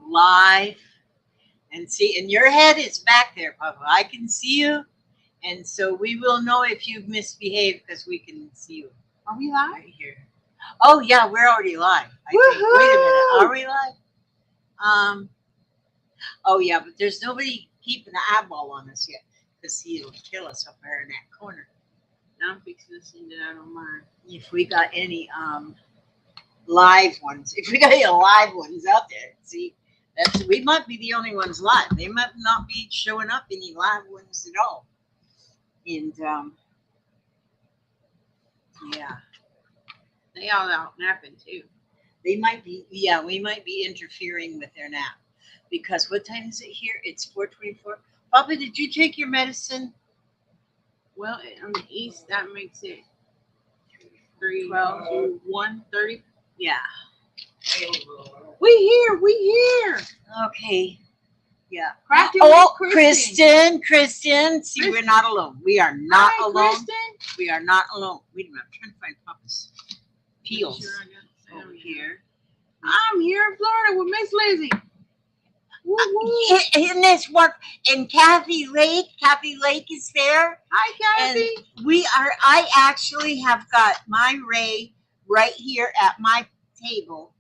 live. And see, and your head is back there, Papa. I can see you. And so we will know if you've misbehaved because we can see you. Are we live? Right here. Oh, yeah, we're already live. I think. Wait a minute. Are we live? Oh, yeah, but there's nobody keeping an eyeball on us yet because he'll kill us up there in that corner. Now I'm fixing to send it out on mine. If we got any live ones, if we got any live ones out there, see, we might be the only ones live. They might not be showing up any live ones at all. And yeah, they all out napping too. They might be. Yeah, we might be interfering with their nap because what time is it here? It's 4:24. Papa, did you take your medicine? Well, on the east, that makes it 3:12 to 1:30. Yeah. We here. Okay. Yeah. Kristen. See, we're not alone. We are not alone. Kristen? We are not alone. Wait a minute. I'm trying to find Papa's peels over here. I'm here in Florida with Miss Lizzie. In this one, and Kathy Lake is there. Hi, Kathy. And I actually have got my Ray right here at my table.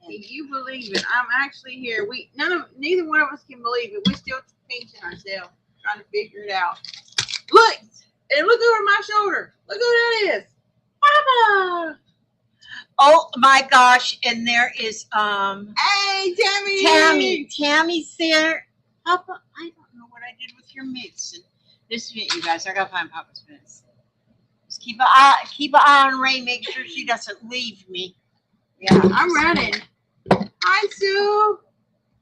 Can you believe it? I'm actually here. Neither one of us can believe it. We're still pinching ourselves, trying to figure it out. Look, and look over my shoulder. Look who that is. Papa. Oh my gosh! And there is Hey, Tammy. Tammy's there. Papa, I don't know what I did with your medicine. This minute, you guys, I gotta find Papa's medicine. Just keep an eye on Ray. Make sure she doesn't leave me. Yeah, I'm running. Hi, Sue.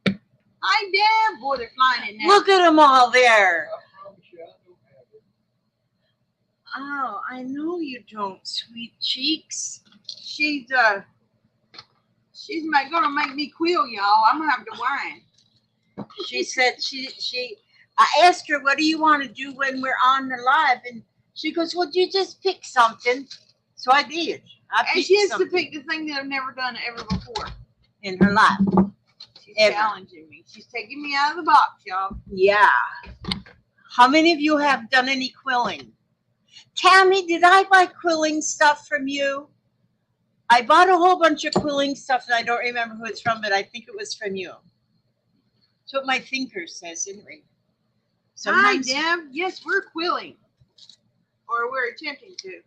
Hi, Deb. Boy, they're flying in there. Look at them all there. Oh, I know you don't, sweet cheeks. She's gonna make me quill, y'all. I'm gonna have to whine. She said I asked her, what do you want to do when we're on the live? And she goes, well, you just pick something. So I did. And she has to pick the thing that I've never done ever before in her life. She's challenging me. She's taking me out of the box, y'all. Yeah. How many of you have done any quilling? Tammy, did I buy quilling stuff from you? I bought a whole bunch of quilling stuff, and I don't remember who it's from, but I think it was from you. That's what my thinker says, anyway. Sometimes, hi, Deb. Yes, we're quilling. Or we're attempting to.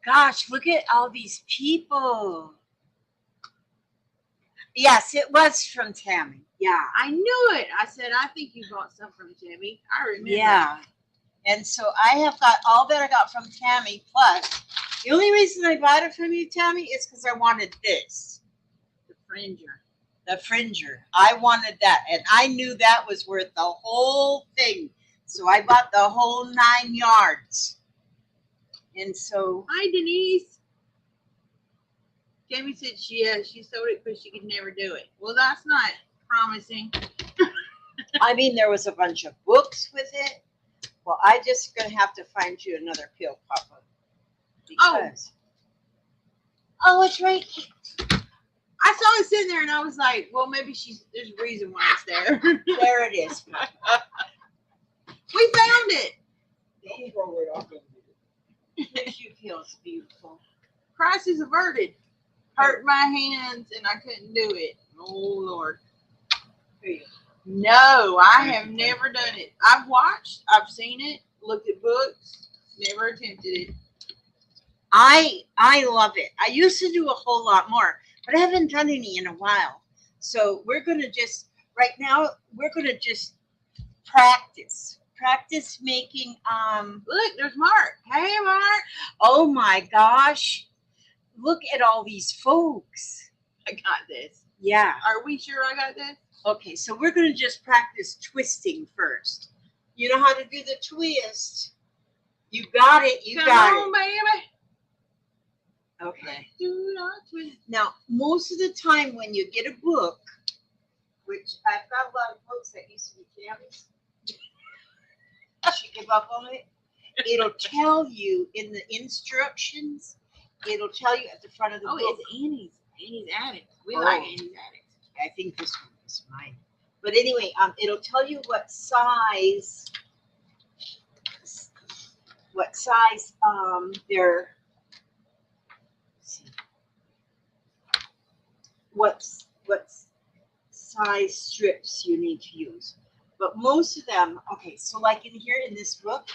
Gosh, look at all these people. Yes, it was from Tammy. Yeah. I knew it. I said, I think you bought some from Tammy. I remember. Yeah. And so I have got all that I got from Tammy, plus the only reason I bought it from you, Tammy, is because I wanted this. The Fringer. The Fringer. I wanted that. And I knew that was worth the whole thing. So I bought the whole 9 yards. And so. Hi, Denise. Tammy said she sold it because she could never do it. Well, that's not promising. I mean, there was a bunch of books with it. Well, I just gonna have to find you another pill, Papa. Because oh, it's right. I saw it sitting there, and I was like, "Well, maybe there's a reason why it's there." There it is. We found it. Don't throw it off. Tissue feels beautiful. Crisis averted. Hurt my hands, and I couldn't do it. Oh Lord. No, I have never done it. I've watched, I've seen it, looked at books, never attempted it. I love it. I used to do a whole lot more, but I haven't done any in a while. So we're gonna just practice making. Look, there's Mark. Hey, Mark. Oh my gosh! Look at all these folks. I got this. Yeah. Are we sure I got this? Okay, so we're going to just practice twisting first. You know how to do the twist. You got it. Come on, baby. Okay. Do not twist. Now, most of the time when you get a book, which I've got a lot of books that used to be Tammy's. She gave up on it. It'll tell you in the instructions, it'll tell you at the front of the Oh, book. it's Annie's Attic. We Oh. like Annie's Attic. I think this one is mine. But anyway, it'll tell you what size their what size strips you need to use. But most of them, okay, so like in here in this book,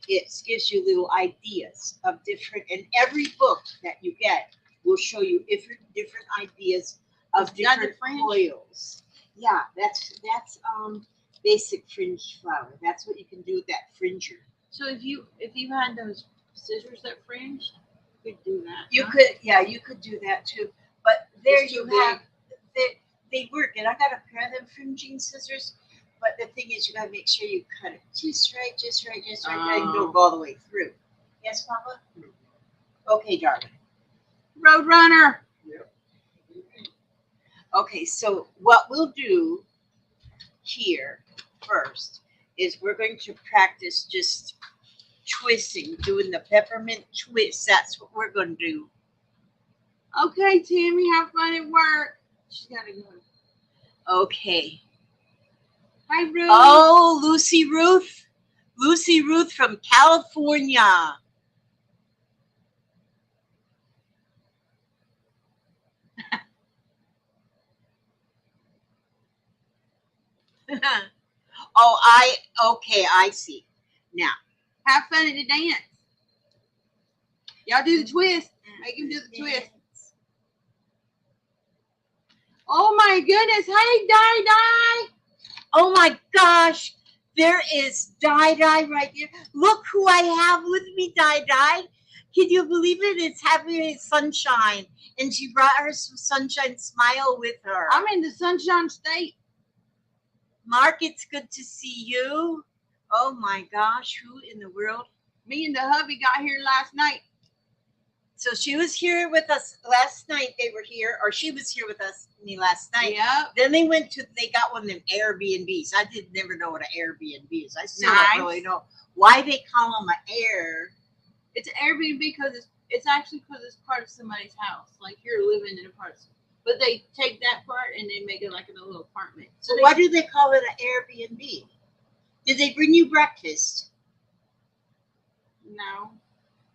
it gives you little ideas of different, and every book that you get will show you different ideas of Is that the different fringe? coils. Yeah, that's basic fringe flower. That's what you can do with that fringer. So if you had those scissors that fringe, you could do that. You huh? could, yeah, you could do that too. But there It's too you have, they work. And I got a pair of them fringing scissors. But the thing is, you got to make sure you cut it just right, and don't go all the way through. Yes, Papa? Okay, darling. Roadrunner. Okay, so what we'll do here first is we're going to practice just twisting, doing the peppermint twist. That's what we're going to do. Okay, Tammy, have fun at work. She's gotta go. Okay. Hi, Ruth. Oh, Lucy Ruth from California. I see. Now, Have fun at the dance. Y'all do the twist. Make him do the twist. Oh my goodness. Hey, Di. oh my gosh, there is Di right there. Look who I have with me, Di. Can you believe it? It's Happy Sunshine. And she brought her sunshine smile with her. I'm in the Sunshine State. Mark, it's good to see you. Oh my gosh, who in the world? Me and the hubby got here last night. So she was here with us last night. They were here, or she was here with me last night. Yep. Then they got one of them Airbnbs. I never know what an Airbnb is. I still Nice. don't really know why they call them an air. It's an Airbnb because it's actually because it's part of somebody's house. Like you're living in a part. But they take that part and they make it like in a little apartment. So why do they call it an Airbnb? Did they bring you breakfast? No.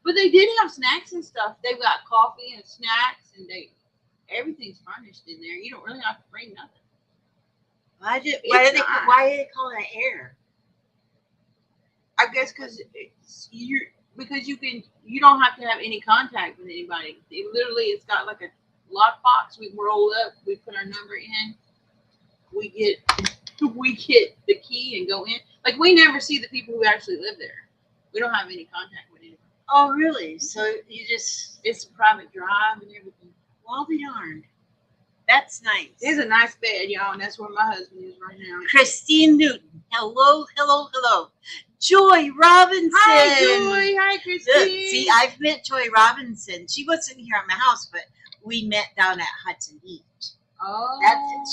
But they did have snacks and stuff. They've got coffee and snacks and everything's furnished in there. You don't really have to bring nothing. Why do they call it an air? I guess because you don't have to have any contact with anybody. It's got like a lockbox. We roll up, we put our number in, we get the key and go in. Like we never see the people who actually live there. We don't have any contact with anybody. Oh, really? So It's a private drive and everything. well, be darned. That's nice. It's a nice bed, y'all, and that's where my husband is right now. Christine Newton. Hello. Joy Robinson. Hi, Joy. Hi, Christine. See, I've met Joy Robinson. She wasn't here at my house, but we met down at Hudson Beach. Oh.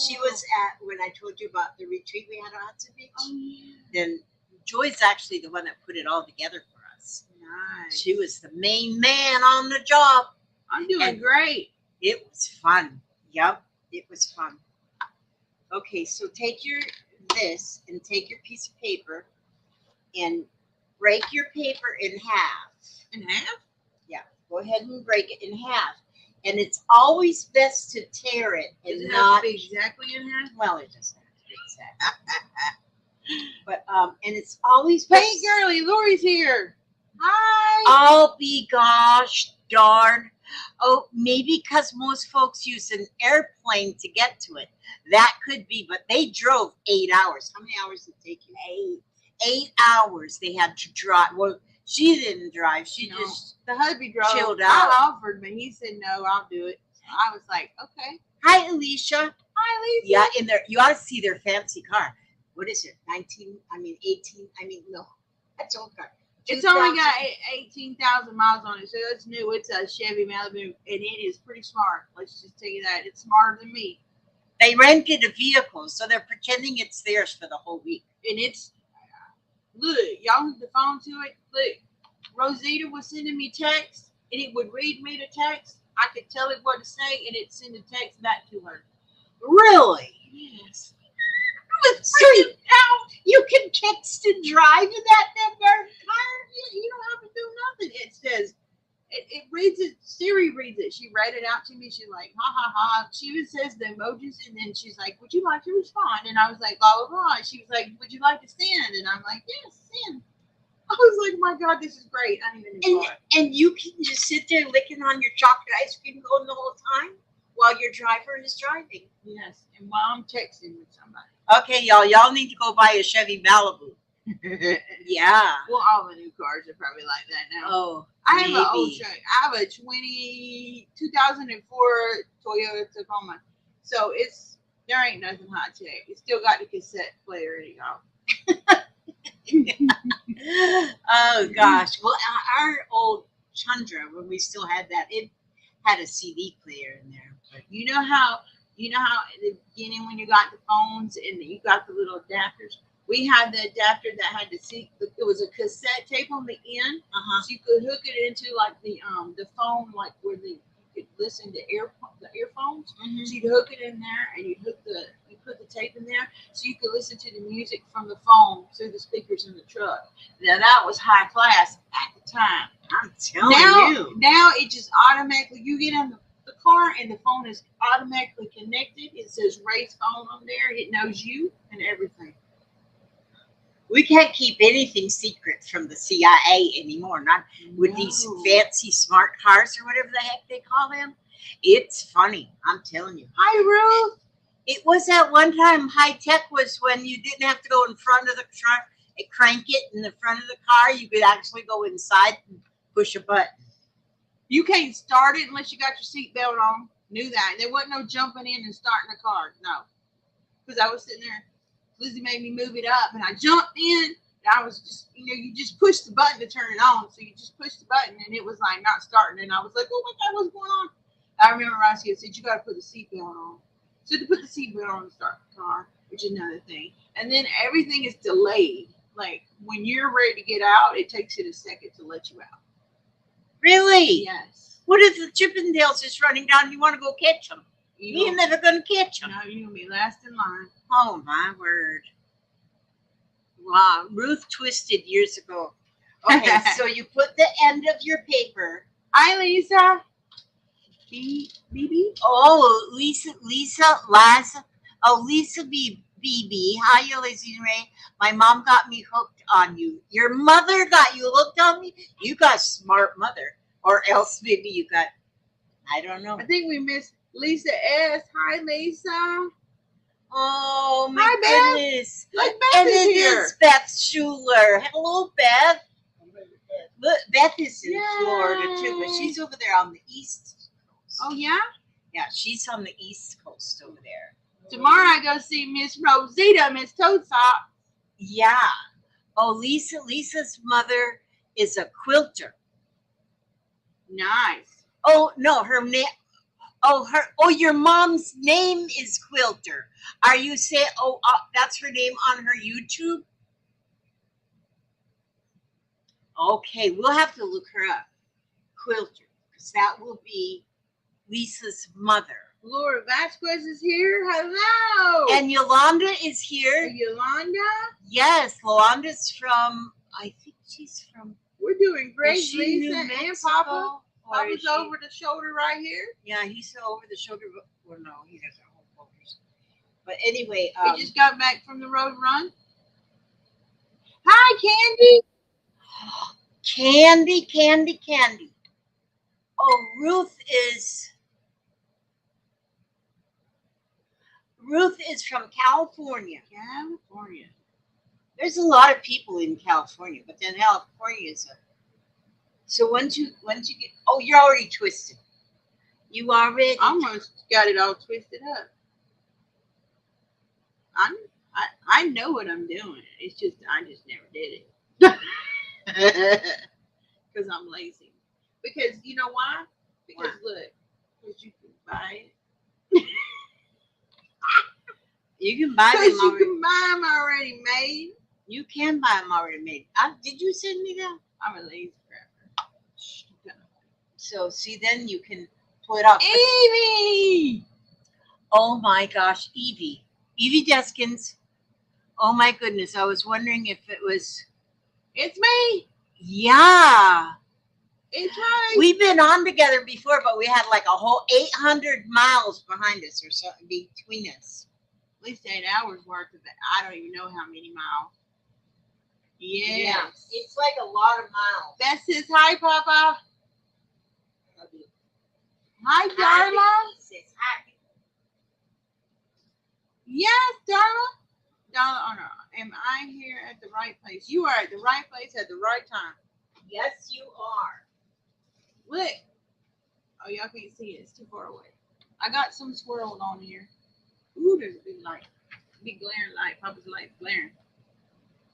She was at, when I told you about the retreat we had at Hudson Beach. Oh, yeah. Then Joy's actually the one that put it all together for us. Nice. She was the main man on the job. I'm doing And- great. It was fun. Yep, it was fun. Okay, so take this and take your piece of paper and break your paper in half. In half? Yeah, go ahead and break it in half. And it's always best to tear it and Does it have not to be exactly in half? well, it doesn't have to be exact. But and it's always Hey, best. girly, Lori's here. Hi. I'll be gosh darn. Oh, maybe because most folks use an airplane to get to it. That could be, but they drove 8 hours. How many hours did it take you? 8 hours they had to drive. Well, she didn't drive. She No. just The hubby drove. chilled out. I offered, but he said no. I'll do it. So I was like, okay. Hi, Alicia. Hi, Lisa. Yeah, in there, you ought to see their fancy car. What is it? 18. No, that's old car. It's only 2000. got 18,000 miles on it, so it's new. It's a Chevy Malibu, and it is pretty smart. Let's just tell you that. It's smarter than me. They rented a vehicle, so they're pretending it's theirs for the whole week. And it's, look, y'all hook the phone to it. Look, Rosita was sending me texts. and it would read me the text. I could tell it what to say, and it'd send the text back to her. Really? Yes. So you can text and drive in that number? You don't have to do nothing. It says, it reads it. Siri reads it. She read it out to me. She's like, ha ha ha. She even says the emojis, and then she's like, would you like to respond? And I was like, blah blah blah. She was like, would you like to send? And I'm like, yes, send. I was like, my God, this is great. I need a new car. And you can just sit there licking on your chocolate ice cream cone the whole time while your driver is driving. Yes, and while I'm texting with somebody. Okay, y'all need to go buy a Chevy Malibu. Yeah. Well, all the new cars are probably like that now. Oh, I have maybe. an old truck. I have a 2004 Toyota Tacoma. So there ain't nothing high tech. It's still got the cassette player in it, y'all. Oh gosh. Well, our old Tundra, when we still had that, it had a CD player in there. But You know how in the beginning when you got the phones and you got the little adapters, we had the adapter that had the seat. It was a cassette tape on the end, so you could hook it into like the phone, like where you could listen to the earphones. Mhm. So you'd hook it in there, and you put the tape in there, so you could listen to the music from the phone through the speakers in the truck. Now that was high class at the time. I'm telling you. Now it just automatically, you get in the car and the phone is automatically connected. It says Ray's phone on there. It knows you and everything. We can't keep anything secret from the CIA anymore. Not with these No. fancy smart cars or whatever the heck they call them. It's funny. I'm telling you. Hi, Ruth. It was at one time high tech was when you didn't have to go in front of the truck and crank it in the front of the car. You could actually go inside and push a button. You can't start it unless you got your seatbelt on. Knew that. There wasn't no jumping in and starting the car. No. Because I was sitting there. Lizzie made me move it up, and I jumped in. And I was just, you just push the button to turn it on. So you just push the button, and it was like not starting. And I was like, oh my God, what's going on? I remember Rosie said, you got to put the seatbelt on. So to put the seatbelt on to start the car, which is another thing. And then everything is delayed. Like when you're ready to get out, it takes it a second to let you out. Really? Yes. What if the Chippendales is running down and you want to go catch them? You're never going to catch them. No, you're going to be last in line. Oh, my word. Wow. Ruth twisted years ago. Okay, so you put the end of your paper. Hi, Lisa. BB? Oh, Lisa, Laza. Oh, Lisa BB. Hi, Lizzie Ray. My mom got me hooked on you. Your mother got you hooked on me? You got a smart mother. Or else maybe you got, I don't know. I think we missed Lisa S. Hi, Lisa. Oh, my Hi, Beth. goodness. Look, And Beth is it here. is Beth Schuler. Hello, Beth. Look, Beth is in Florida, too, but she's over there on the East Coast. Oh, yeah? Yeah, she's on the East Coast over there. Tomorrow I go see Miss Rosita, Miss Toadsock. Yeah. Oh, Lisa's mother is a quilter. Nice. Oh, no, her name. Your mom's name is Quilter. Are you saying, that's her name on her YouTube? Okay, we'll have to look her up. Quilter, because that will be Lisa's mother. Laura Vasquez is here. Hello. And Yolanda is here. Yolanda? Yes, Yolanda's from, I think she's from, We're doing great, is she Lisa New and Mexico, Papa. or Papa's is she- over the shoulder right here. Yeah, he's over the shoulder. Well, no, he doesn't hold shoulders. But anyway, We just got back from the road run. Hi, Candy. Candy. Oh, Ruth is from California. California. There's a lot of people in California, but then California is a. So once you get, you're already twisted. You already. Almost got it all twisted up. I know what I'm doing. It's just I just never did it because I'm lazy. Because you know why? Because look, because you can buy it. You can buy them Because you already. can buy them already made. You can buy them already made. Did you send me that? I'm a lazy crapper. So see, then you can pull it off. Evie! Oh my gosh, Evie. Evie Deskins. Oh my goodness. I was wondering if it was. It's me. Yeah. It's right. We've been on together before, but we had like a whole 800 miles behind us or something between us. At least 8 hours worth of it. I don't even know how many miles. Yes. Yeah. It's like a lot of miles. That says hi, Papa. Hi, Darla. He says hi. Yes, Darla. Darla, oh no. Am I here at the right place? You are at the right place at the right time. Yes, you are. Look. Oh, y'all can't see it. It's too far away. I got some swirled on here. Ooh, there's a big light. Big glaring light. Papa's light glaring.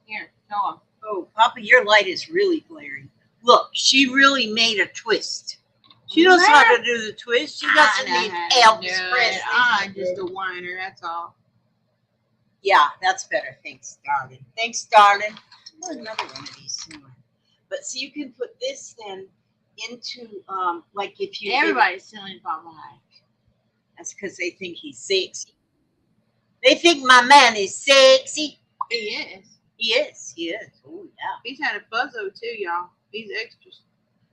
Here, show them. Oh, Papa, your light is really glaring. Look, she really made a twist. She knows how to do the twist. She doesn't need Elvis Presley. I'm just a whiner, that's all. Yeah, that's better. Thanks, darling. Thanks, darling. Oh, another one of these somewhere. But see, you can put this then into like if you. Everybody's selling Papa high. That's because they think he's sexy. They think my man is sexy. He is. He is. He is. Oh yeah. He's had a buzzo too, y'all. He's extra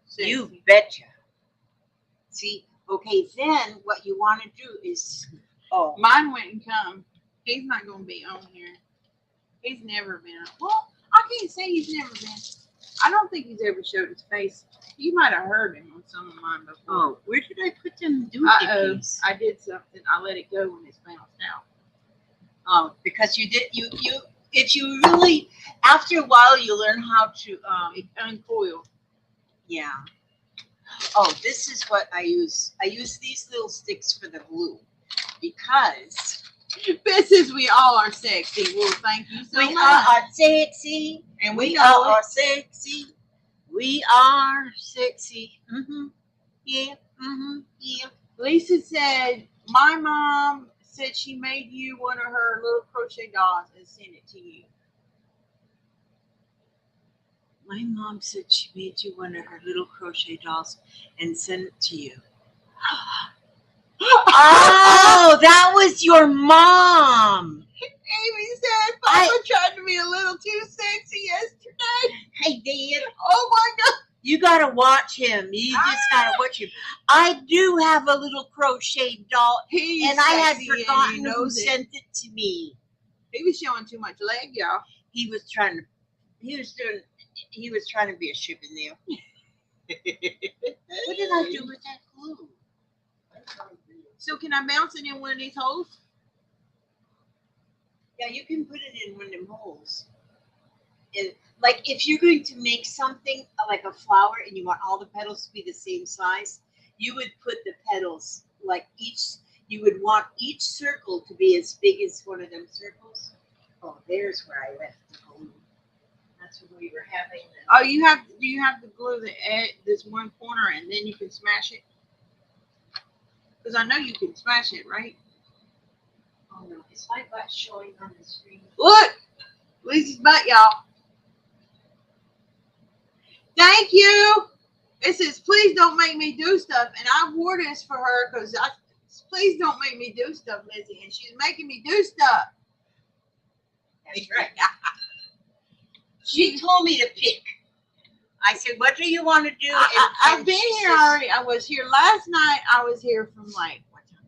sexy. You betcha. See, okay, then what you want to do is, Mine went and come. He's not going to be on here. He's never been. Well, I can't say he's never been. I don't think he's ever showed his face. You might have heard him on some of mine before. Oh, where did I put them doohickeys? I did something. I let it go when it's bounced out. Oh, because you did, if you really, after a while, you learn how to, uncoil. Yeah. Oh, this is what I use. I use these little sticks for the glue because this is we all are sexy. Well, thank you so much. We are sexy, and we are sexy. We are sexy. Yeah. Yeah. Lisa said, my mom said she made you one of her little crochet dolls and sent it to you. My mom said she made you one of her little crochet dolls and sent it to you. Oh, that was your mom. Amy said, Papa tried to be a little too sexy yesterday. Hey, Dad. Oh, my God. You got to watch him. You just got to watch him. I do have a little crochet doll, and I had forgotten who sent it to me. He was showing too much leg, y'all. He was trying to be a shipping nail. What did I do with that glue? So can I bounce it in one of these holes? Yeah, you can put it in one of them holes. And like if you're going to make something like a flower and you want all the petals to be the same size, you would put the petals like you would want each circle to be as big as one of them circles. Oh, there's where I left the glue. That's when we were having the... Oh, do you have to glue this one corner and then you can smash it? Because I know you can smash it, right? Oh no, is my butt showing on the screen? Look! Lisa's butt, y'all. Thank you! It says, please don't make me do stuff. And I wore this for her because please don't make me do stuff, Lizzie. And she's making me do stuff. That's right. She told me to pick. I said, what do you want to do? I've been here already. I was here last night. I was here from like, what time?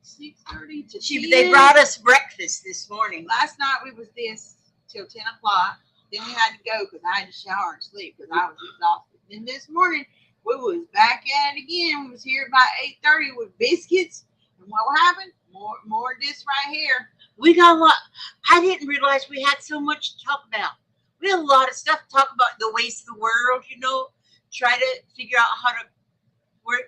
6:30 to 10. They brought us breakfast this morning. Last night we was this till 10 o'clock. Then we had to go because I had to shower and sleep because I was exhausted. Then this morning we was back at it again. We was here about 8:30 with biscuits. And what happened? More of this right here. We got a lot. I didn't realize we had so much to talk about. We had a lot of stuff to talk about. The ways of the world, try to figure out how to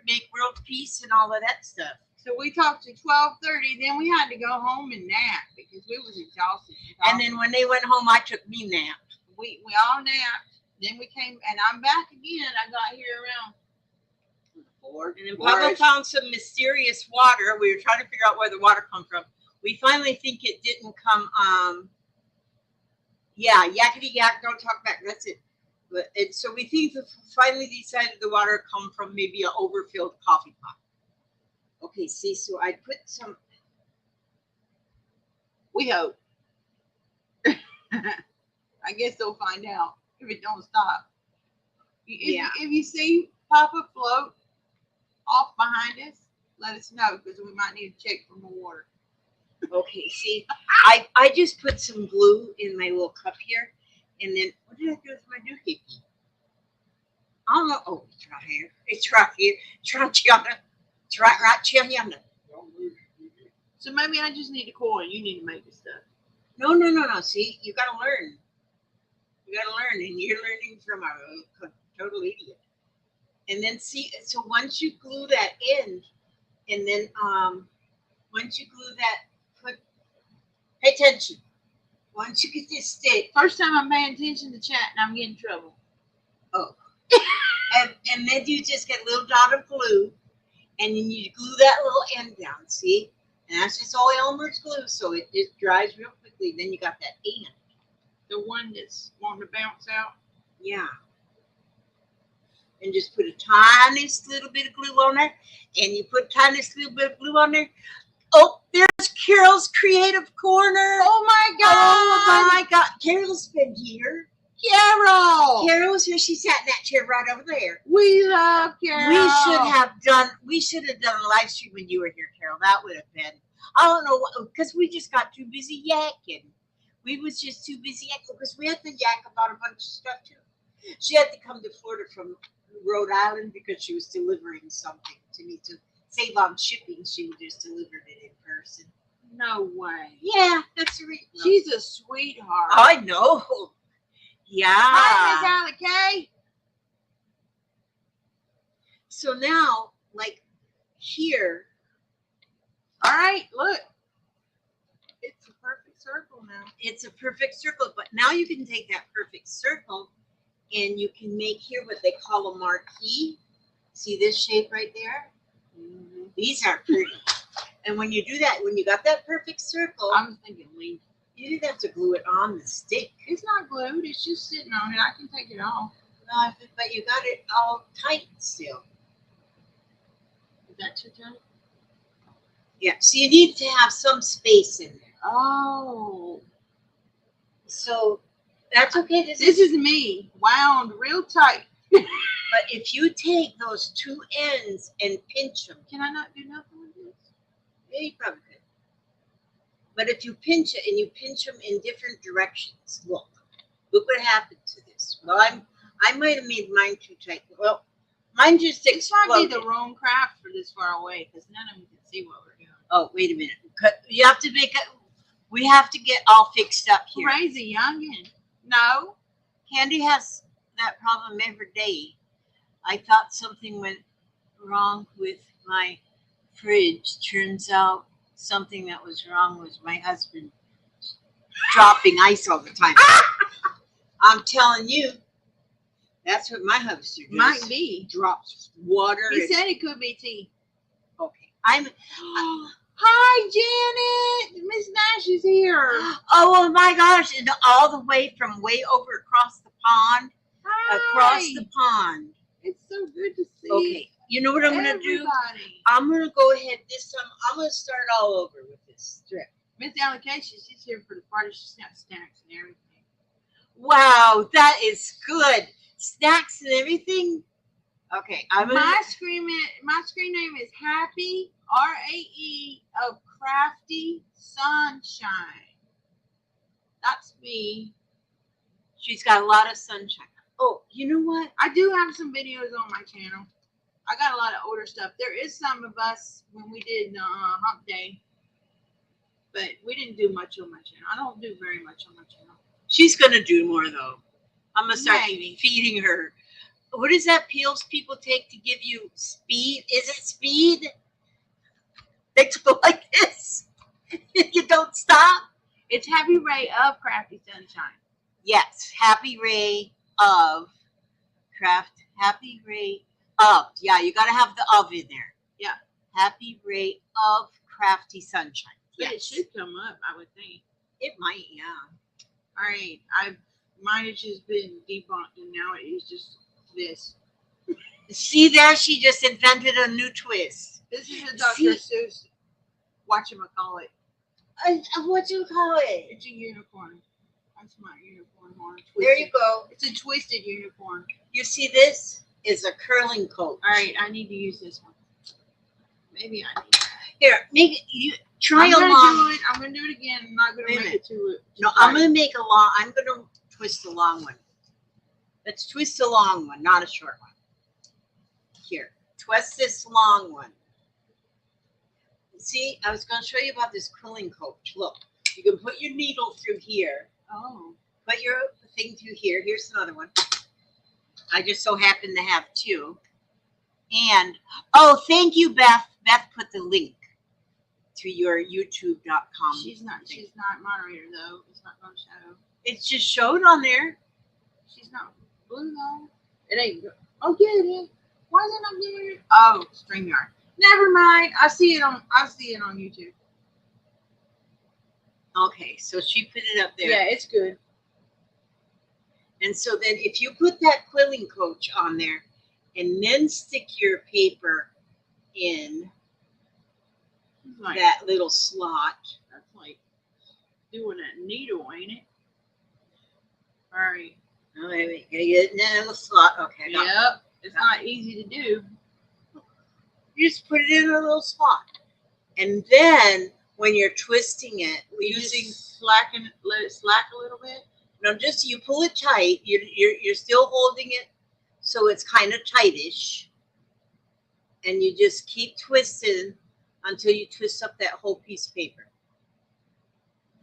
make world peace and all of that stuff. So we talked to 12:30. Then we had to go home and nap because we was exhausted. And then when they went home, I took me nap. We all napped. Then we came, and I'm back again. I got here around 4. And then Papa found some mysterious water. We were trying to figure out where the water come from. We finally think it didn't come. Yeah, yakety yak, don't talk back. That's it. And so we think that finally decided the water come from maybe an overfilled coffee pot. Okay, see, so I put some. We hope. I guess they'll find out if it don't stop. If you see Papa float off behind us, let us know because we might need to check for more water. Okay, see, I just put some glue in my little cup here, and then what did I do with my doohickey? I don't know. Oh, it's right here. It's right here. It's right here. It's right here. Don't lose it. So maybe I just need a coin. You need to make this stuff. No. See, you gotta learn. You gotta learn, and you're learning from a total idiot. And then see, so once you glue that in, and then once you glue that, pay attention. Once you get this stick, First time I'm paying attention to chat and I'm getting in trouble. oh, and then you just get a little dot of glue, and then you glue that little end down. See, and that's just all Elmer's glue, so it just dries real quickly. Then you got that end. The one that's wanting to bounce out. Yeah. And just put a tiniest little bit of glue on there, and you put a tiniest little bit of glue on there. Oh, there's Carol's Creative Corner. Oh my God! Oh my God! Carol's been here. Carol! Carol's here. She sat in that chair right over there. We love Carol. We should have done a live stream when you were here, Carol. That would have been. I don't know, because we just got too busy yakking. We was just too busy yakking because we had to yak about a bunch of stuff too. She had to come to Florida from Rhode Island because she was delivering something to me to save on shipping. She just delivered it in person. No way. Yeah, that's the reason. She's a sweetheart. I know. Yeah. Hi, Miss Allie K. So now, like here. All right, look. It's a perfect circle now. It's a perfect circle, but now you can take that perfect circle and you can make here what they call a marquee. See this shape right there? Mm-hmm. These are pretty. And when you do that, when you got that perfect circle, I was thinking leaf. you didn't have to glue it on the stick. It's not glued. It's just sitting on it. I can take it off. But you got it all tight still. Is that too tight? Yeah, so you need to have some space in there. Oh. So that's okay. This is me, wound real tight. But if you take those two ends and pinch them, Can I not do nothing with this? yeah, you probably could. But if you pinch it and you pinch them in different directions, look what happened to this. Well, I might have made mine too tight. Well, mine just This exploded. might be the wrong craft for this far away because none of them can see what we're doing. Oh, wait a minute. You have to make it. We have to get all fixed up here. Crazy youngin. No. Candy has that problem every day. I thought something went wrong with my fridge. Turns out something that was wrong was my husband dropping ice all the time. I'm telling you, that's what my hamster does. Might be. Drops water. He said it could be tea. Okay. Hi, Janet. Miss Nash is here. Oh my gosh! And all the way from way over across the pond. Hi. Across the pond. It's so good to see. Okay. You know what I'm gonna do? Everybody. I'm gonna go ahead this time. I'm gonna start all over with this strip. Miss Allocation, she's here for the party. She's got snacks and everything. Wow, that is good. Snacks and everything. Okay, My screen name is Happy RAE of Crafty Sunshine. That's me. She's got a lot of sunshine. Oh, you know what? I do have some videos on my channel. I got a lot of older stuff. There is some of us when we did Hump Day, but we didn't do much on my channel. I don't do very much on my channel. She's gonna do more though. I'm gonna start Maybe. feeding her. What is that pills people take to give you speed? Is it speed? They go like this. You don't stop. It's Happy Ray of Crafty Sunshine. Yes, Happy Ray of Craft. Happy Ray of. Yeah, you gotta have the of in there. Yeah. Happy Ray of Crafty Sunshine. But Yes. it should come up, I would think. It might, yeah. All right, I've Mine has just been debunked, and now it is just this. See there? She just invented a new twist. This is a Dr. See? Seuss. Whatchamacallit. What do you call it? It's a unicorn. That's my unicorn horn. There you go. It's a twisted unicorn. You see this is a curling coat. All right, I need to use this one. Maybe I need. Here, make it, you try I'm a gonna long. do it. I'm gonna do it again. I'm not gonna Wait a make minute. it too. No, I'm gonna make a long. I'm gonna twist a long one. Let's twist a long one, not a short one. Here, twist this long one. See, I was gonna show you about this quilling coach. Look, you can put your needle through here. Oh. Put your thing through here. Here's another one. I just so happen to have two. And oh, thank you, Beth. Beth put the link to your YouTube.com. She's not moderator though. It's not gonna show. It just showed on there. She's not blue though. It ain't. Oh, get it. Why is it not getting it? Oh, StreamYard. Never mind. I see it on YouTube. Okay, so she put it up there. Yeah, it's good. And so then if you put that quilling coach on there and then stick your paper in Like, that little slot. that's like doing a needle, ain't it? All right. Oh, wait, gotta get it in that little slot. Okay, I got it. Yep. It's not easy to do. You just put it in a little slot. And then when you're twisting it, You using just let it slack a little bit. no, just you pull it tight. You're still holding it, so it's kind of tightish. And you just keep twisting until you twist up that whole piece of paper.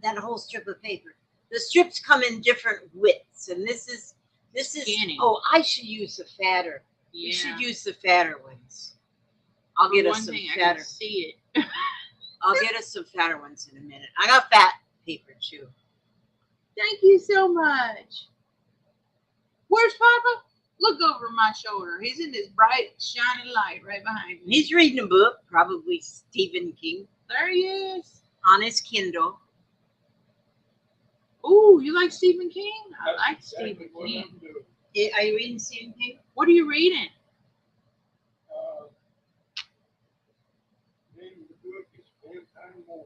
That whole strip of paper. The strips come in different widths, and this is Skinny. oh, I should use the fatter. Yeah. You should use the fatter ones. I'll get us some I fatter. can see it. I'll get us some fatter ones in a minute. I got fat paper too. Thank you so much. Where's Papa? Look over my shoulder. He's in this bright, shining light right behind me. He's reading a book, probably Stephen King, There he is. on his Kindle. Ooh, you like Stephen King? I That's like exactly Stephen what King. I'm doing. Are you reading Stephen King? What are you reading? Name of the book is Vampire Morning.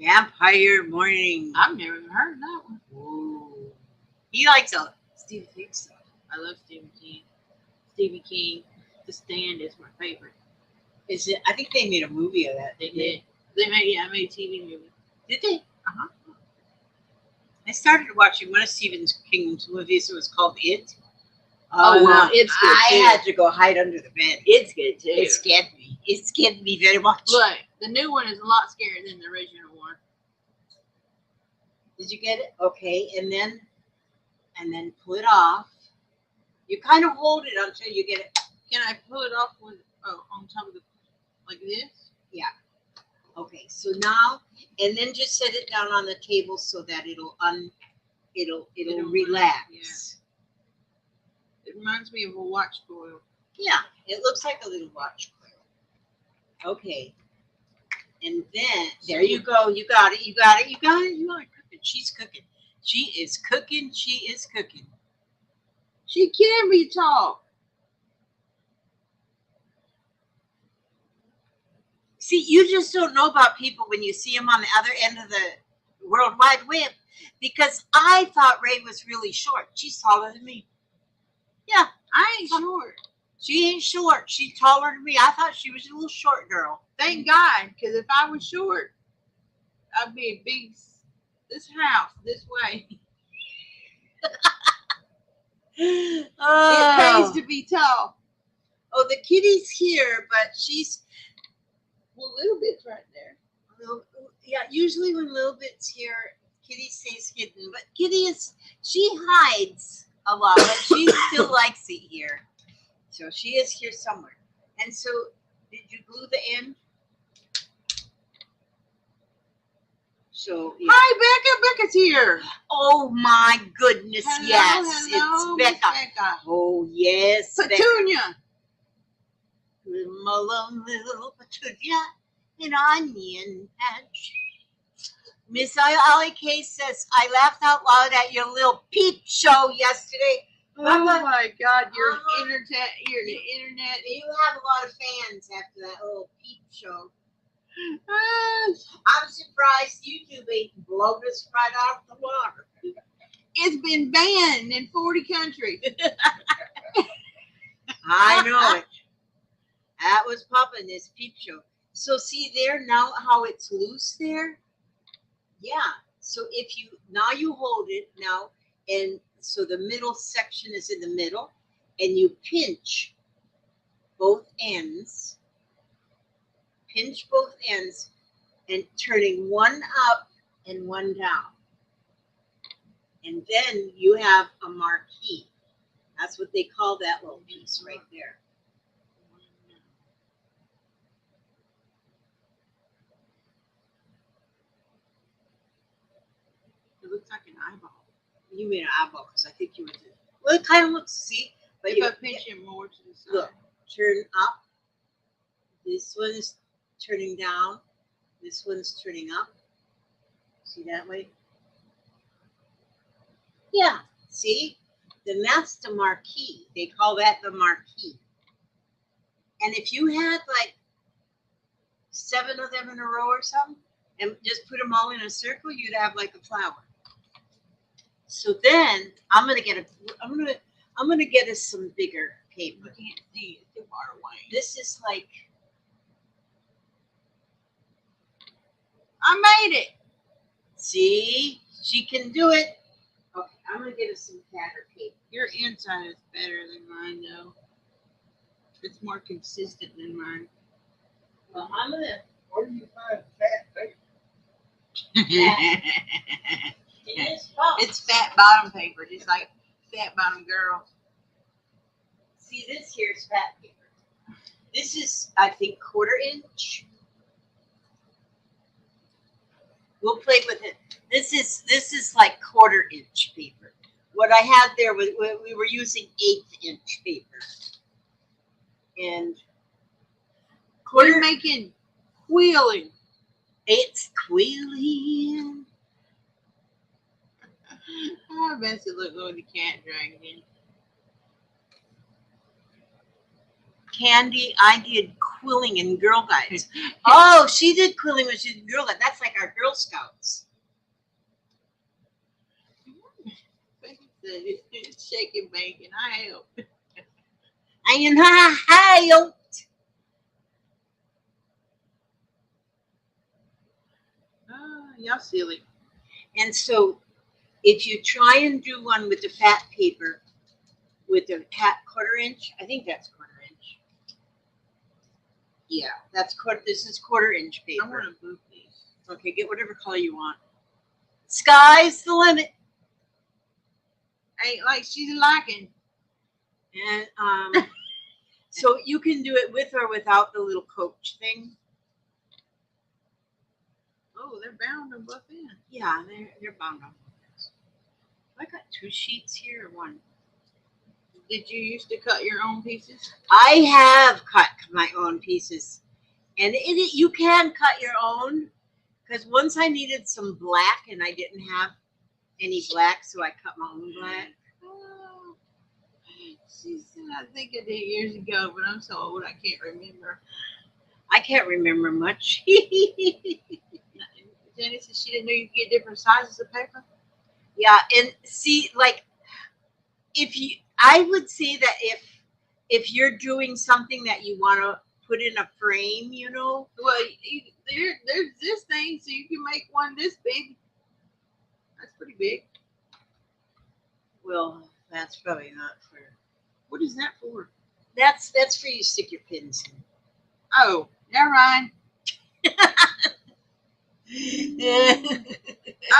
Vampire Morning. I've never even heard of that one. Ooh. He likes a Stephen King stuff. I love Stephen King. Stephen King. The Stand is my favorite. Is it? I think they made a movie of that. They did. I made a TV movie. Did they? Uh-huh. I started watching one of Stephen King's movies. It was called It. Oh, well, no. it's good, I too. had to go hide under the bed. It's good too. It scared me. It scared me very much. Look, the new one is a lot scarier than the original one. Did you get it? Okay, and then pull it off. You kind of hold it until you get it. Can I pull it off with on top of the like this? Okay, so now and then just set it down on the table so that it'll relax. It reminds me of a watch coil. Yeah, it looks like a little watch coil. Okay. And then there you go. You got it. You got it. You got it. You are cooking. She's cooking. She is cooking. She is cooking. She can be tall. See, you just don't know about people when you see them on the other end of the World Wide Web. Because I thought Ray was really short. She's taller than me. Yeah, I ain't short. she ain't short. She's taller than me. I thought she was a little short girl. Thank God, because if I was short, I'd be a big. This house this way. It pays to be tall. Oh, the kitty's here, but she's Well, little bit's right there. yeah. Usually when Little Bit's here, Kitty stays hidden. But Kitty she hides a lot, but she still likes it here. So she is here somewhere. And so, did you glue the end? So yeah. Hi, Becca. Becca's here. Oh my goodness! Hello, Yes, hello, it's Miss Becca. Becca. Oh yes, Becca. Petunia. Little petunia, an onion patch. Miss Ali K says, I laughed out loud at your little peep show yesterday. Oh Bubba, my God, you're Uh-huh. internet. You're the internet. you have a lot of fans after that little peep show. Ah, I'm surprised YouTube ain't blown us right off the water. it's been banned in 40 countries. I know it. That was popping this peep show. So see there now how it's loose there? Yeah. So if you now you hold it now, and so the middle section is in the middle, and you pinch both ends. Pinch both ends and turning one up and one down. And then you have a marquee. That's what they call that little piece right there. It looks like an eyeball. You made an eyeball because I think you were. Well, it kind of looks, see, but If you I pinch it more to the side. look, turn up. This one is turning down. This one's turning up. See that way? Yeah. See, then that's the marquee. They call that the marquee. And if you had like 7 of them in a row or something, and just put them all in a circle, you'd have like a flower. So then I'm gonna get us some bigger paper. You can't see it. It's too far away. This is like, I made it. see, she can do it. Okay, I'm gonna get us some fatter paper. Your inside is better than mine, though. It's more consistent than mine. Well, I'm gonna. Where do you find fat paper? It's fat bottom paper, just like fat bottom girl. See, this here is fat paper. This is, I think, 1/4 inch. We'll play with it. This is like 1/4 inch paper. What I had there was we were using 1/8 inch paper, and We're making quilling. it's quilling. I bet it look like the cat dragon. Candy, I did quilling in Girl Guides. Oh, she did quilling when she did Girl Guides. That's like our Girl Scouts. It's shaking, bacon. I help. And hi, Y'all silly. and so if you try and do one with the fat paper, with the 1/4 inch, I think that's 1/4 inch. Yeah, that's this is 1/4 inch I paper. want to move these. Okay, get whatever color you want. Sky's the limit. Ain't like she's liking. And so you can do it with or without the little coach thing. Oh, they're bound on both ends. Yeah, they're bound on. I got 2 sheets here or 1. Did you used to cut your own pieces? I have cut my own pieces, and you can cut your own, because once I needed some black and I didn't have any black, so I cut my own black. Oh, she said I think I did years ago, but I'm so old I can't remember. I can't remember much. Jenny said she didn't know you could get different sizes of paper. Yeah, and see, like, I would say that if you're doing something that you want to put in a frame, Well, there's this thing, so you can make one this big. That's pretty big. well, that's probably not for. What is that for? That's for you to stick your pins in. Oh, never mind.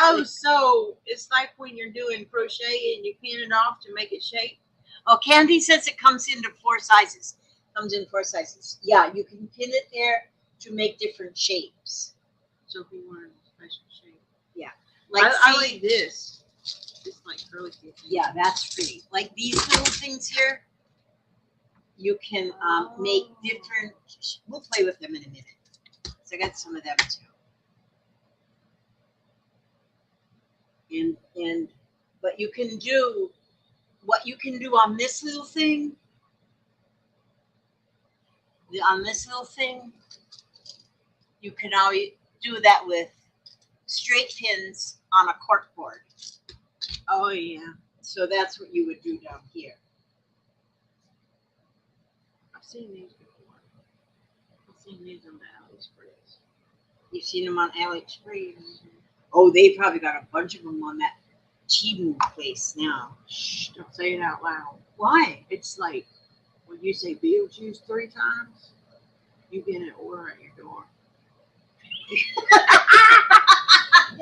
Oh, so it's like when you're doing crochet and you pin it off to make it shape. Oh, Candy says it comes into 4 sizes. Comes in 4 sizes. Yeah, you can pin it there to make different shapes. So if you want a special shape. Like I see- like this. It's like curly kitten. Yeah, that's pretty. Like these little things here, you can make different. We'll play with them in a minute. So I got some of them too. and but you can do what you can do on this little thing. On this little thing, you can always do that with straight pins on a cork board. Oh yeah, So that's what you would do down here. I've seen these before. I've seen these on the AliExpress. You've seen them on AliExpress. Oh, they probably got a bunch of them on that Temu place now. Shh, don't say it out loud. Why? It's like when you say Beetlejuice 3 times, you get an order at your door.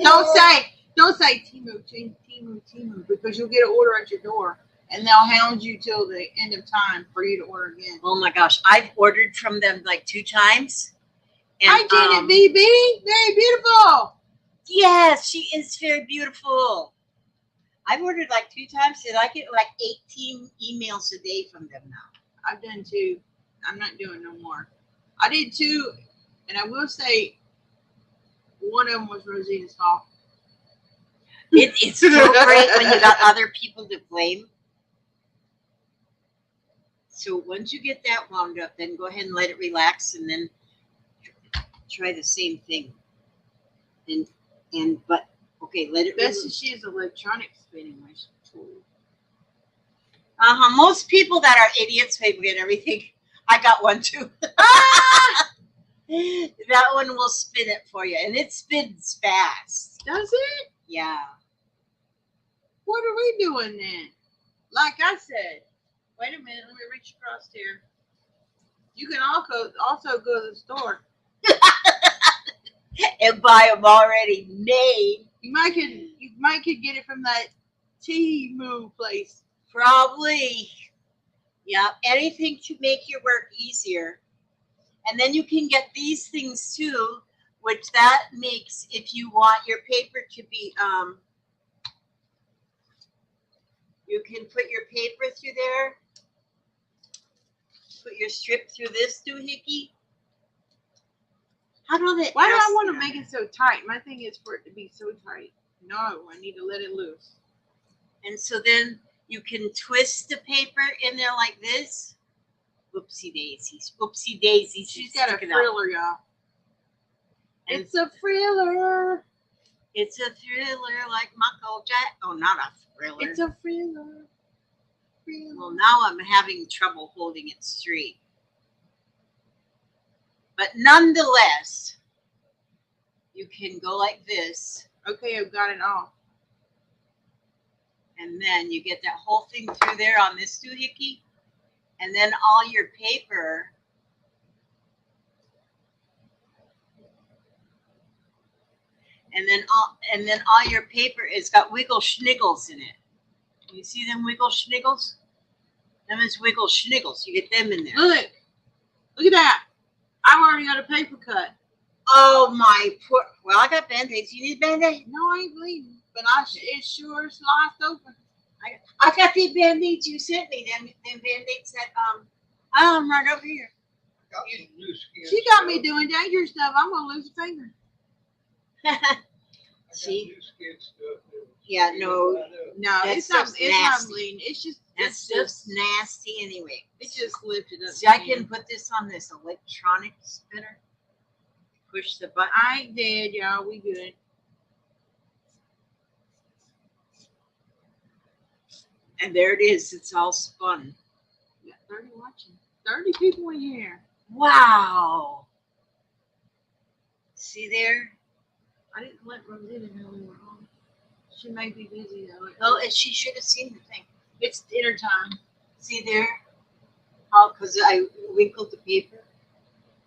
Don't say Temu, because you'll get an order at your door, and they'll hound you till the end of time for you to order again. Oh my gosh, I've ordered from them like 2 times. And, I did it, BB. Very beautiful. Yes, she is very beautiful. I've ordered like 2 times, and I get like 18 emails a day from them now. I've done 2. I'm not doing no more. I did 2, and I will say one of them was Rosina's fault. It's so great when you got other people to blame. So once you get that wound up, then go ahead and let it relax, and then try the same thing. But okay, let it. Best she is electronic spinning tool. Most people that are idiots may get everything. I got one too. That one will spin it for you, and it spins fast. Does it? Yeah. What are we doing then? Like I said, wait a minute, let me reach across here. You can also go to the store. And buy them already made. You might could get it from that Temu place. Probably. Yeah, anything to make your work easier. And then you can get these things too, which that makes, if you want your paper to be, you can put your paper through there, put your strip through this doohickey. How do they? Why do I want to make it so tight? My thing is for it to be so tight. No, I need to let it loose. And so then you can twist the paper in there like this. Whoopsie daisies. Whoopsie daisies. She's got a friller, y'all. It's a friller. It's a thriller like Michael Jack. Oh, not a thriller. It's a friller. Well, now I'm having trouble holding it straight. But nonetheless, you can go like this. Okay, I've got it off. And then you get that whole thing through there on this doohickey. And then all your paper and then all your paper is got wiggle schniggles in it. You see them wiggle schniggles? Them is wiggle schniggles. You get them in there. Look at that. I've already got a paper cut. Oh my poor. Well, I got Band-Aids. You need Band-Aid? No, I ain't bleeding, but it sure sliced open. I got the Band-Aids you sent me. Them Band-Aids that I'm right over here. Got some new skin She got stuff. me doing dangerous stuff. I'm gonna lose a finger. I got See? new skin stuff that- Yeah, no, No, That it's not. stuff's It's not nasty. bleeding. It's just. that It's stuff's just. nasty anyway. It just lifted up. See, I can put this on this electronic spinner. Push the button. I ain't dead, y'all. We good. And there it is. It's all spun. We got 30 watching. 30 people in here. Wow. See there? I didn't let Rosita know we were on. She may be busy though. Oh, and she should have seen the thing. It's dinner time. See there? Oh, because I wrinkled the paper.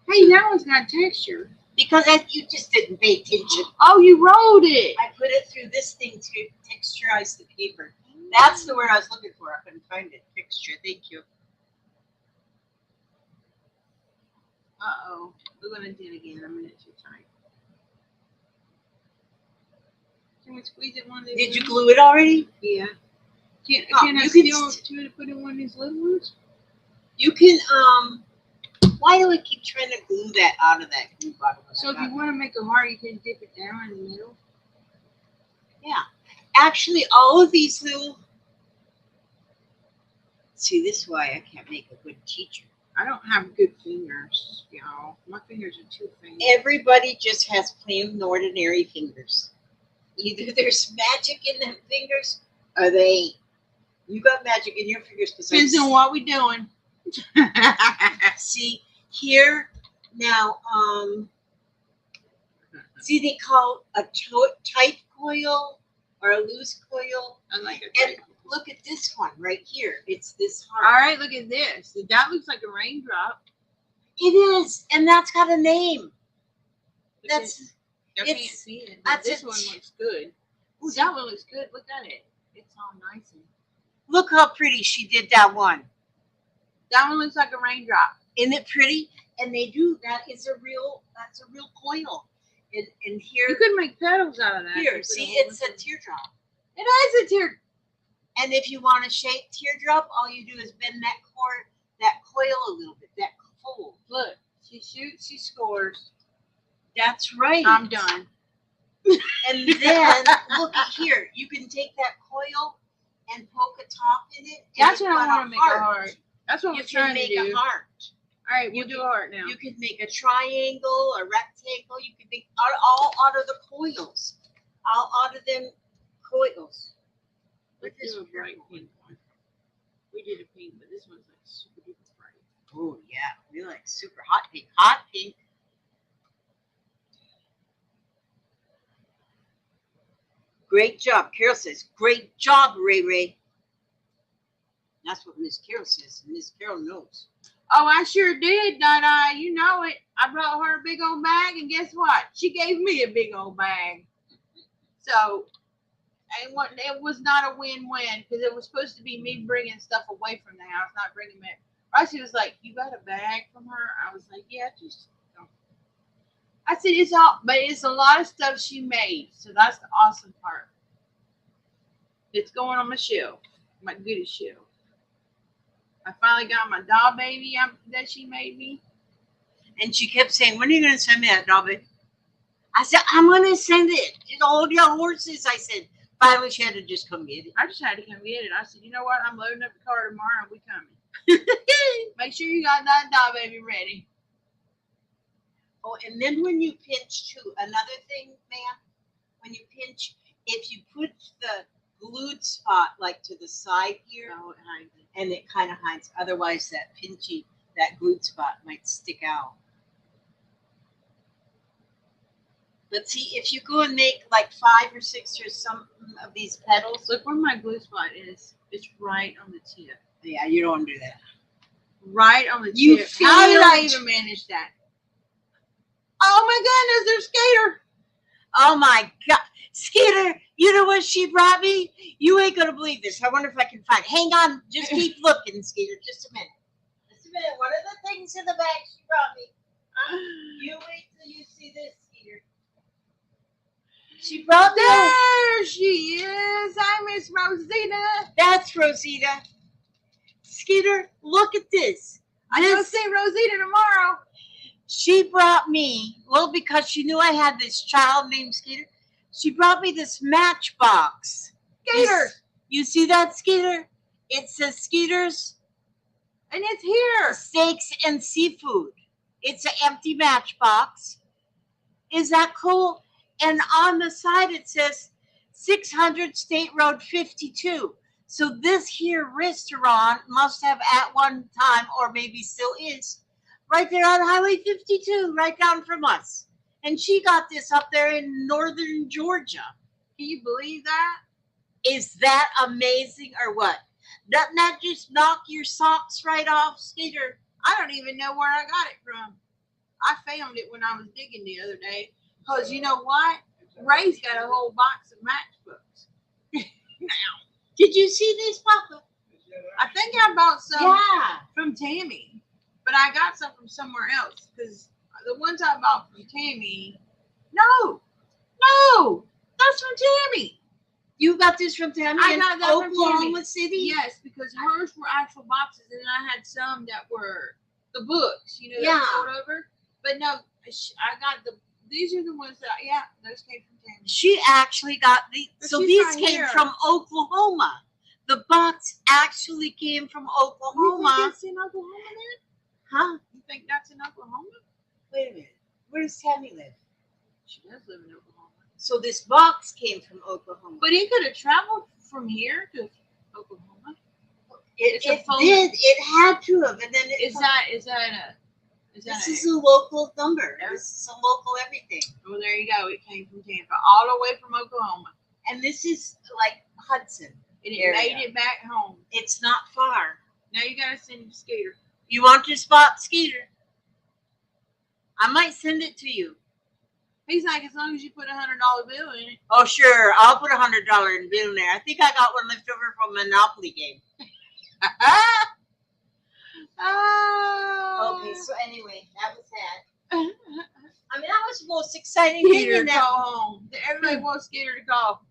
Hey, now it's got texture. Because you just didn't pay attention. Oh, you rolled it. I put it through this thing to texturize the paper. That's the word I was looking for. I couldn't find it. Texture. Thank you. Uh-oh. We're going to do it again. A minute too tight. Can we squeeze it one of these? Did you glue it already? Yeah. Can Oh, I you can still try to put in one of these little ones? You can, why do I keep trying to glue that out of that glue bottle? So if you want to make a heart, you can dip it down in the middle. Yeah. Actually, all of these little. See, this is why I can't make a good teacher. I don't have good fingers, y'all. My fingers are too faint. Everybody just has plain ordinary fingers. Either there's magic in them fingers, or they ain't. You got magic in your fingers because Depends on what we doing. see here now. See, they call a tight coil or a loose coil. I like it. And look at this one right here. It's this All heart. right, look at this. That looks like a raindrop. It is, and that's got a name. That's I can't it's- see it. But that's this it. one looks good. Ooh, that one looks good. Look at it. It's all nice. look how pretty she did that one. That one looks like a raindrop. Isn't it pretty? And they do that. That's a real coil. And here, You could make petals out of that. here, You see, put it's a teardrop. It is a tear. And if you want to shape teardrop, all you do is bend that coil a little bit, that fold. Look, she shoots, she scores. That's right. I'm done. And then look at here. You can take that coil and poke a top in it. And That's you've what I got want to make a heart. That's what You we're can trying to make do. a heart. All right, we'll You do a heart now. You could make a triangle, a rectangle. You could make all out of the coils. All out of them coils. Look Let's at this do a bright purple pink one. We did a pink, but this one's like super duper bright. Oh yeah, we like super hot pink. Hot pink. Great job, Carol says. Great job, Ray Ray. That's what Miss Carol says. Miss Carol knows. Oh, I sure did, Dada. You know it. I brought her a big old bag, and guess what? She gave me a big old bag. So, it was not a win-win because it was supposed to be me bringing stuff away from the house, not bringing it. Roxy was like, "You got a bag from her?" I was like, "Yeah, just." I said, "It's all, but it's a lot of stuff she made, so that's the awesome part. It's going on my shelf, my goodies shelf. I finally got my doll baby that she made me. And she kept saying, when are you going to send me that doll, baby? I said, I'm going to send it. It's all your horses. I said, finally she had to just come get it. I just had to come get it. I said, you know what? I'm loading up the car tomorrow and we coming. Make sure you got that doll baby ready. Oh, and then when you pinch too, another thing, ma'am, when you pinch, if you put the glued spot like to the side here, Oh, it hides it. and it kind of hides, otherwise that glued spot might stick out. But see, if you go and make like 5 or 6 or some of these petals, Look where my glue spot is. It's right on the tip. yeah, you don't want to do that. Right on the You tip. How did I feel- even manage that? Oh my goodness, there's Skater. Oh my God. Skeeter, you know what she brought me? You ain't going to believe this. I wonder if I can find it. Hang on. Just keep looking, Skeeter. Just a minute. Just a minute. What are the things in the bag she brought me? You wait till you see this, Skeeter. She brought me. There she is. Hi, Miss Rosita. That's Rosita. Skeeter, look at this. I'm going to see Rosita tomorrow. She brought me, well, because she knew I had this child named Skeeter, she brought me this matchbox. Skater. You see that, Skeeter? It says Skeeter's And it's here. Steaks and Seafood. It's an empty matchbox. Is that cool? And on the side it says 600 State Road 52. So this here restaurant must have at one time, or maybe still is, right there on Highway 52, right down from us. And she got this up there in northern Georgia. Can you believe that? Is that amazing or what? Doesn't that just knock your socks right off, Skeeter? I don't even know where I got it from. I found it when I was digging the other day. Because you know what? Ray's got a whole box of matchbooks. Did you see this, Papa? I think I bought some Yeah. from Tammy. But I got some from somewhere else. Because the ones I bought from Tammy. No. That's from Tammy. You got this from Tammy I in got that from Oklahoma City? Yes, because hers were actual boxes, and I had some that were the books, you know, Yeah. that fold over. But no, I got the These are the ones that, yeah, those came from Tammy. She actually got the. But So she's these right came here. from Oklahoma. The box actually came from You think Oklahoma. it's in Oklahoma then? Huh? You think that's in Oklahoma? Wait a minute. Where does Tammy live? She does live in Oklahoma. So this box came from Oklahoma. But it could have traveled from here to Oklahoma. It it's a phone- did. It had to have. And then it Is that a This is a local number. Yeah. This is a local everything. well, there you go. It came from Tampa, all the way from Oklahoma. And this is like Hudson. And it Area. made it back home. It's not far. Now you gotta send your scooter. You want to spot Skeeter? I might send it to you. He's like, as long as you put $100 bill in it. Oh, sure. I'll put $100 in bill in there. I think I got one left over from a Monopoly game. Oh. Okay, so anyway, that was that. I mean, that was the most exciting Get thing her in to that. call home. Everybody wants to get her to call.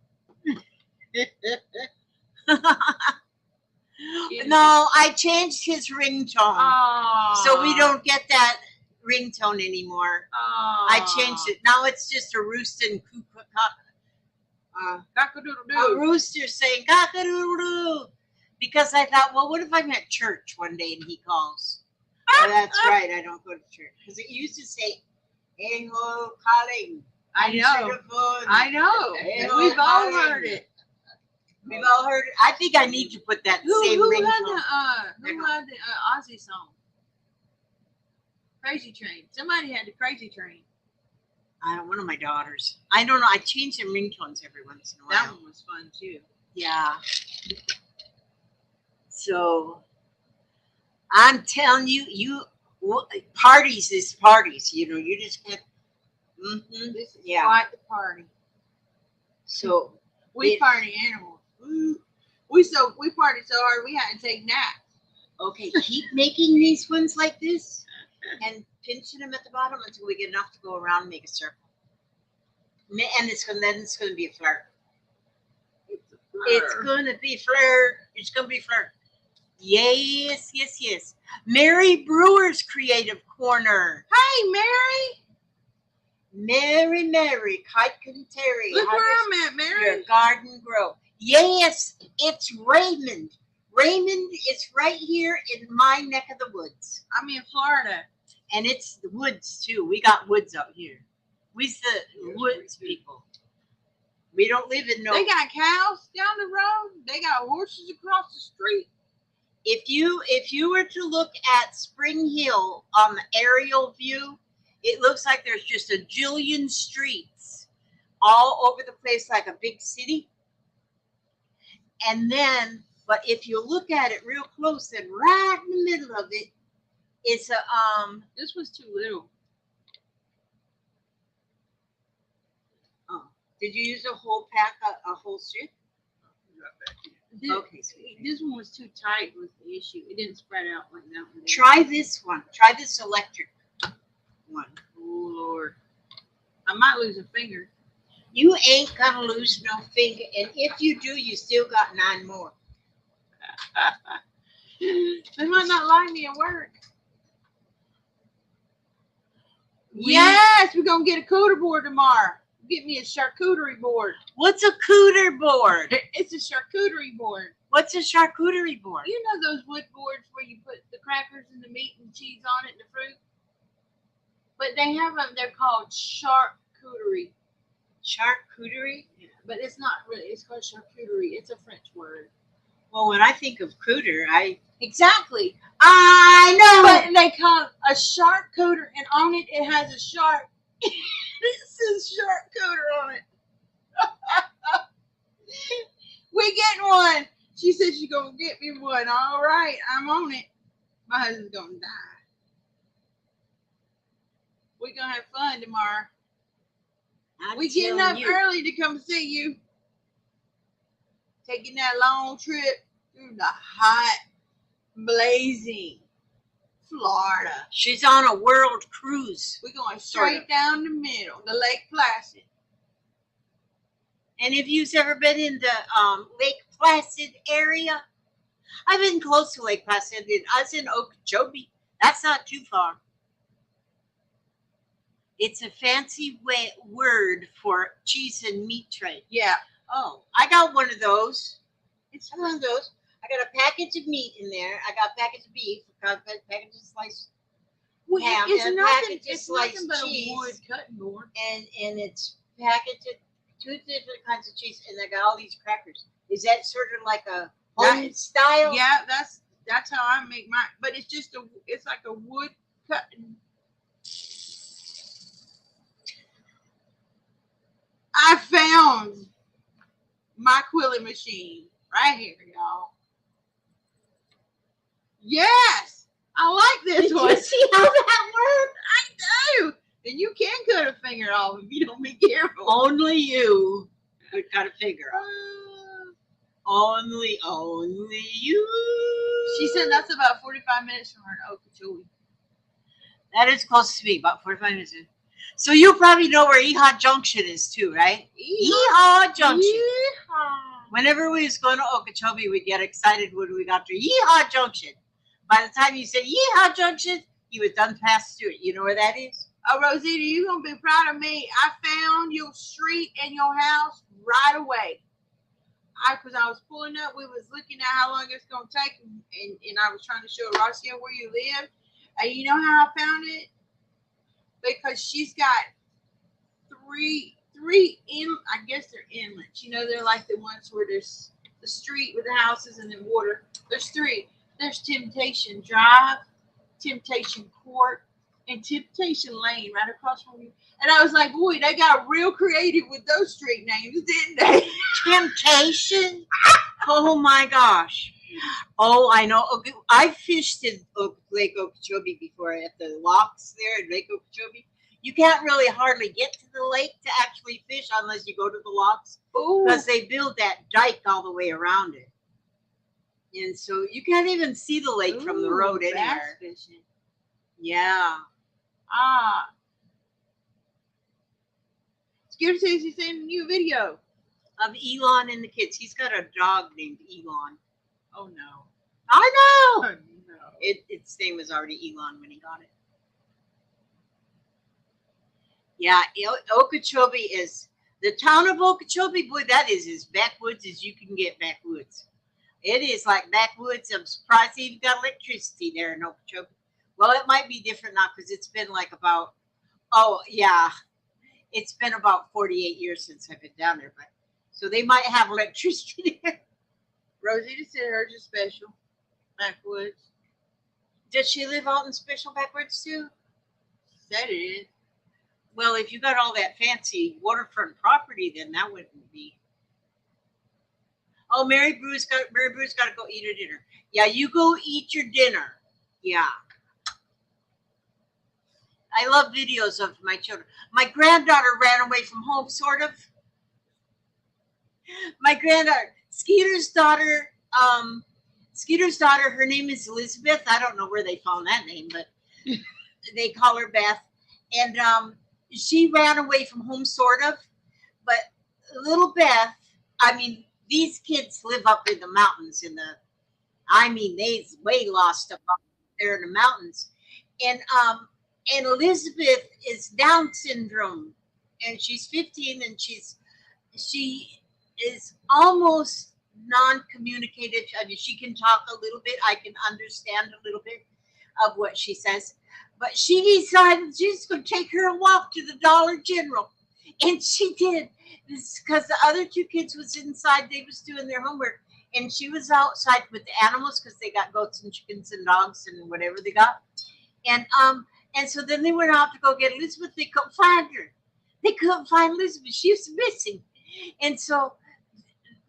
No, I changed his ringtone. Oh. So we don't get that ringtone anymore. Oh. I changed it. Now it's just a rooster and Cock-a-doodle-doo. a rooster saying cock-a-doodle-doo. Because I thought, well, what if I'm at church one day and he calls? Oh, that's right. I don't go to church. Because it used to say, hey ho, calling. I know. I know. Hey, We've all calling. heard it. We've all heard it. I think I need to put that same Who ringtone. had the Aussie song? Crazy Train. Somebody had the Crazy Train. One of my daughters. I don't know. I change their ringtones every once in a while. That one was fun too. Yeah. So I'm telling you, parties is parties. You know, you just get. Mm-hmm. This is Yeah. quite the party. So We It- party animals. We partied so hard we had to take naps. okay, keep making these ones like this and pinching them at the bottom until we get enough to go around and make a circle. And then it's gonna be a flirt. It's gonna be flirt. It's gonna be flirt. Yes, yes, yes. Mary Brewer's Creative Corner. Hey, Mary! Mary, Kite and Terry. Look how where does I'm at, your Mary. garden grow? Yes, it's Raymond. Raymond is right here in my neck of the woods. I'm in Florida. And it's the woods too. We got woods out here. We's the Yes, woods we do. people. We don't live in no. They got cows down the road. They got horses across the street. If you were to look at Spring Hill on the aerial view, it looks like there's just a jillion streets all over the place like a big city. And then, but if you look at it real close, then right in the middle of it is a This was too little. did you use a whole pack, a whole strip? This, Okay, sweetie. this one was too tight was the issue. It didn't spread out like that one did. Try this one. Try this electric one. Oh, Lord. I might lose a finger. You ain't gonna lose no finger, and if you do, you still got 9 more. They might not like me at work. We- Yes, we're going to get a cooter board tomorrow. Get me a charcuterie board. What's a cooter board? It's a charcuterie board. What's a charcuterie board? You know those wood boards where you put the crackers and the meat and cheese on it and the fruit? But they have them, they're called charcuterie. Charcuterie? Yeah, but it's not really, it's called charcuterie. It's a French word. Well, when I think of cooter, Exactly. I know. But they call it a charcuterie, and on it, it has a shark. It says charcuterie on it. We getting one. She said she's going to get me one. All right, I'm on it. My husband's going to die. We're going to have fun tomorrow. We getting up early to come see you. Taking that long trip through the hot, blazing Florida. She's on a world cruise. We're going Sort straight of. down the middle, the Lake Placid. And if you've ever been in the Lake Placid area, I've been close to Lake Placid. I was in Okeechobee. That's not too far. It's a fancy word for cheese and meat tray. Yeah. Oh, I got one of those. It's one of those. I got a package of meat in there. I got a package of beef. I got a package of sliced Well, ham. it's and a nothing. package of It's nothing sliced but cheese. a wood cutting board. And it's packaged with 2 different kinds of cheese, and I got all these crackers. Is that sort of like a home style? Yeah, that's how I make mine. But it's just it's like a wood cutting. I found my quilling machine right here, y'all. Yes, I like this Did one. you see how that worked? I do. And you can cut a finger off if you don't be careful. Only you could cut a finger off. Only you. She said that's about 45 minutes from her in Okeechobee. That is close to me, about 45 minutes. So you probably know where Yeehaw Junction is too, right? Yeehaw Junction. Yeehaw. Whenever we was going to Okeechobee, we'd get excited when we got to Yeehaw Junction. By the time you said Yeehaw Junction, you was done past through it. You know where that is? Oh, Rosita, you're going to be proud of me. I found your street and your house right away. Because I was pulling up, we was looking at how long it's going to take, and I was trying to show Rocio where you live. And you know how I found it? Because she's got three I guess they're inlets. You know, they're like the ones where there's the street with the houses and then water. There's 3. There's Temptation Drive, Temptation Court, and Temptation Lane right across from you. And I was like, boy, they got real creative with those street names, didn't they? Temptation? Oh my gosh. Oh, I know. Okay, I fished in Lake Okeechobee before at the locks there in Lake Okeechobee. You can't really hardly get to the lake to actually fish unless you go to the locks because they build that dike all the way around it. And so you can't even see the lake from the road anywhere. Fishing. Yeah. Scary says he's sending you a video of Elon and the kids. He's got a dog named Elon. Oh no. I know. Oh, no. Its name was already Elon when he got it. Yeah, Okeechobee is the town of Okeechobee. Boy, that is as backwoods as you can get backwoods. It is like backwoods. I'm surprised they even got electricity there in Okeechobee. Well, it might be different now because it's been like about, it's been about 48 years since I've been down there. But so they might have electricity there. Rosita said hers is special. Backwoods. Does she live out in special backwoods too? Said it is. Well, if you got all that fancy waterfront property, then that wouldn't be. Oh, Mary Brew's got to go eat her dinner. Yeah, you go eat your dinner. Yeah. I love videos of my children. My granddaughter ran away from home, sort of. My granddaughter, Skeeter's daughter, her name is Elizabeth. I don't know where they found that name, but they call her Beth. And she ran away from home, sort of. But little Beth, I mean, these kids live up in the mountains they way lost up there in the mountains. And Elizabeth is Down syndrome, and she's 15, and she is almost non-communicative. I mean, she can talk a little bit. I can understand a little bit of what she says. But she decided she's going to take her a walk to the Dollar General. And she did. This because the other 2 kids was inside. They was doing their homework. And she was outside with the animals because they got goats and chickens and dogs and whatever they got. And so then they went out to go get Elizabeth. They couldn't find her. They couldn't find Elizabeth. She was missing. And so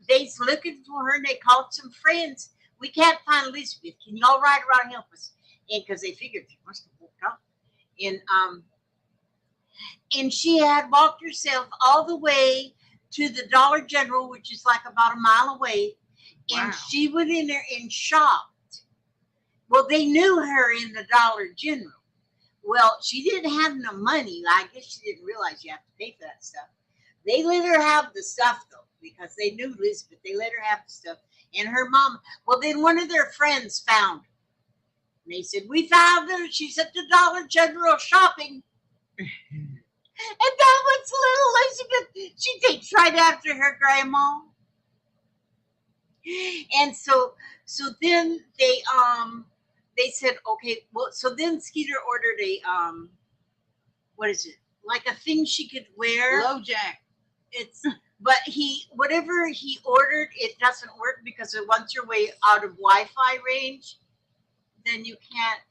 they's looking for her, and they called some friends. We can't find Elizabeth. Can y'all ride around and help us? And because they figured they must have woke up. And she had walked herself all the way to the Dollar General, which is like about a mile away. Wow. And she went in there and shopped. Well, they knew her in the Dollar General. Well, she didn't have no money. I guess she didn't realize you have to pay for that stuff. They let her have the stuff, though, because they knew Elizabeth. They let her have the stuff. And her mom, well, then one of their friends found her. And they said, we found her. She's at the Dollar General shopping. And that was little Elizabeth. She takes right after her grandma. And so then they said, okay, well, so then Skeeter ordered a what is it? Like a thing she could wear. Low jack. It's but whatever he ordered, it doesn't work because once you're way out of Wi-Fi range, then you can't.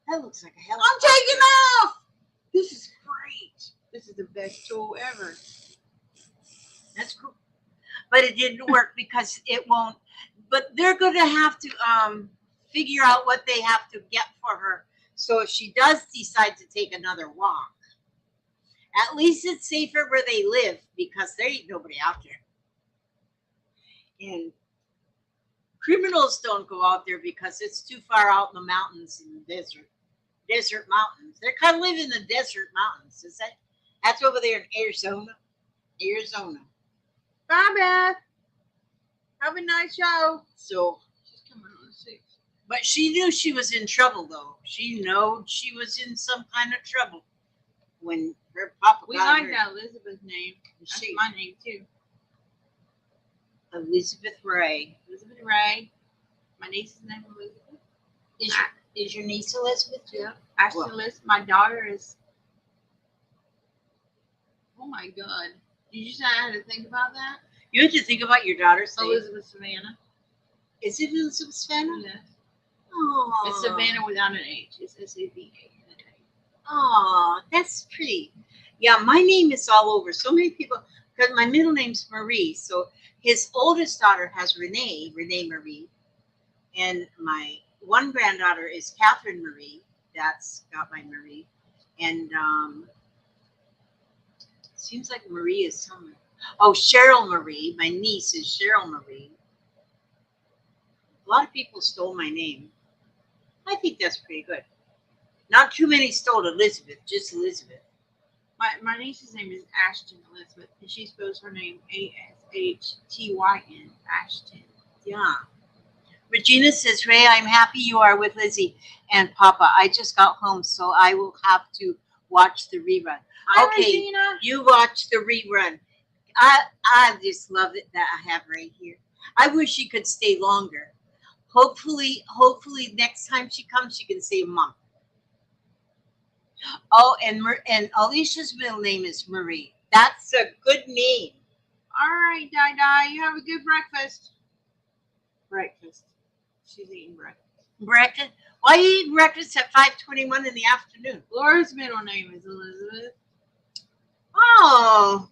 That looks like a helicopter. I'm taking off. This is great. This is the best tool ever. That's cool. But it didn't work because it won't. But they're going to have to figure out what they have to get for her. So if she does decide to take another walk, at least it's safer where they live because there ain't nobody out there. And criminals don't go out there because it's too far out in the mountains in the desert. Desert mountains. They're kind of live in the desert mountains. Is that? That's over there in Arizona. Arizona. Bye, Beth. Have a nice show. So, She's coming on the 6th. but she knew she was in trouble, though. She knew she was in some kind of trouble when her papa We got like her. that Elizabeth name. That's She, my name, too. Elizabeth Ray. Elizabeth Ray. My niece's name is Elizabeth. Is your niece Elizabeth too? Yeah. Ashley Well. Elizabeth. My daughter is. Oh my God. Did you say I had to think about that? You have to think about your daughter's name. Elizabeth Savannah. Is it Elizabeth Savannah? Yes. Oh, It's Savannah without an H. It's SAVA. Oh, that's pretty. Yeah, my name is all over. So many people, because my middle name's Marie. So his oldest daughter has Renee Marie. And my one granddaughter is Catherine Marie. That's got my Marie. And seems like Marie is somewhere. Oh, Cheryl Marie. My niece is Cheryl Marie. A lot of people stole my name. I think that's pretty good. Not too many stole Elizabeth, just Elizabeth. My niece's name is Ashton Elizabeth, and she spells her name ASHTYN. Ashton. Yeah. Regina says, Ray, I'm happy you are with Lizzie and Papa. I just got home, so I will have to watch the rerun. Hi, Okay, Regina. you watch the rerun. I just love it that I have right here. I wish she could stay longer. Hopefully next time she comes, she can say Mom. Oh, and Alicia's middle name is Marie. That's a good name. All right, Di. You have a good breakfast. Breakfast. She's eating breakfast. Breakfast? Why are you eating breakfast at 5:21 in the afternoon? Laura's middle name is Elizabeth. Oh,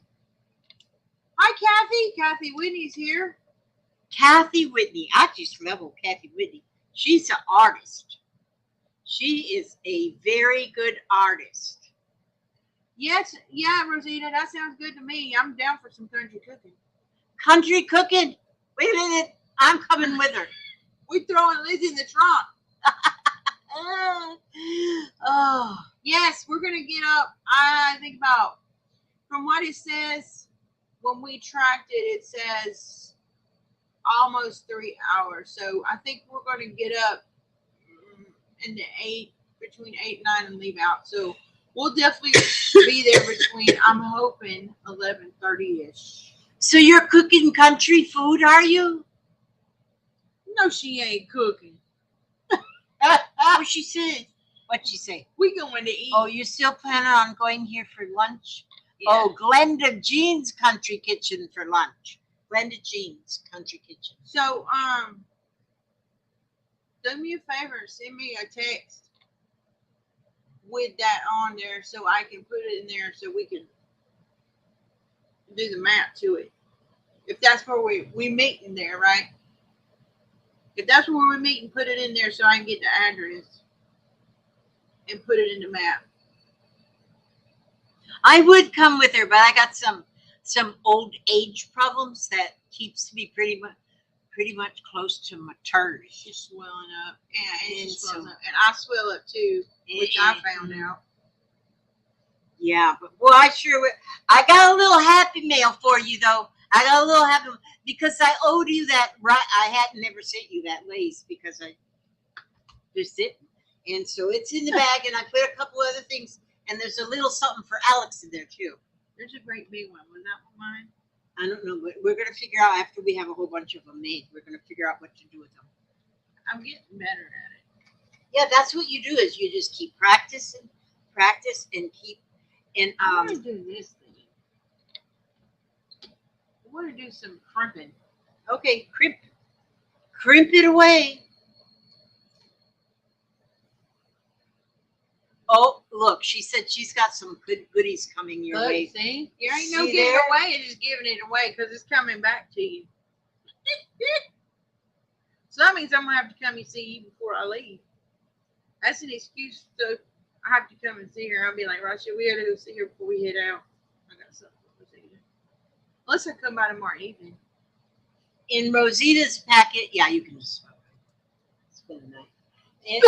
Hi, Kathy. Kathy Whitney's here. Kathy Whitney. I just love Kathy Whitney. She's an artist. She is a very good artist. Yes, yeah, Rosita, that sounds good to me. I'm down for some country cooking. Country cooking. Wait a minute. I'm coming with her. We're throwing Lizzie in the trunk. Oh, Yes, we're going to get up. I think about, from what it says, when we tracked it, it says almost 3 hours. So I think we're going to get up in the between 8 and 9 and leave out. So we'll definitely be there between, I'm hoping, 11:30-ish. so you're cooking country food, are you? No, she ain't cooking. What she said? What'd she say? We going to eat. Oh, you still planning on going here for lunch? Yeah. Oh, Glenda Jean's Country Kitchen for lunch. Glenda Jean's Country Kitchen. So, do me a favor and send me a text with that on there so I can put it in there so we can do the map to it. If that's where we meet in there, right? If that's where we meet, and put it in there so I can get the address and put it in the map. I would come with her, but I got some old age problems that keeps me pretty much close to maternity. She's swelling up. Yeah, and, And swelling so- up. And I swell up too, which I found out. Yeah, but well, I sure would. I got a little happy mail for you though. I got a little happy because I owed you that. Right, I had never sent you that lace because I just didn't, and so it's in the bag, and I put a couple other things And there's a little something for Alex in there too. There's a great big one. Was that one mine? I don't know, but we're gonna figure out after we have a whole bunch of them made. We're gonna figure out what to do with them. I'm getting better at it. Yeah, that's what you do. Is you just keep practicing, practice, and keep. And I want to do this thing. I want to do some crimping. okay, crimp it away. Oh, look, she said she's got some good goodies coming your Look, way. see? You ain't no See giving there? away. It's just giving it away because it's coming back to you. So that means I'm going to have to come and see you before I leave. That's an excuse to I have to come and see her. I'll be like, Rasha, we got to go see her before we head out. I got something for Rosita. Unless I come by tomorrow evening. In Rosita's packet, yeah, you can just spend the night. And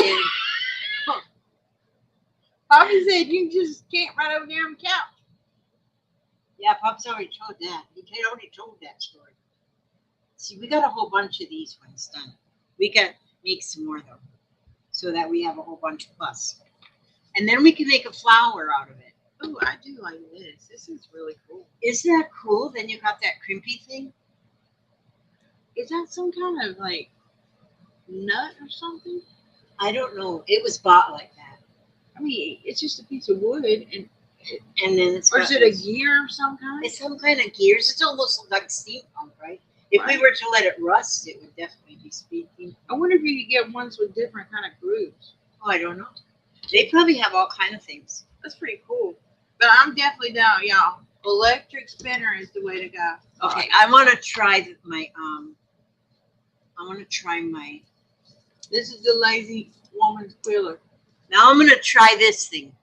Bobby said you just can't right over there on the couch. yeah, Pop's already told that. He already told that story. See, we got a whole bunch of these ones done. We got make some more though, so that we have a whole bunch plus, and then we can make a flower out of it. Oh, I do like this. This is really cool. Isn't that cool? Then you got that crimpy thing. Is that some kind of like nut or something? I don't know. It was bought like that, I mean, it's just a piece of wood, and then it's or got is it a this- gear of some kind? It's some kind of gears. It's almost like steampunk, right? If we Right. were to let it rust, it would definitely be steampunk. I wonder if you could get ones with different kind of grooves. Oh, I don't know. They probably have all kind of things. That's pretty cool. But I'm definitely down, y'all. Electric spinner is the way to go. Okay, I want to try my I want to try my. This is the lazy woman's quiller. Now I'm gonna try this thing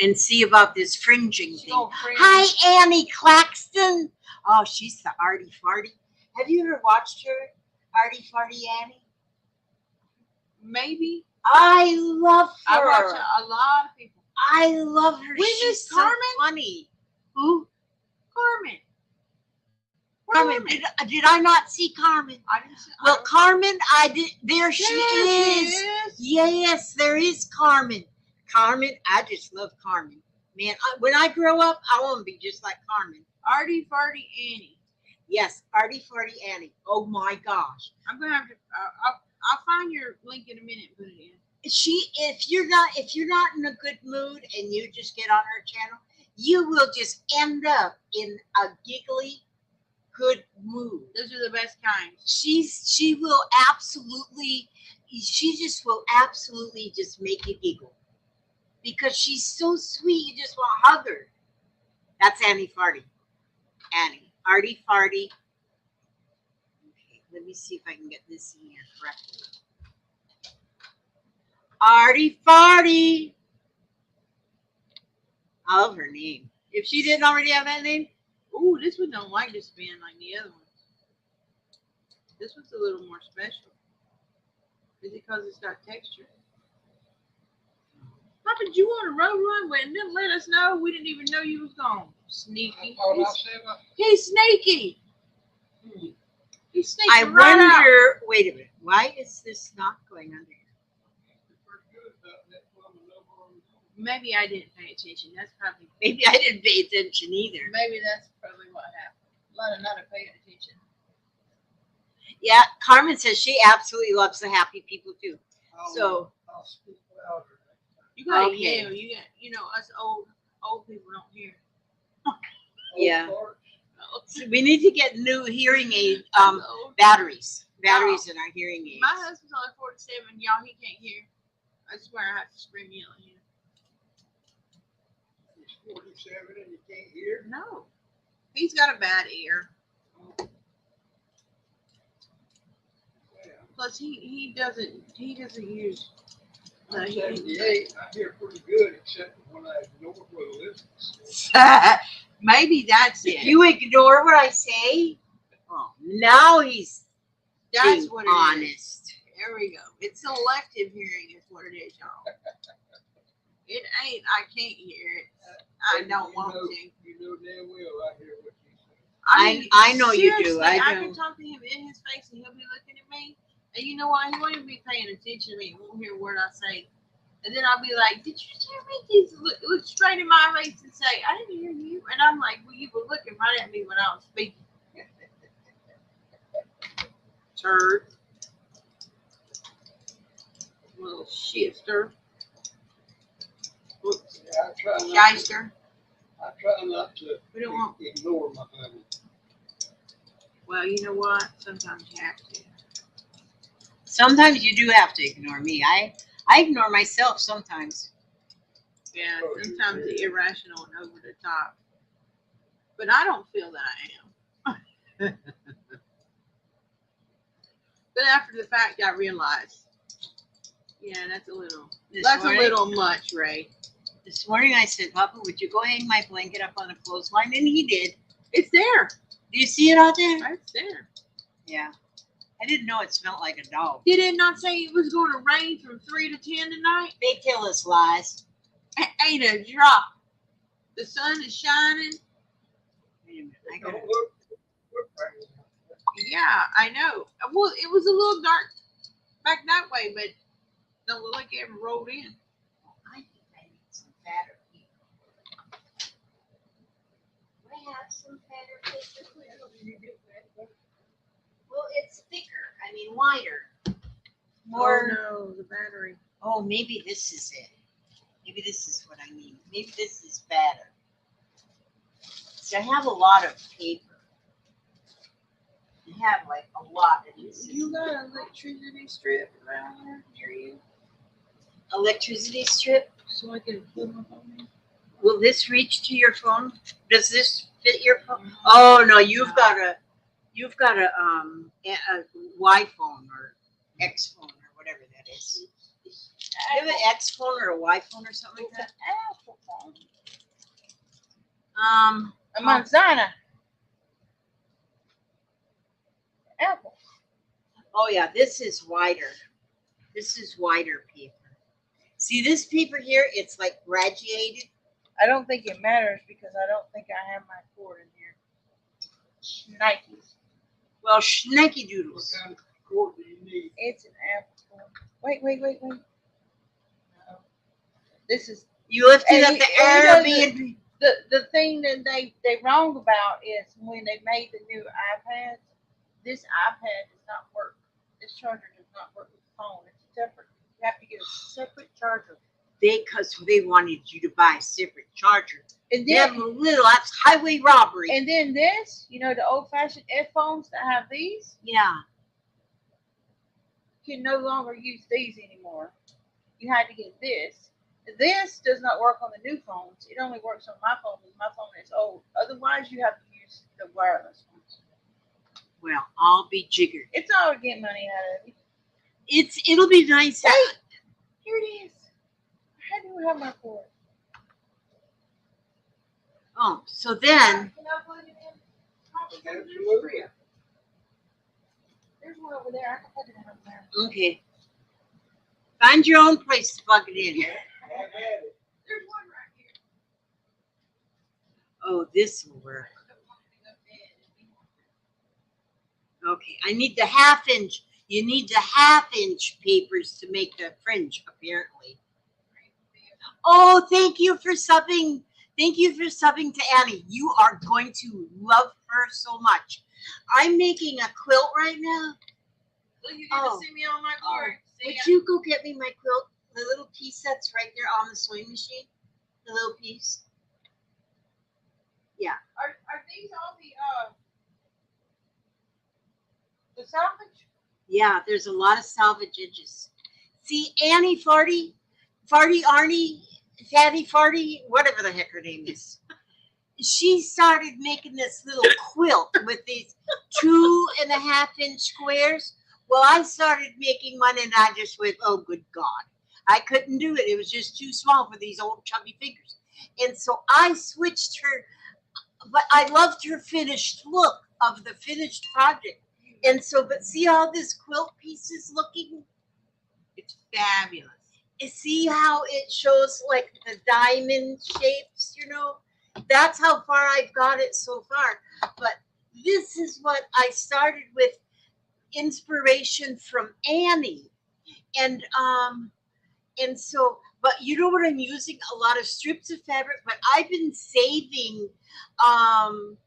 and see about this fringing thing. Oh, friend. Hi, Annie Claxton. Oh, she's the arty farty. Have you ever watched her, Arty Farty Annie? Maybe. I love I her. watch a lot of people. I love her. We She's miss so Carmen? funny. Who? Carmen. Carmen. Did I not see Carmen? I didn't see, Well, Carmen, I did. There she is. is. Yes, there is Carmen. Carmen, I just love Carmen. Man, when I grow up, I want to be just like Carmen. Arty Farty Annie. Yes, Arty Farty Annie. Oh my gosh. I'm gonna have to. I'll find your link in a minute and put it in. If you're not in a good mood and you just get on her channel, you will just end up in a giggly good mood. Those are the best kinds. She just will absolutely just make you giggle because she's so sweet. You just want to hug her. That's Annie Farty. Annie. Arty Farty. Okay, let me see if I can get this in here correctly. Arty Farty. I love her name. If she didn't already have that name, Ooh, this one don't like to spin like the other ones. This one's a little more special. Is it because it's got texture? Papa, did you want a road run? Well, didn't let us know. We didn't even know you was gone. Sneaky. Oh, I said, He's sneaky. He's sneaky. I right out. wonder. Wait a minute. Why is this not going under here? Maybe I didn't pay attention. That's probably. Maybe I didn't pay attention either. Maybe that's probably what happened. A lot of not paying attention. Yeah, Carmen says she absolutely loves the happy people too. So I'll speak louder. You gotta Okay. yell. You got. You know, us old people don't hear. Yeah. Old so we need to get new hearing aid Old. battees in our hearing aids. My husband's only 47. Y'all, he can't hear. I swear I have to scream yell at him. He's 47 and you can't hear. No. He's got a bad ear. Yeah. Plus, he doesn't use. I'm 78. I hear pretty good, except when I ignore what it listens. Maybe that's it. You ignore what I say. Oh, now he's That's being what it is. honest. There we go. It's selective hearing is what it is, y'all. It ain't. I can't hear it. I don't want to. You know damn well I hear what you say. I know you do. Seriously, I I do. can talk to him in his face and he'll be looking at me. And you know what? He won't even be paying attention to me. He won't hear a word I say. And then I'll be like, "Did you tell me this?" Look straight in my face and say, "I didn't hear you." And I'm like, "Well, you were looking right at me when I was speaking." Turd. Little shifter. Whoops. Yeah, Shyster. I try not to We don't want. ignore my family. Well, you know what? Sometimes you have to. Sometimes you do have to ignore me. I ignore myself sometimes. Yeah, sometimes it's irrational and over the top. But I don't feel that I am. But after the fact, I realized, yeah, that's a little much, Ray. This morning I said, Papa, would you go hang my blanket up on a clothesline? And he did. It's there. Do you see it out there? It's there. Yeah. I didn't know it smelled like a dog. Did it not say it was going to rain from 3 to 10 tonight? They tell us lies. It ain't a drop. The sun is shining. Wait a minute. I Don't gotta, look right. Yeah, I know. Well, it was a little dark back that way, but don't look like it ever rolled in. I think I need some fatter people. I have some fatter people. Well, it's thicker. I mean, wider. More. Oh no, the battery. Oh, maybe this is it. Maybe this is what I need. Maybe this is better. See, I have a lot of paper. I have like a lot of this. You got an electricity strip around there near you, Electricity strip. so I can put my phone in. Will this reach to your phone? Does this fit your phone? Oh no, you've got a Y phone or X phone or whatever that is. You have an X phone or a Y phone or something like that? Apple phone. Um, A manzana. Apple. oh yeah, this is wider. This is wider paper. See this paper here? It's like graduated. I don't think it matters because I don't think I have my cord in here. Nikes. Well, schnecky What doodles. kind of cord do you need? It's an Apple cord. Wait. No. This is You lifted up And the you know Airbnb. the thing that they wrong about is when they made the new iPads. This iPad does not work. This charger does not work with the phone. It's separate. You have to get a separate charger. Because they wanted you to buy a separate charger. And Damn then little, that's highway robbery. and then this, you know, the old-fashioned headphones that have these, Yeah. you can no longer use these anymore. You had to get this. This does not work on the new phones. It only works on my phone because my phone is old. Otherwise, you have to use the wireless ones. Well, I'll be jiggered. It's all to get money out of it. It'll be nice. Wait, here it is. How do you have my cord? Oh, so then Can I plug it in? Absolutely. There's one over there. I can plug it in over there. okay. Find your own place to plug it in. Have at it. There's one right here. Oh, this will work. Okay, I need the half-inch. You need the half-inch papers to make the fringe, apparently. Oh, thank you for subbing. Thank you for subbing to Annie. You are going to love her so much. I'm making a quilt right now. Look, you get to see me on my board. Would you go get me my quilt? The little piece that's right there on the sewing machine. The little piece. Are these all the salvage? Yeah, there's a lot of salvage edges. See, Annie Farty, Arnie, Fatty Farty, whatever the heck her name is. She started making this little quilt with these 2.5-inch squares. Well, I started making one and I just went, oh, good God. I couldn't do it. It was just too small for these old chubby fingers. And so I switched her, but I loved her finished look of the finished project. And so, but see how this quilt piece is looking? It's fabulous. See how it shows like the diamond shapes, you know? That's how far I've got it so far. But this is what I started with, inspiration from Annie. And so, But you know what I'm using? A lot of strips of fabric, but I've been saving um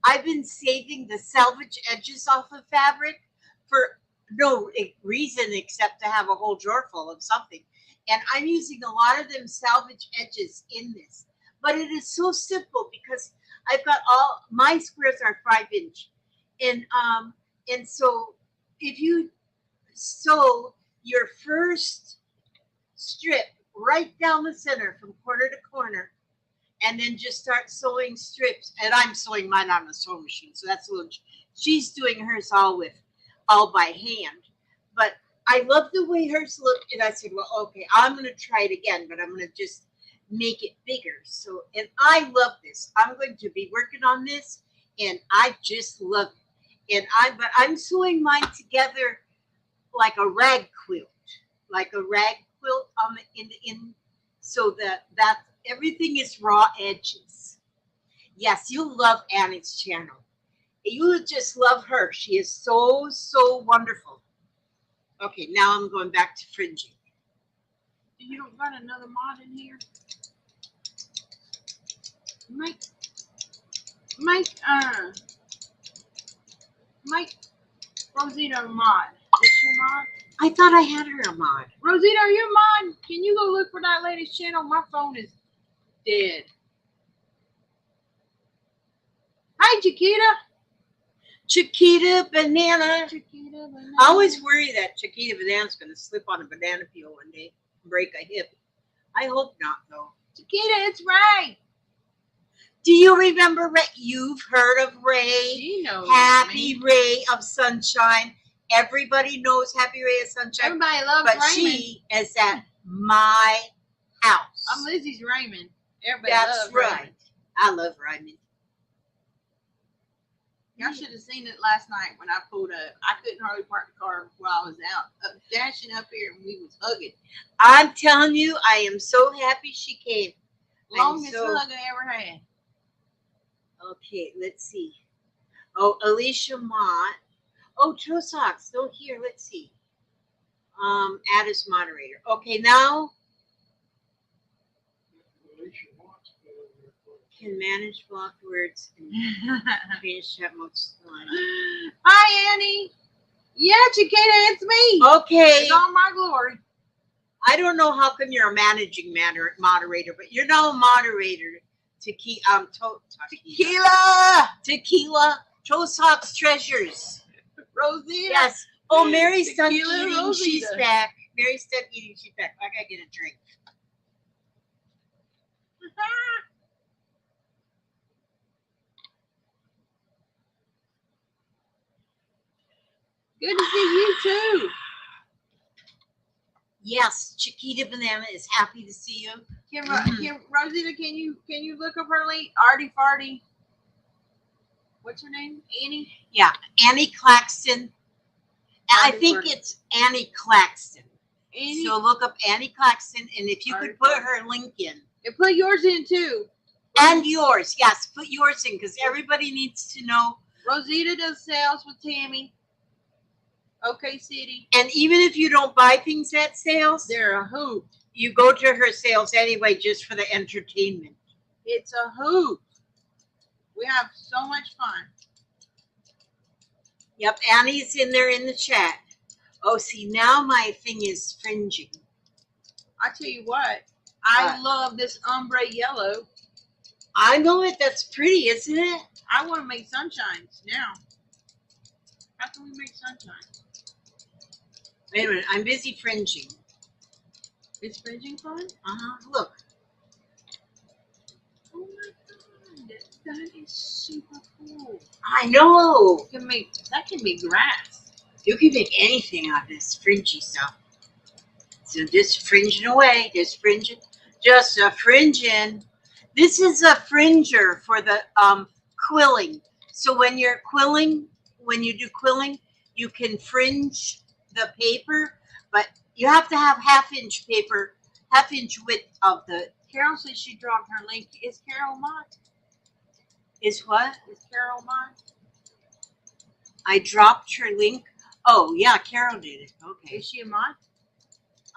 the salvage edges off of fabric for no reason except to have a whole drawer full of something. And I'm using a lot of them salvage edges in this. But it is so simple because I've got all my squares are 5 inch. And so if you sew your first strip right down the center from corner to corner, and then just start sewing strips. And I'm sewing mine on the sewing machine, so that's a little. She's doing hers all by hand. But I love the way hers look, and I said, well, okay, I'm gonna try it again, but I'm gonna just make it bigger. So, and I love this. I'm going to be working on this, and I just love it. But I'm sewing mine together like a rag quilt, on the in so that everything is raw edges. Yes, you love Annie's channel. You would just love her. She is so wonderful. Okay, now I'm going back to fringing. You don't got another mod in here? Make Rosita a mod. Is your mod? I thought I had her a mod. Rosita, are you a mod? Can you go look for that lady's channel? My phone is dead. Hi, Chiquita Banana. Chiquita Banana. I always worry that Chiquita Banana's going to slip on a banana peel one day and break a hip. I hope not, though. Chiquita, it's Ray. Do you remember Ray? You've heard of Ray. She knows Happy me. Ray of Sunshine. Everybody knows Happy Ray of Sunshine. Everybody loves But Raymond. she is at my house. I'm Lizzie's Raymond. Everybody That's loves right. Raymond. I love Raymond. Y'all should have seen it last night when I pulled up. I couldn't hardly park the car while I was out dashing up here, and we was hugging. I'm telling you, I am so happy she came. Longest hug I ever had. Okay, let's see. Oh, Alicia Mott. Oh, Joe Socks. No, here, let's see. Add as moderator. Okay, now can manage blocked words and finish chat modes. Hi, Annie. Yeah, Chiquita, it's me. Okay. It's all my glory. I don't know how come you're a managing moderator, but you're now a moderator. Tequila. Joe Socks Treasures. Rosita. Yes. Oh, Mary's done Tequila eating. Rosita. She's back. Mary's done eating. She's back. I gotta get a drink. Good to see you too. Yes, Chiquita Banana is happy to see you. Rosita, can you look up her link? Artie Farty. What's her name? Annie? Yeah, Annie Claxton. I think Farty. it's Annie Claxton. Annie? So look up Annie Claxton, and if you could Artie put Farty. her link in. And put yours in too. And yours, yes, put yours in, because everybody needs to know. Rosita does sales with Tammy. OK City. And even if you don't buy things at sales, They're a hoot. you go to her sales anyway just for the entertainment. It's a hoot. We have so much fun. Yep, Annie's in there in the chat. Oh, see, now my thing is fringing. I tell you what, I What? love this ombre yellow. I know it. That's pretty, isn't it? I want to make sunshines now. How can we make sunshine? Wait a minute. I'm busy fringing. Is fringing fun? Look. Oh my god, that is super cool. I know. That can be grass. You can make anything out of this fringy stuff. So just fringing away. Just fringing. Just a fringing. This is a fringer for the quilling. So when you're quilling, when you do quilling, you can fringe the paper, but you have to have half-inch paper, half-inch width of the. Carol says she dropped her link. Is Carol mine? Is what? Is Carol mine? I dropped her link. Oh yeah, Carol did it. Okay. Is she a mine?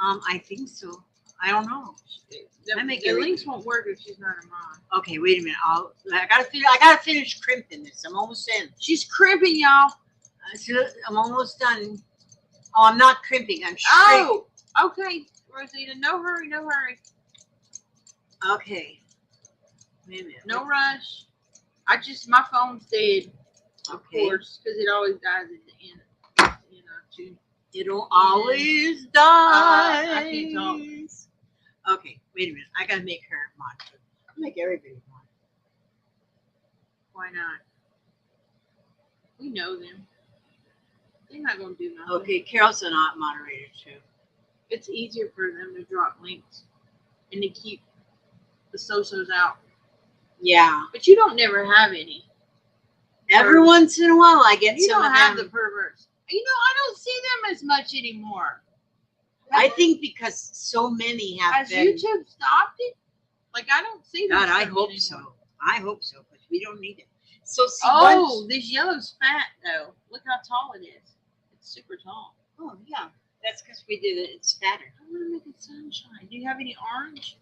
I think so. I don't know. I make The everything. links won't work if she's not a mom. Okay, wait a minute. I gotta finish crimping this. I'm almost in. She's crimping, y'all. I'm almost done. Oh, I'm not crimping. I'm Oh, okay, Rosita. No hurry, no hurry. Okay. Wait a minute. No rush. My phone's dead, of Okay. course, because it always dies at the end. You know, too. It'll always die. I can't talk. Okay, wait a minute. I gotta make her mod. I'll make everybody mod. Why not? We know them. They're not gonna do nothing. Okay, Carol's a not moderator too. It's easier for them to drop links and to keep the socials out. Yeah. But you don't never have any. Every once in a while, I get You some don't of have them. the perverts. You know, I don't see them as much anymore. I think because so many have Has been. YouTube stopped it? Like, I don't see them. God, I coming hope anymore. so. I hope so, but we don't need it. So see. Oh, this yellow's fat though. Look how tall it is. It's super tall. Oh yeah, that's because we did it. It's fatter. I want to make it sunshine. Do you have any orange?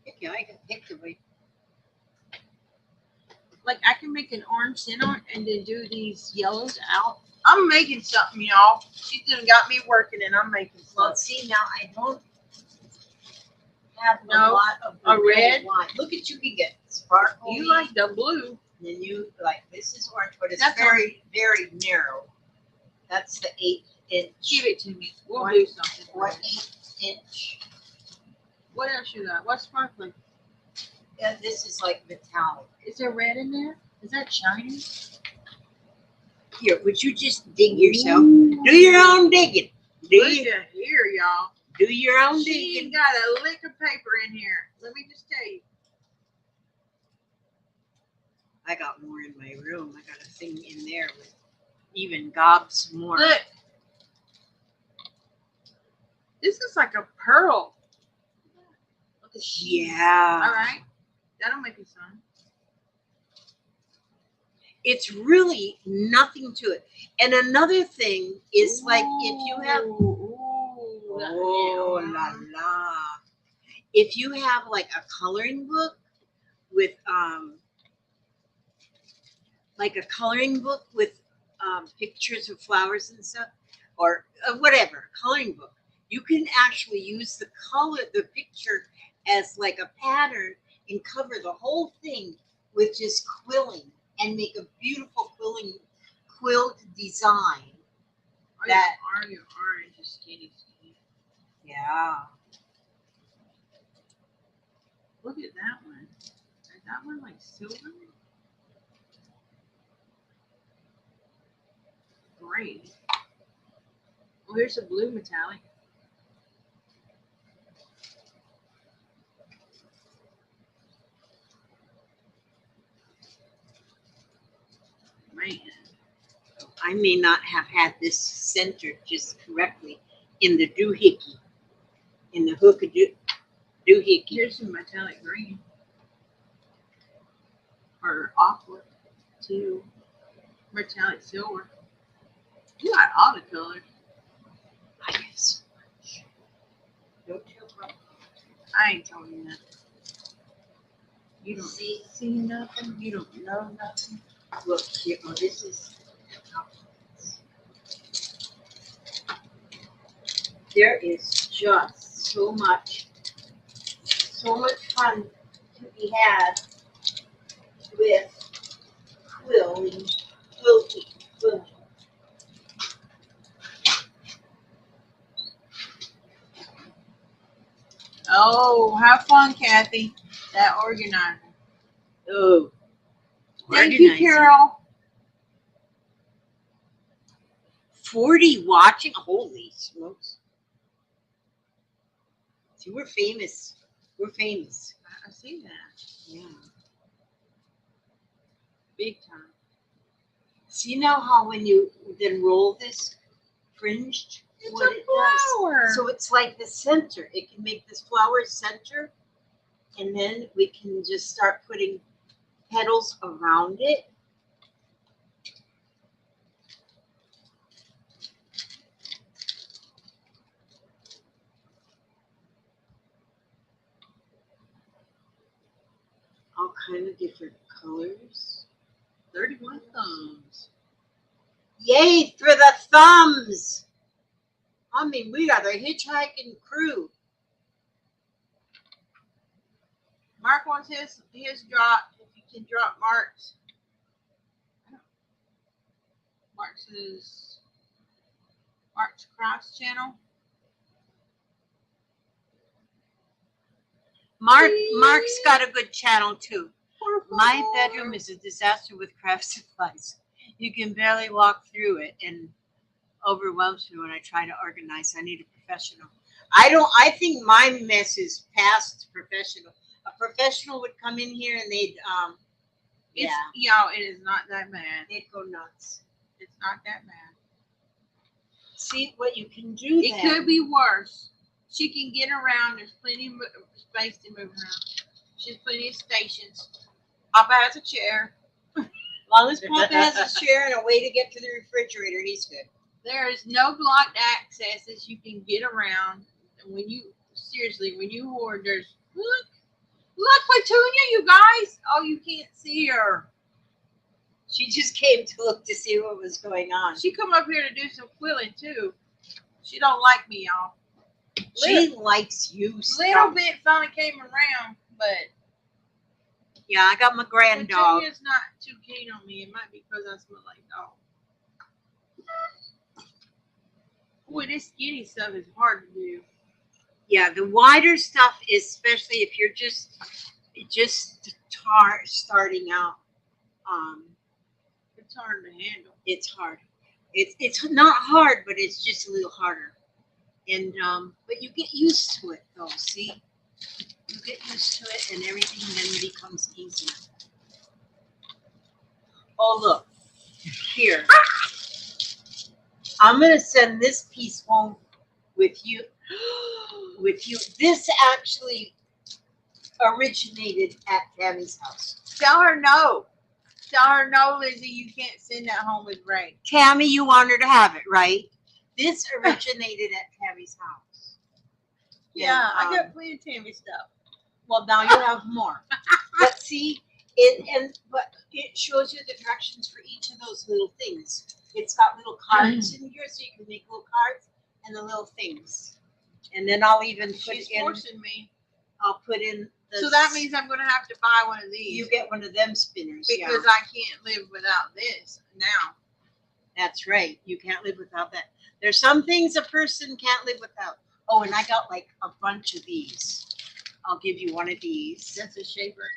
Okay, I can pick the way. Like, I can make an orange center and then do these yellows out. I'm making something, y'all. She done got me working, and I'm making Well, something. see now I don't have No, a lot of the a red? wine. Look at you can get sparkle. You like the blue. Then you like this is orange, but it's That's very narrow. That's the 8-inch. Give it to me. We'll What? do something. What 8-inch? What else you got? What's sparkling? Yeah, this is like metallic. Is there red in there? Is that shiny? Here, would you just dig yourself? Do your own digging. Look Do at you, here, y'all. do your own She digging. ain't got a lick of paper in here. Let me just tell you. I got more in my room. I got a thing in there with even gobs more. Look. This is like a pearl. Look at Yeah. All right. That'll make it sun. It's really nothing to it. And another thing is like if you have oh la la. If you have like a coloring book with pictures of flowers and stuff, or whatever, coloring book, you can actually use the picture as like a pattern and cover the whole thing with just quilling and make a beautiful quilt design. That are your orange is skinny. yeah. Look at that one. Is that one like silver? Great. Well, here's a blue metallic. Man. I may not have had this centered just correctly in the doohickey, in the hook of doohickey. Here's some metallic green. Or aqua, too. Metallic silver. You got all the colors. I have so much. Don't tell Papa. I ain't telling you nothing. You don't See nothing. You don't know nothing. Look here. Oh, this is. There is just so much fun to be had with quilting. Oh, have fun, Kathy. That organizer. Oh, Thank you, organizing. Carol. 40 watching. Holy smokes! See, we're famous. We're famous. I see that. Yeah. Big time. See now how when you then roll this fringed, It's what a it does. flower. So it's like the center. It can make this flower center, and then we can just start putting petals around it. kind of different colors. 31 thumbs. Yay for the thumbs! I mean, we got a hitchhiking crew. Mark wants his dropped. If you can drop Mark's. Mark's Crafts channel. Mark's got a good channel too. My bedroom is a disaster with craft supplies. You can barely walk through it and overwhelms me when I try to organize. I need a professional. I think my mess is past professional. A professional would come in here and they'd It is not that bad. they'd go nuts. It's not that bad. See what you can do. It could be worse. She can get around. There's plenty of space to move around. She's plenty of stations. Papa has a chair. As long as Papa has a chair and a way to get to the refrigerator, he's good. There is no blocked accesses. You can get around. And when you hoard, there's look, Petunia, you guys. Oh, you can't see her. She just came to look to see what was going on. She come up here to do some quilling too. She don't like me, y'all. She likes you. Little bit finally came around, but yeah, I got my grand dog. Petunia's not too keen on me. It might be because I smell like dog. Boy, this skinny stuff is hard to do. Yeah, the wider stuff, especially if you're just starting out, It's hard to handle. it's hard. It's not hard, but it's just a little harder. And but you get used to it, though. See, you get used to it, and everything then becomes easier. Oh, look here. I'm gonna send this piece home with you. This actually originated at Tammy's house. Tell her no. Tell her no, Lizzie. You can't send that home with Ray. Tammy, you want her to have it, right? This originated at Tammy's house. Yeah, And, I got plenty of Tammy stuff. Well, now you have more. But see, but it shows you the directions for each of those little things. It's got little cards in here, so you can make little cards and the little things. And then I'll even put She's in. forcing me. I'll put in. So that means I'm going to have to buy one of these. You get one of them spinners. Because yeah. I can't live without this now. That's right. You can't live without that. There's some things a person can't live without. Oh, and I got like a bunch of these. I'll give you one of these. That's a shaper.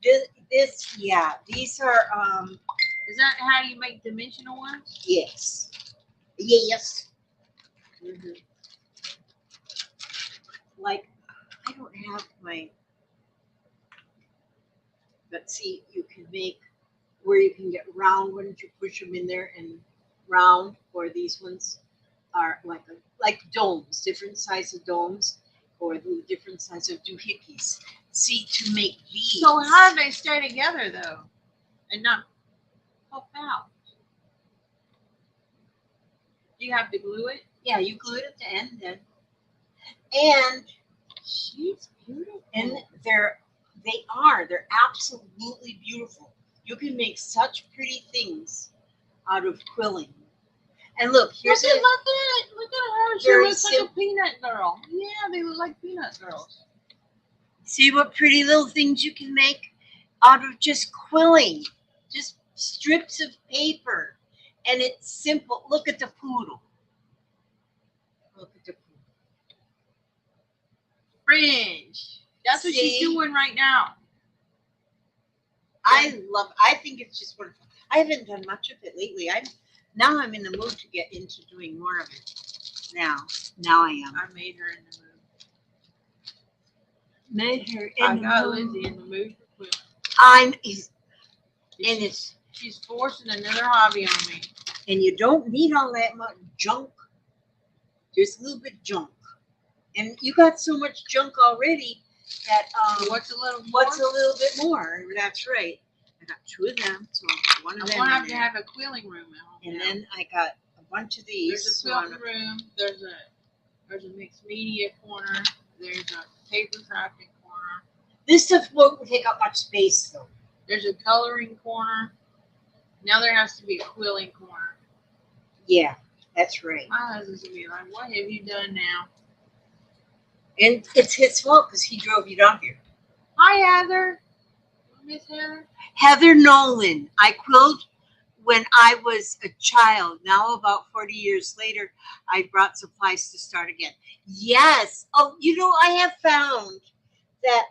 These are Is that how you make dimensional ones? yes. Yes. Mm-hmm. Like I don't have my, but see, you can make where you can get round ones. You push them in there and round, or these ones are like domes, different size of domes, or the different size of doohickeys. See, to make these. So how do they stay together though, and not pop out? Do you have to glue it? Yeah, you glue it at the end then. And She's beautiful. and they're absolutely beautiful. You can make such pretty things out of quilling. And look, here's Look at her. She very looks like a peanut girl. Yeah, they look like peanut girls. see what pretty little things you can make out of just quilling, just strips of paper, and it's simple. Look at the poodle. Look at the poodle. Fringe. That's what she's See? doing right now. I think it's just wonderful. I haven't done much of it lately. Now I'm in the mood to get into doing more of it. Now I am. I made her in the mood. Made her I got Lizzie in the mood for quilling. She's forcing another hobby on me. And you don't need all that much junk. Just a little bit junk. And you got so much junk already that What's a little more? what's a little bit more? That's right. I got two of them, so I'll put one of I'm them gonna in have to there. have a quilling room at home. And now. then I got a bunch of these. There's a so quilting room. There's a mixed media corner. There's a paper crafting corner. This stuff won't take up much space though. There's a coloring corner. Now there has to be a quilling corner. Yeah, that's right. My husband's gonna be like, "What have you done now?" And it's his fault because he drove you down here. Hi, Heather. Miss Heather. Heather Nolan. I quilled when I was a child. Now, about 40 years later, I brought supplies to start again. Yes. Oh, I have found that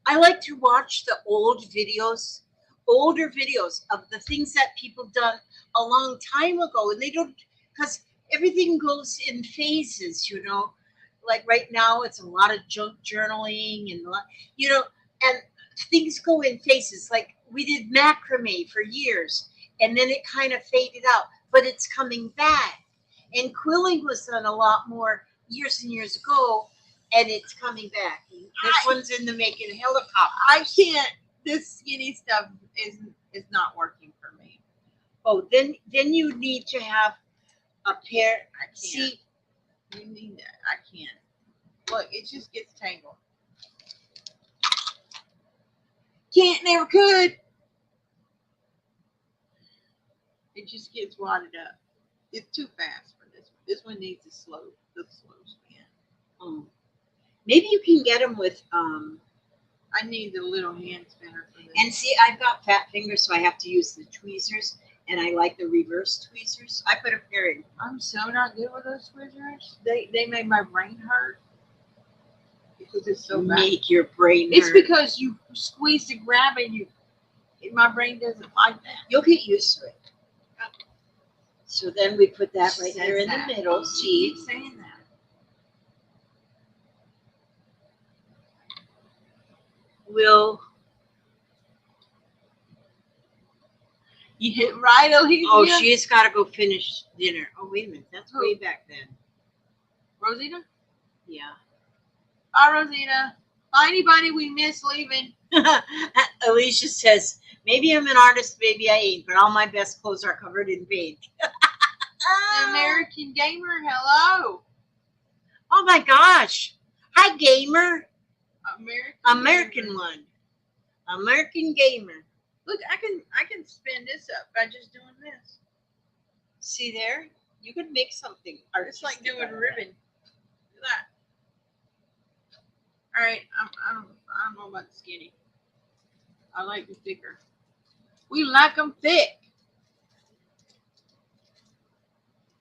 I like to watch the older videos of the things that people done a long time ago, and they don't, because everything goes in phases. Like right now, it's a lot of junk journaling and things go in phases. Like we did macrame for years, and then it kind of faded out, but it's coming back. And quilling was done a lot more years and years ago, and it's coming back. This one's in the making helicopter. I can't. This skinny stuff is not working for me. Oh, then you need to have a pair. I can't. See, You need that. I can't. Look, it just gets tangled. Can't, never could. It just gets wadded up. It's too fast for this one. This one needs the slow spin. Maybe you can get them with I need the little hand spinner for this. And see, I've got fat fingers, so I have to use the tweezers, and I like the reverse tweezers. I put a pair in. I'm so not good with those tweezers. They made my brain hurt because it's so bad. Make your brain It's hurt. because you squeeze to grab it, my brain doesn't like that. You'll get used to it. So then we put that right there in the Says that. middle. See, Keep saying that. You hit right, Alicia. Oh, she's got to go finish dinner. Oh, wait a minute. That's Who? way back then. Rosita? Yeah. Bye, Rosita. Bye, anybody we miss leaving. Alicia says, maybe I'm an artist, maybe I ain't, but all my best clothes are covered in paint. The American Gamer, hello. Oh my gosh. Hi, gamer. American Gamer. One. American gamer. Look, I can spin this up by just doing this. See there? You could make something. It's like doing ribbon. Look at that. All right, I don't know about the skinny. I like the thicker. We like them thick.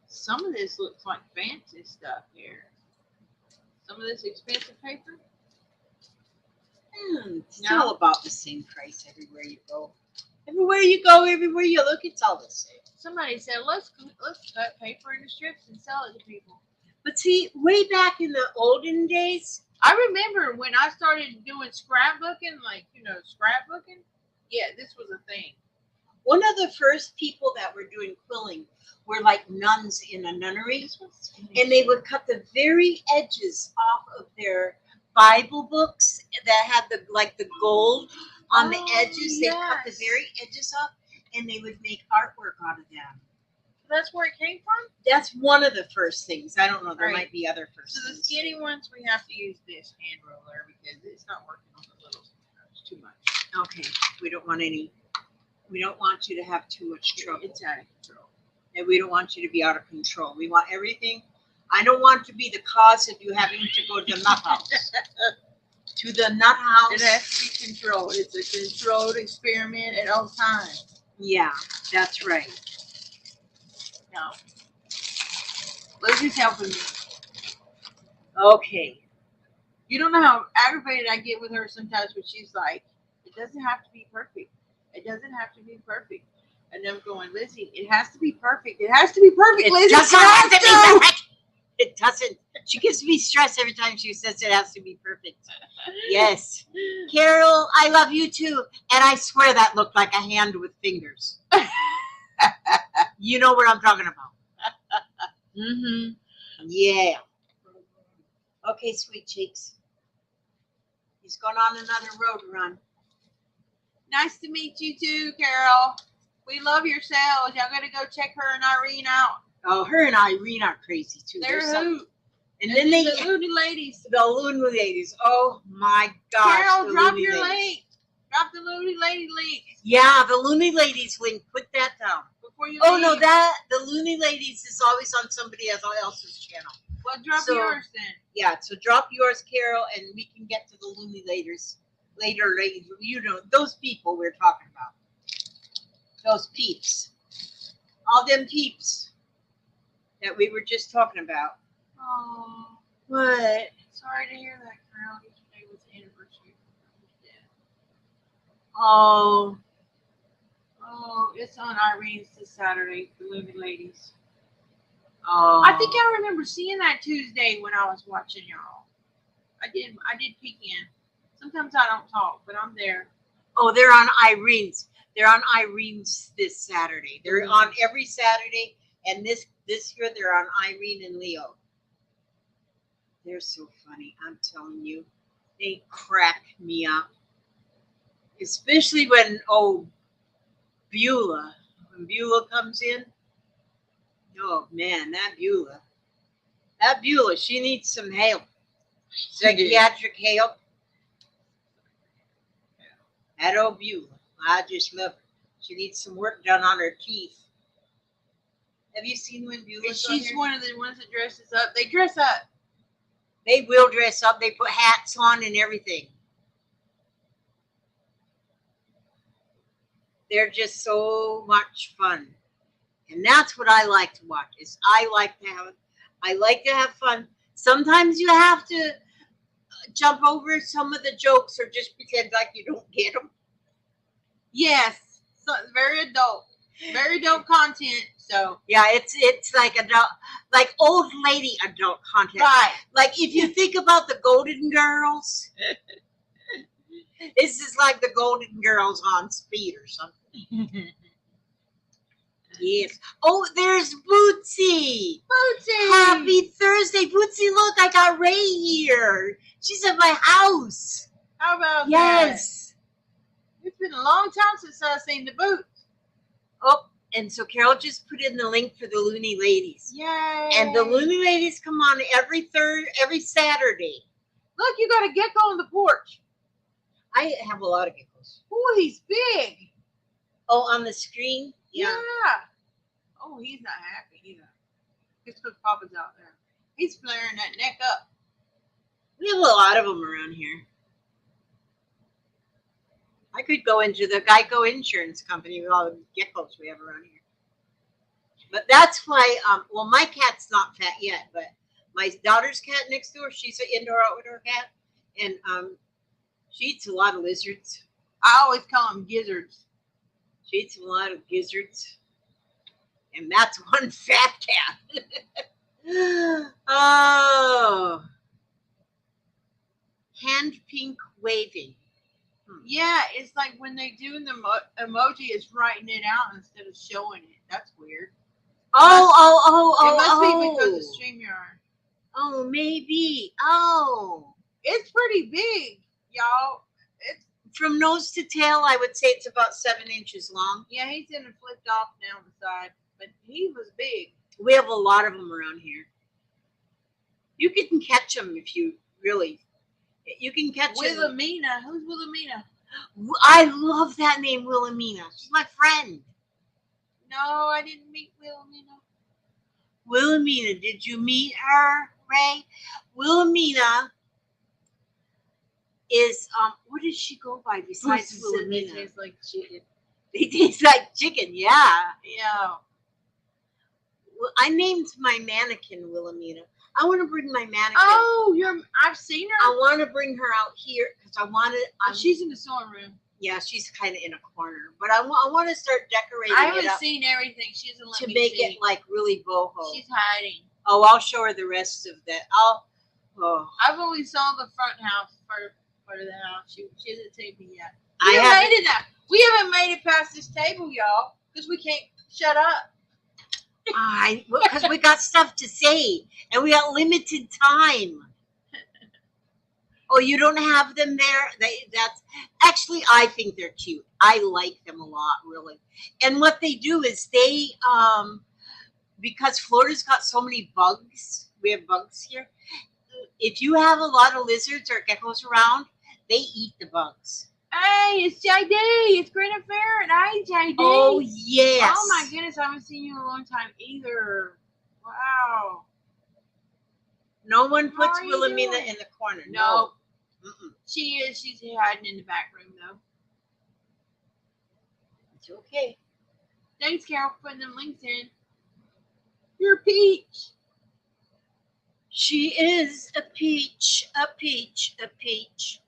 Some of this looks like fancy stuff here. Some of this expensive paper. It's No. all about the same price everywhere you go. Everywhere you go, everywhere you look, it's all the same. Somebody said, let's cut paper into strips and sell it to people. But see, way back in the olden days, I remember when I started doing scrapbooking, scrapbooking. Yeah, this was a thing. one of the first people that were doing quilling were like nuns in a nunnery, and they would cut the very edges off of their Bible books that had the gold on the edges. They cut the very edges off, and they would make artwork out of them. That's where it came from? That's one of the first things. I don't know. There Right. might be other first So the things. skinny ones, we have to use this hand roller because it's not working on the little. It's too much. Okay. We don't want any. We don't want you to have too much trouble. It's out of control. And we don't want you to be out of control. We want everything. I don't want to be the cause of you having to go to the nut house. To the nut house. It has to be controlled. It's a controlled experiment at all times. Yeah, that's right. No. Lizzie's helping me. Okay. You don't know how aggravated I get with her sometimes when she's like, it doesn't have to be perfect. It doesn't have to be perfect. And I'm going, Lizzie, it has to be perfect. It has to be perfect, Lizzie. It doesn't have to be perfect. It doesn't. She gives me stress every time she says it has to be perfect. Yes. Carol, I love you too. And I swear that looked like a hand with fingers. You know what I'm talking about. Mm-hmm. Yeah. Okay, sweet cheeks. He's going on another road run. Nice to meet you too, Carol. We love your sales. Y'all gotta go check her and Irene out. Oh, her and Irene are crazy too. They're There's some- hoot. And then they the Looney Ladies. the Looney Ladies. Oh my gosh! Carol, the drop Looney your Ladies. link. Drop the Looney Lady link Yeah, the Looney Ladies link. Put that down. before you Oh leave. no, that the Looney Ladies is always on somebody else's channel. Well, drop so- yours then. Yeah, so drop yours, Carol, and we can get to the Looney Ladies later. You know those people we're talking about. Those peeps, all them peeps that we were just talking about. Oh, What? sorry to hear that, Carol. Yesterday was the anniversary of his death. Oh, Oh, it's on Irene's this Saturday, the Looney Ladies. oh. I think I remember seeing that Tuesday when I was watching y'all. I did peek in. Sometimes I don't talk, but I'm there. Oh, they're on Irene's. They're on Irene's this Saturday. They're on every Saturday, and this year they're on Irene and Leo. They're so funny. I'm telling you, they crack me up. Especially when Beulah. When Beulah comes in. Oh man, that Beulah. That Beulah, she needs some help. Psychiatric help. That old Beulah. I just love her. She needs some work done on her teeth. Have you seen when Beulah's on She's here? one of the ones that dresses up. They dress up. They will dress up. They put hats on and everything. They're just so much fun. And that's what I like to watch. I like to have fun. Sometimes you have to jump over some of the jokes or just pretend like you don't get them. Yes. So very adult content. So Yeah, it's like adult, like old lady adult content. right. Like if you think about the Golden Girls, this is like the Golden Girls on speed or something. Yes. Oh, there's Bootsy. Bootsy. Happy Thursday, Bootsy. Look, I got Ray here. She's at my house. How about that? Yes. It's been a long time since I've seen the boots. Oh, and so Carol just put in the link for the Looney Ladies. Yay. And the Looney Ladies come on every Saturday. Look, you got a gecko on the porch. I have a lot of geckos. Oh, he's big. Oh, on the screen? Yeah. Oh, he's not happy either. Just because Papa's out there. He's flaring that neck up. We have a lot of them around here. I could go into the Geico insurance company with all the geckos we have around here. But that's why, well, my cat's not fat yet, but my daughter's cat next door, she's an indoor outdoor cat, and she eats a lot of lizards. I always call them gizzards. She eats a lot of gizzards. And that's one fat cat. Oh. Hand pink waving. Yeah, it's like when they do the emoji, it's writing it out instead of showing it. That's weird. Oh. It must be because of StreamYard. Oh, maybe. Oh. It's pretty big, y'all. It's From nose to tail, I would say it's about 7 inches long. yeah, he's in and flipped off down the side, but he was big. We have a lot of them around here. You can catch them if you really. You can catch them. Wilhelmina, who's Wilhelmina? I love that name, Wilhelmina. She's my friend. No, I didn't meet Wilhelmina. Wilhelmina, did you meet her, Ray? Wilhelmina is what does she go by besides They Wilhelmina? taste like chicken. They taste like chicken, yeah. Yeah. Well, I named my mannequin Wilhelmina. I want to bring my mannequin. Oh, I've seen her. I want to bring her out here because I want to. She's in the sewing room. Yeah, she's kind of in a corner, but I want to start decorating I it haven't up seen everything. She doesn't let to me make see. it like really boho. She's hiding. Oh, I'll show her the rest of that. I've only saw the front house part of the house. She hasn't taken me yet. I haven't. We haven't made it past this table, y'all, because we can't shut up. Because we got stuff to say and we got limited time. Oh, you don't have them there? That's actually, I think they're cute. I like them a lot, really. And what they do is they, because Florida's got so many bugs we have bugs here. If you have a lot of lizards or geckos around, they eat the bugs. Hey, it's JD. It's Greta Farron. Hey, JD. Oh yes. Oh my goodness, I haven't seen you in a long time either. Wow. No one How puts are you Wilhelmina doing? in the corner. No. Mm-mm. She is. She's hiding in the back room though. It's okay. Thanks, Carol, for putting them links in. You're a peach. She is a peach, a peach, a peach.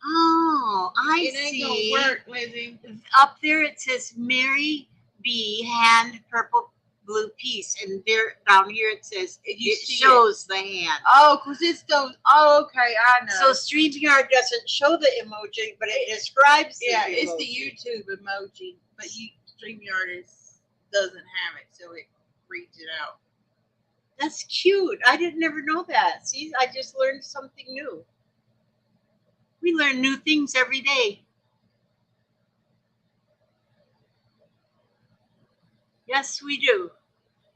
Oh, I It ain't see. gonna work, Lizzie. Up there it says Mary B. hand purple blue piece, and there down here it says You it see shows the hand. Oh, because it's those. Oh, okay, I know. So StreamYard doesn't show the emoji, but it describes the yeah, emoji. it's the YouTube emoji, but StreamYard doesn't have it, so it reads it out. That's cute. I didn't never know that. See, I just learned something new. We learn new things every day. Yes, we do.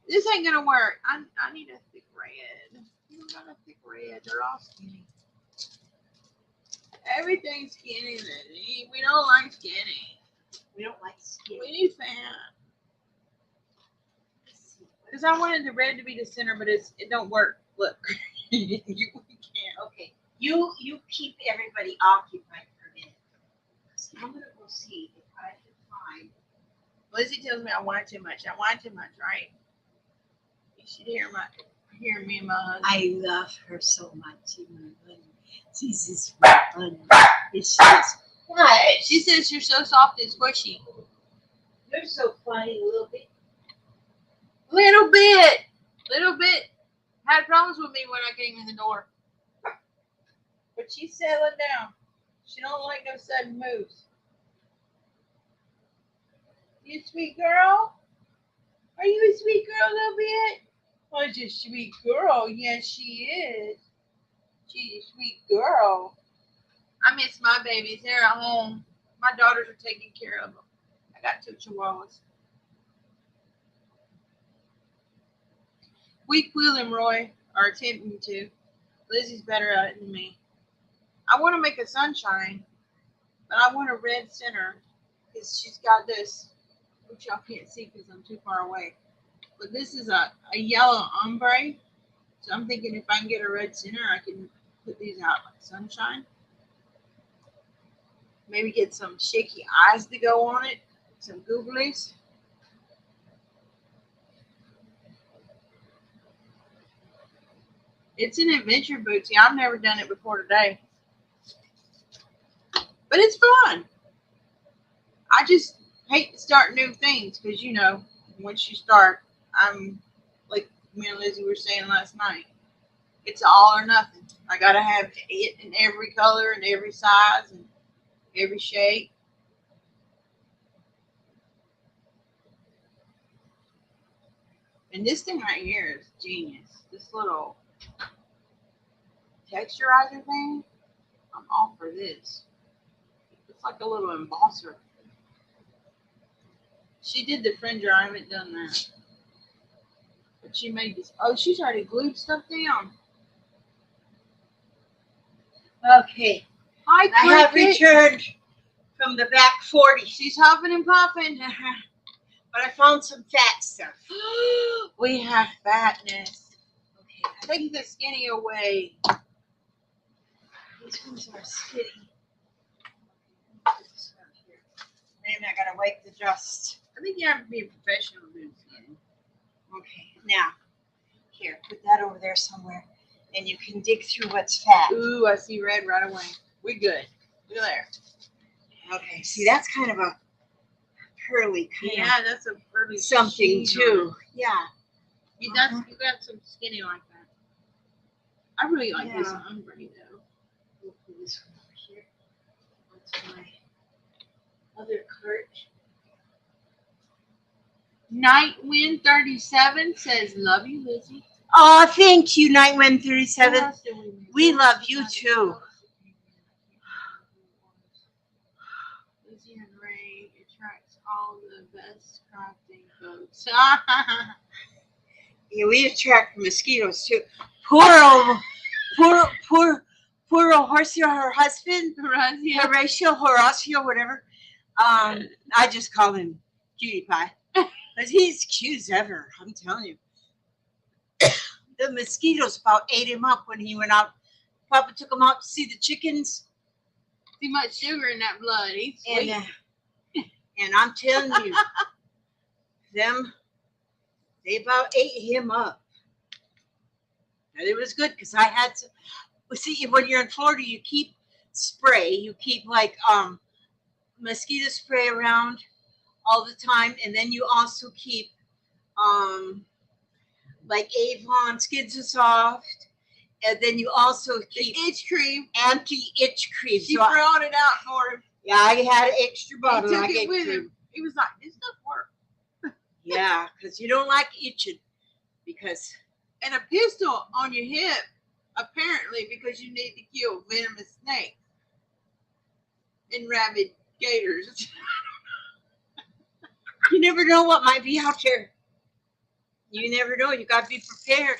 This ain't gonna work. I need a thick red. You don't got a thick red. They're all skinny. Everything's skinny, Lizzie. We don't like skinny. We don't like skin. We need fat. Because I wanted the red to be the center, but it don't work. Look, you can't. Okay, you keep everybody occupied for a minute. So I'm gonna go see if I can find. Lizzie tells me I want too much. I want too much, right? You should hear me and my husband. I love her so much. My bunny. She's just my bunny. It's just what? She says you're so soft and squishy. You're so funny, little bit. Little bit. Had problems with me when I came in the door. But she's settling down. She don't like no sudden moves. You sweet girl? Are you a sweet girl, little bit? Oh, just a sweet girl. Yes, she is. She's a sweet girl. I miss my babies. They're at home. My daughters are taking care of them. I got 2 chihuahuas. We quill them, Roy, or attempting to. Lizzie's better at it than me. I want to make a sunshine, but I want a red center because she's got this, which y'all can't see because I'm too far away. But this is a yellow ombre, so I'm thinking if I can get a red center, I can put these out like sunshine. Maybe get some shaky eyes to go on it, some googlies. It's an adventure booty. I've never done it before today. But it's fun. I just hate to start new things because, you know, once you start, I'm like me and Lizzie were saying last night. It's all or nothing. I got to have it in every color and every size and every shape. And this thing right here is genius. This little texturizer thing, I'm all for this. It's like a little embosser. She did the fringer. I haven't done that. But she made this. Oh, she's already glued stuff down. Okay, Hi, I have Cricket. returned from the back 40, She's huffing and puffing. but I found some fat stuff. We have fatness. Okay, Take the skinny away. these ones are skinny. Then I gotta wipe the dust. I think you have to be a professional to do skinny. Okay, now, here, put that over there somewhere, and you can dig through what's fat. Ooh, I see red right away. We good. Look there. Okay, see, that's kind of a pearly kind Yeah, that's a pretty of something sheen on too. Yeah. it. You got some skinny like that. I really like this Yeah. ombre though. We'll put this one over here. That's my other cart. Nightwind 37 says, "Love you, Lizzie." Oh, thank you, Nightwind Who 37. else did we miss? We love you too. Lizzie and Ray attracts All the best crafting folks. Yeah, we attract mosquitoes too. Poor old Horacio, her husband, Horacio, whatever. I just call him Cutie Pie. But he's cute as ever, I'm telling you. The mosquitoes about ate him up when he went out. Papa took him out to see the chickens. Too much sugar in that blood. He's And, sweet. and I'm telling you, they about ate him up. And it was good because I had to. See, when you're in Florida, you keep spray. You keep like mosquito spray around all the time, and then you also keep like Avon Skids and Soft, and then you also keep The itch cream. anti-itch cream. She So brought it out for him. yeah, I had an extra bottle. He I took it gave with to him. He was like, "This stuff works." Yeah, because you don't like itching. Because And a pistol on your hip, apparently, because you need to kill venomous snakes and rabid gators. you never know what might be out there. You never know. You got to be prepared.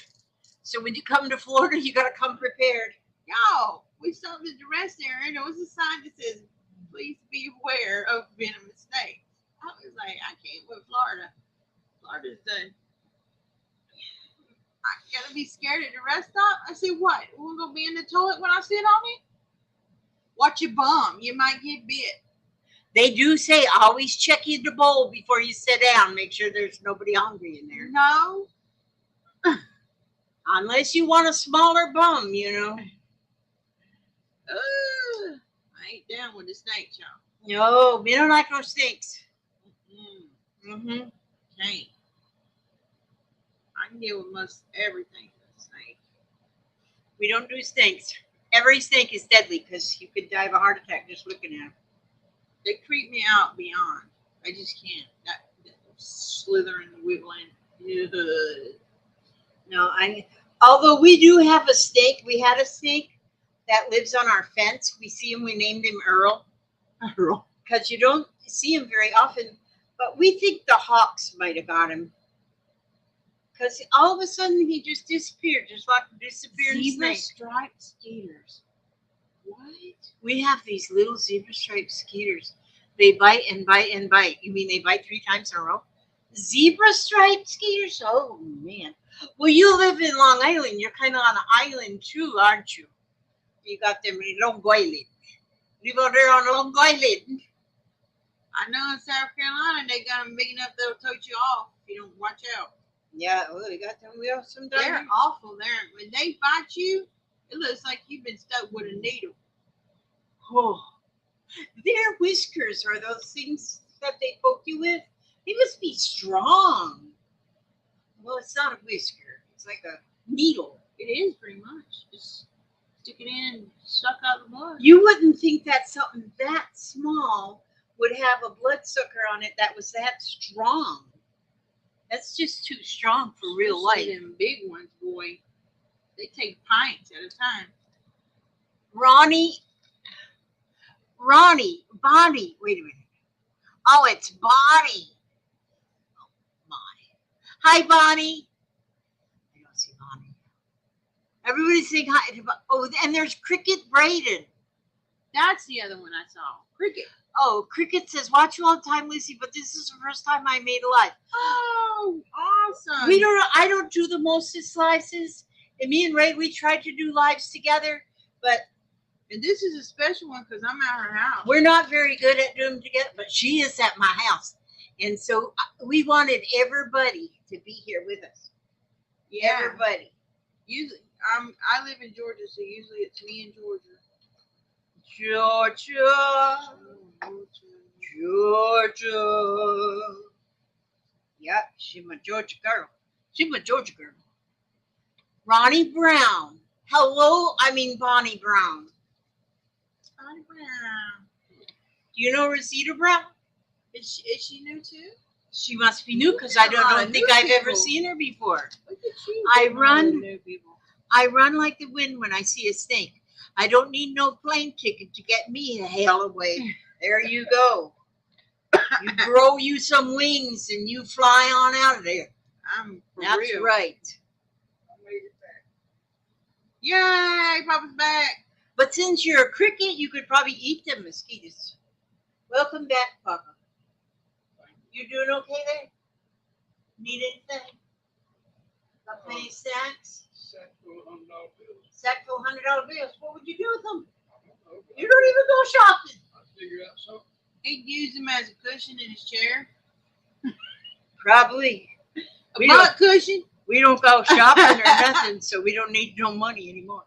So when you come to Florida, you got to come prepared. Y'all, we stopped at the rest area, and there was a sign that says, "Please be aware of venomous snakes." I was like, I can't with Florida. Florida's done. I gotta be scared at the rest stop. I said, what? We're gonna be in the toilet when I sit on it? Watch your bum. You might get bit. They do say always check in the bowl before you sit down. Make sure there's nobody hungry in there. No. Unless you want a smaller bum, you know. I ain't down with the snake, y'all. No, we don't like no snakes. Mm-hmm. Mm-hmm. Can't. I can deal with most everything with a snake. We don't do snakes. Every snake is deadly because you could die of a heart attack just looking at them. They creep me out beyond. I just can't. That slithering, wiggling. Ugh. No, although we do have a snake, we had a snake that lives on our fence. We see him, we named him Earl. Earl. Because you don't see him very often. But we think the hawks might have got him. Because all of a sudden he just disappeared, just like a disappearing Zebra snake. striped skeeters. What? We have these little zebra striped skeeters. They bite and bite and bite. You mean they bite 3 times in a row? Zebra striped skeeters? Oh, man. Well, you live in Long Island. You're kind of on an island too, aren't you? You got them in Long Island. You go there on Long Island. I know in South Carolina they got them big enough they'll tote you off if you don't watch out. Yeah, well, we got them. We have some down They're here. awful. When they bite you, it looks like you've been stuck with a needle. Oh, their whiskers are those things that they poke you with. They must be strong. Well, it's not a whisker. It's like a needle. It is pretty much. Just stick it in and suck out the blood. You wouldn't think that something that small would have a bloodsucker on it that was that strong. That's just too strong for real life. Them big ones, boy. They take pints at a time. Bonnie, wait a minute. Oh, it's Bonnie. Oh, Bonnie. Hi, Bonnie. I don't see Bonnie. Everybody's saying hi. Oh, and there's Cricket Braden. That's the other one I saw. Cricket. Oh, Cricket says, watch you all the time, Lucy, but this is the first time I made a live. Oh, awesome. I don't do the mostest slices. And me and Ray, we tried to do lives together, but and this is a special one because I'm at her house. we're not very good at doing them together, but she is at my house. And so we wanted everybody to be here with us. Yeah. Everybody. Usually, I live in Georgia, so usually it's me in Georgia. Georgia. Yeah, she's my Georgia girl. She's my Georgia girl. Ronnie Brown. Bonnie Brown. Bonnie Brown. Do you know Rosita Brown? Is she new too? She must be new because I don't think I've ever seen her before. Look at you. I run. New people. I run like the wind when I see a snake. I don't need no plane ticket to get me the hell away. There you go. You grow you some wings and you fly on out of there. I'm for That's real. right. I made it back. Yay, Papa's back. But since you're a cricket, you could probably eat them mosquitoes. Welcome back, Papa. You doing okay there? Need anything? Got plenty of snacks? Sack full of $100 bills. Sack full $100 bills. What would you do with them? I don't know. but You don't even go shopping. I figured out something. He'd use them as a cushion in his chair. Probably. A We butt cushion. We don't go shopping or nothing, so we don't need no money anymore.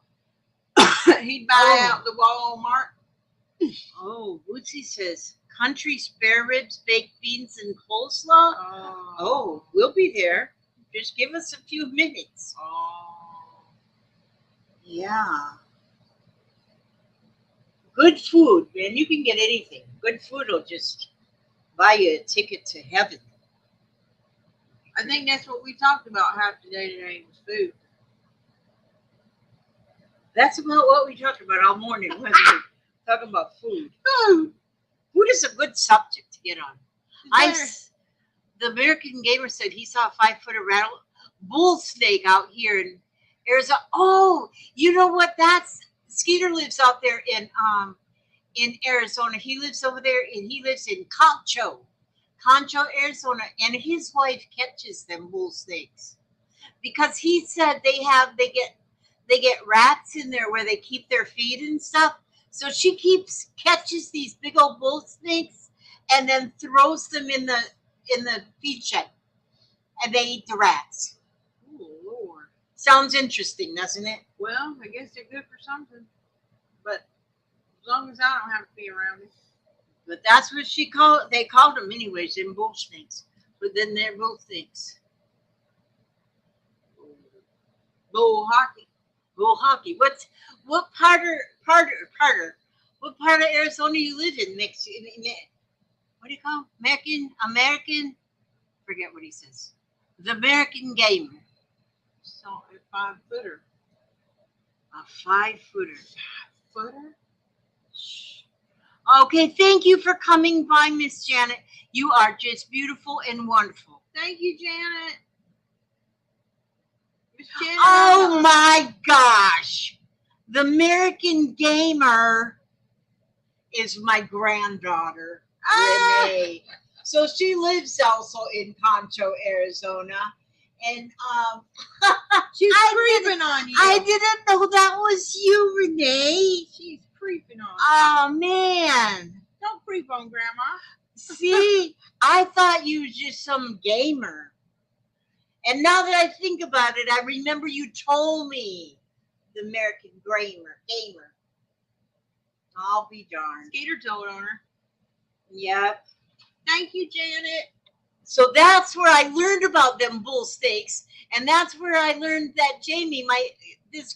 He'd buy out the Walmart. Oh, Bootsy says country spare ribs, baked beans, and coleslaw. Oh, we'll be there. Just give us a few minutes. Yeah. Good food, man. You can get anything. Good food will just buy you a ticket to heaven. I think that's what we talked about half today was food. That's about what we talked about all morning. When we talking about food. Food. Food is a good subject to get on. The American Gamer said he saw a 5-foot bull snake out here in Arizona. Oh, you know what? Skeeter lives out there in Arizona. He lives over there, and he lives in Concho, Arizona, and his wife catches them bull snakes because he said they get rats in there where they keep their feed and stuff. So she catches these big old bull snakes and then throws them in the feed shed, and they eat the rats. Oh, Lord. Sounds interesting, doesn't it? Well, I guess they're good for something. But as long as I don't have to be around it. But that's what they called them anyways, them bull snakes. But then they're bull snakes. Bull hockey. Bull hockey. What part of Arizona you live in? What do you call it? American? Forget what he says. The American Gamer. So a 5-footer. A 5-footer. 5-footer? Okay, thank you for coming by, Miss Janet. You are just beautiful and wonderful. Thank you, Janet. Miss Janet. Oh my gosh. The American Gamer is my granddaughter, Renee. So she lives also in Concho, Arizona. And she's creeping on you. I didn't know that was you, Renee. She's creeping on you. Oh, man. Don't creep on Grandma. See, I thought you was just some gamer. And now that I think about it, I remember you told me the American Gamer. I'll be darned. Skeeter told on her. Yep. Thank you, Janet. So that's where I learned about them bull steaks, and that's where I learned that Jamie, this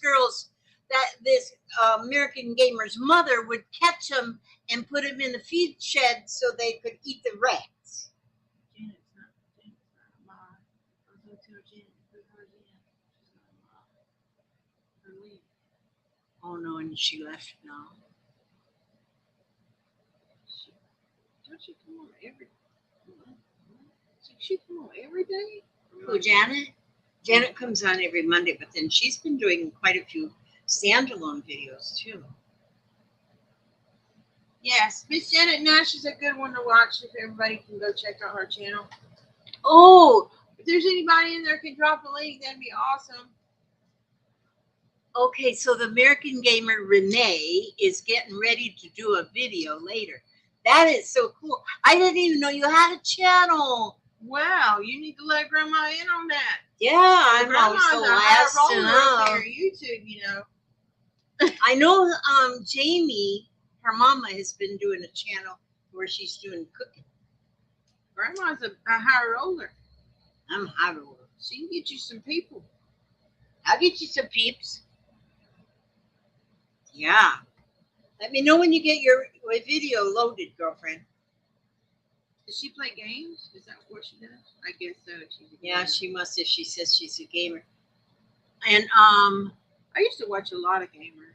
American Gamer's mother, would catch them and put them in the feed shed so they could eat the rats. Janet's not a mom. I was going to tell Janet to put hers in. She's not a mom. Her leave. Oh no, and she left now. Don't she come on every? She come on every day? Who, Janet? Janet comes on every Monday, but then she's been doing quite a few standalone videos too. Yes, Miss Janet Nash is a good one to watch if everybody can go check out her channel. Oh, if there's anybody in there can drop a link, that'd be awesome. Okay, so the American Gamer Renee is getting ready to do a video later. That is so cool. I didn't even know you had a channel. Wow, you need to let Grandma in on that. Yeah, I'm Grandma's also a high roller last. up there, YouTube, you know. I know Jamie, her mama, has been doing a channel where she's doing cooking. Grandma's a high roller. I'm a high roller. She can get you some people. I'll get you some peeps. Yeah. Let me know when you get your video loaded, girlfriend. Does she play games? Is that what she does? I guess so. Yeah, she must if she says she's a gamer. And I used to watch a lot of gamers.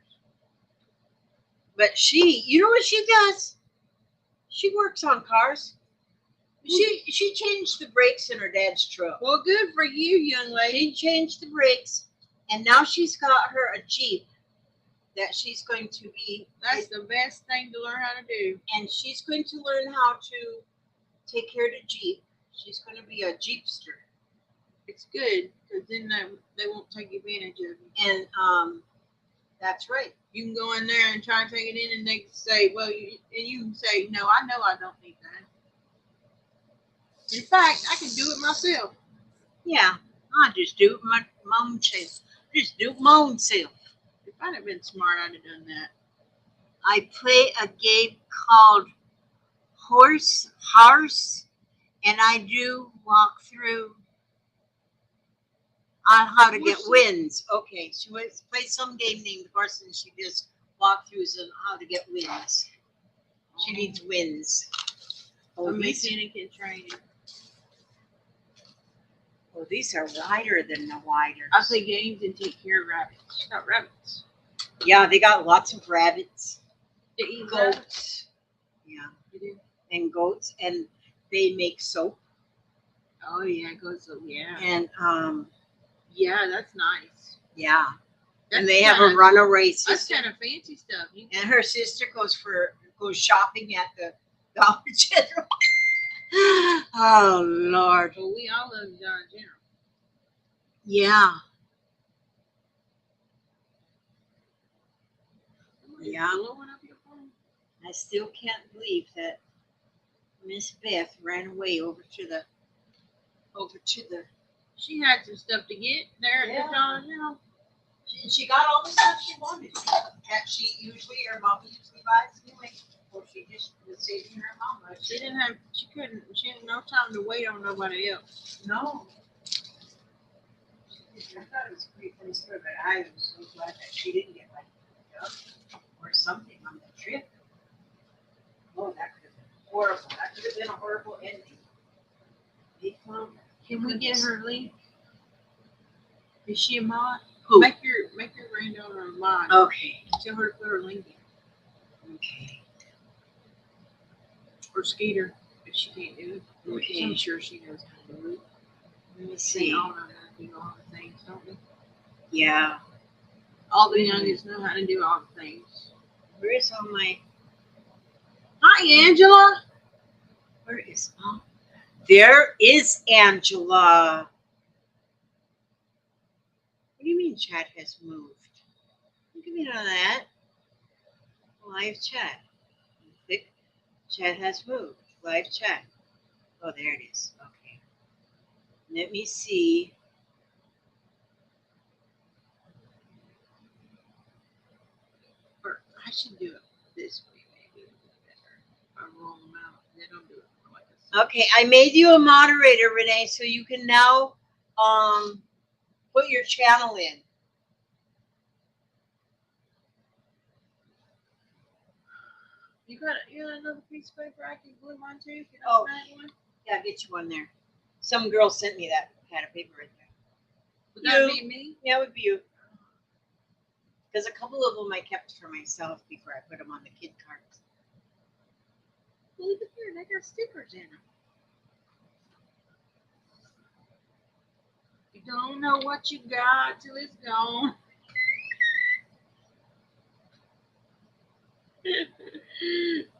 But you know what she does? She works on cars. She changed the brakes in her dad's truck. Well, good for you, young lady. She changed the brakes, and now she's got her a Jeep that she's going to be. That's the best thing to learn how to do. And she's going to learn how to take care of the Jeep. She's going to be a Jeepster. It's good because then they won't take advantage of you. And that's right. You can go in there and try to take it in, and they can say, "Well," and you can say, "No, I know I don't need that." In fact, I can do it myself. Yeah, I just do it my own self. Just do it my own self. If I'd have been smart, I'd have done that. I play a game called Horse, and I do walk through on how to get wins. Okay, she plays some game named Horse, and she just walkthroughs on how to get wins. She needs wins. A mechanic in training. Oh, these are wider than the wider. I play games and take care of rabbits. Not rabbits. Yeah, they got lots of rabbits, They eat rabbits. goats. Yeah, You do? and goats, and they make soap. Oh yeah, it goes. Yeah. And Yeah, that's nice. yeah, and That's they have a kinda- runaway That's sister. kind of fancy stuff. And her sister goes shopping at the Dollar General. Oh Lord. Well, we all love Dollar General. Yeah. Somebody's Yeah. blowing up your phone. I still can't believe that Miss Beth ran away over to the She had some stuff to get there at Yeah. the Dollar General. she got all the stuff she wanted. That her mom usually buys anyway. Or she just was saving her mama. She had no time to wait on nobody else. No. I thought it was a pretty funny story, but I was so glad that she didn't get like or something on the trip. Oh, that could have been horrible. That could have been a horrible ending. They found her. Can we get her link? Is she a mod? Who? Make your granddaughter a mod. Okay. Tell her to put her link in. Okay. Or Skeeter, if she can't do it. Okay. I'm sure she knows how to do it. Let me They see. all know how to do all the things, don't they? Yeah. All the youngest know how to do all the things. Where is all my? Hi, Angela. Where is mom? There is Angela. What do you mean chat has moved? Look at me on that. Live chat. Click. Chat has moved. Live chat. Oh, there it is. Okay. Let me see. Or I should do it this way, maybe. It'll be better. If I roll them out, they don't do it like this. Okay, I made you a moderator, Renee, so you can now put your channel in. You got another piece of paper I can glue mine to? Can Oh. I snag one? Yeah, I'll get you one there. Some girl sent me that pad of paper right there. Would that You. be me? Yeah, it would be you. Because a couple of them I kept for myself before I put them on the kid cards. Well, look at here. They got stickers in them. You don't know what you got till it's gone.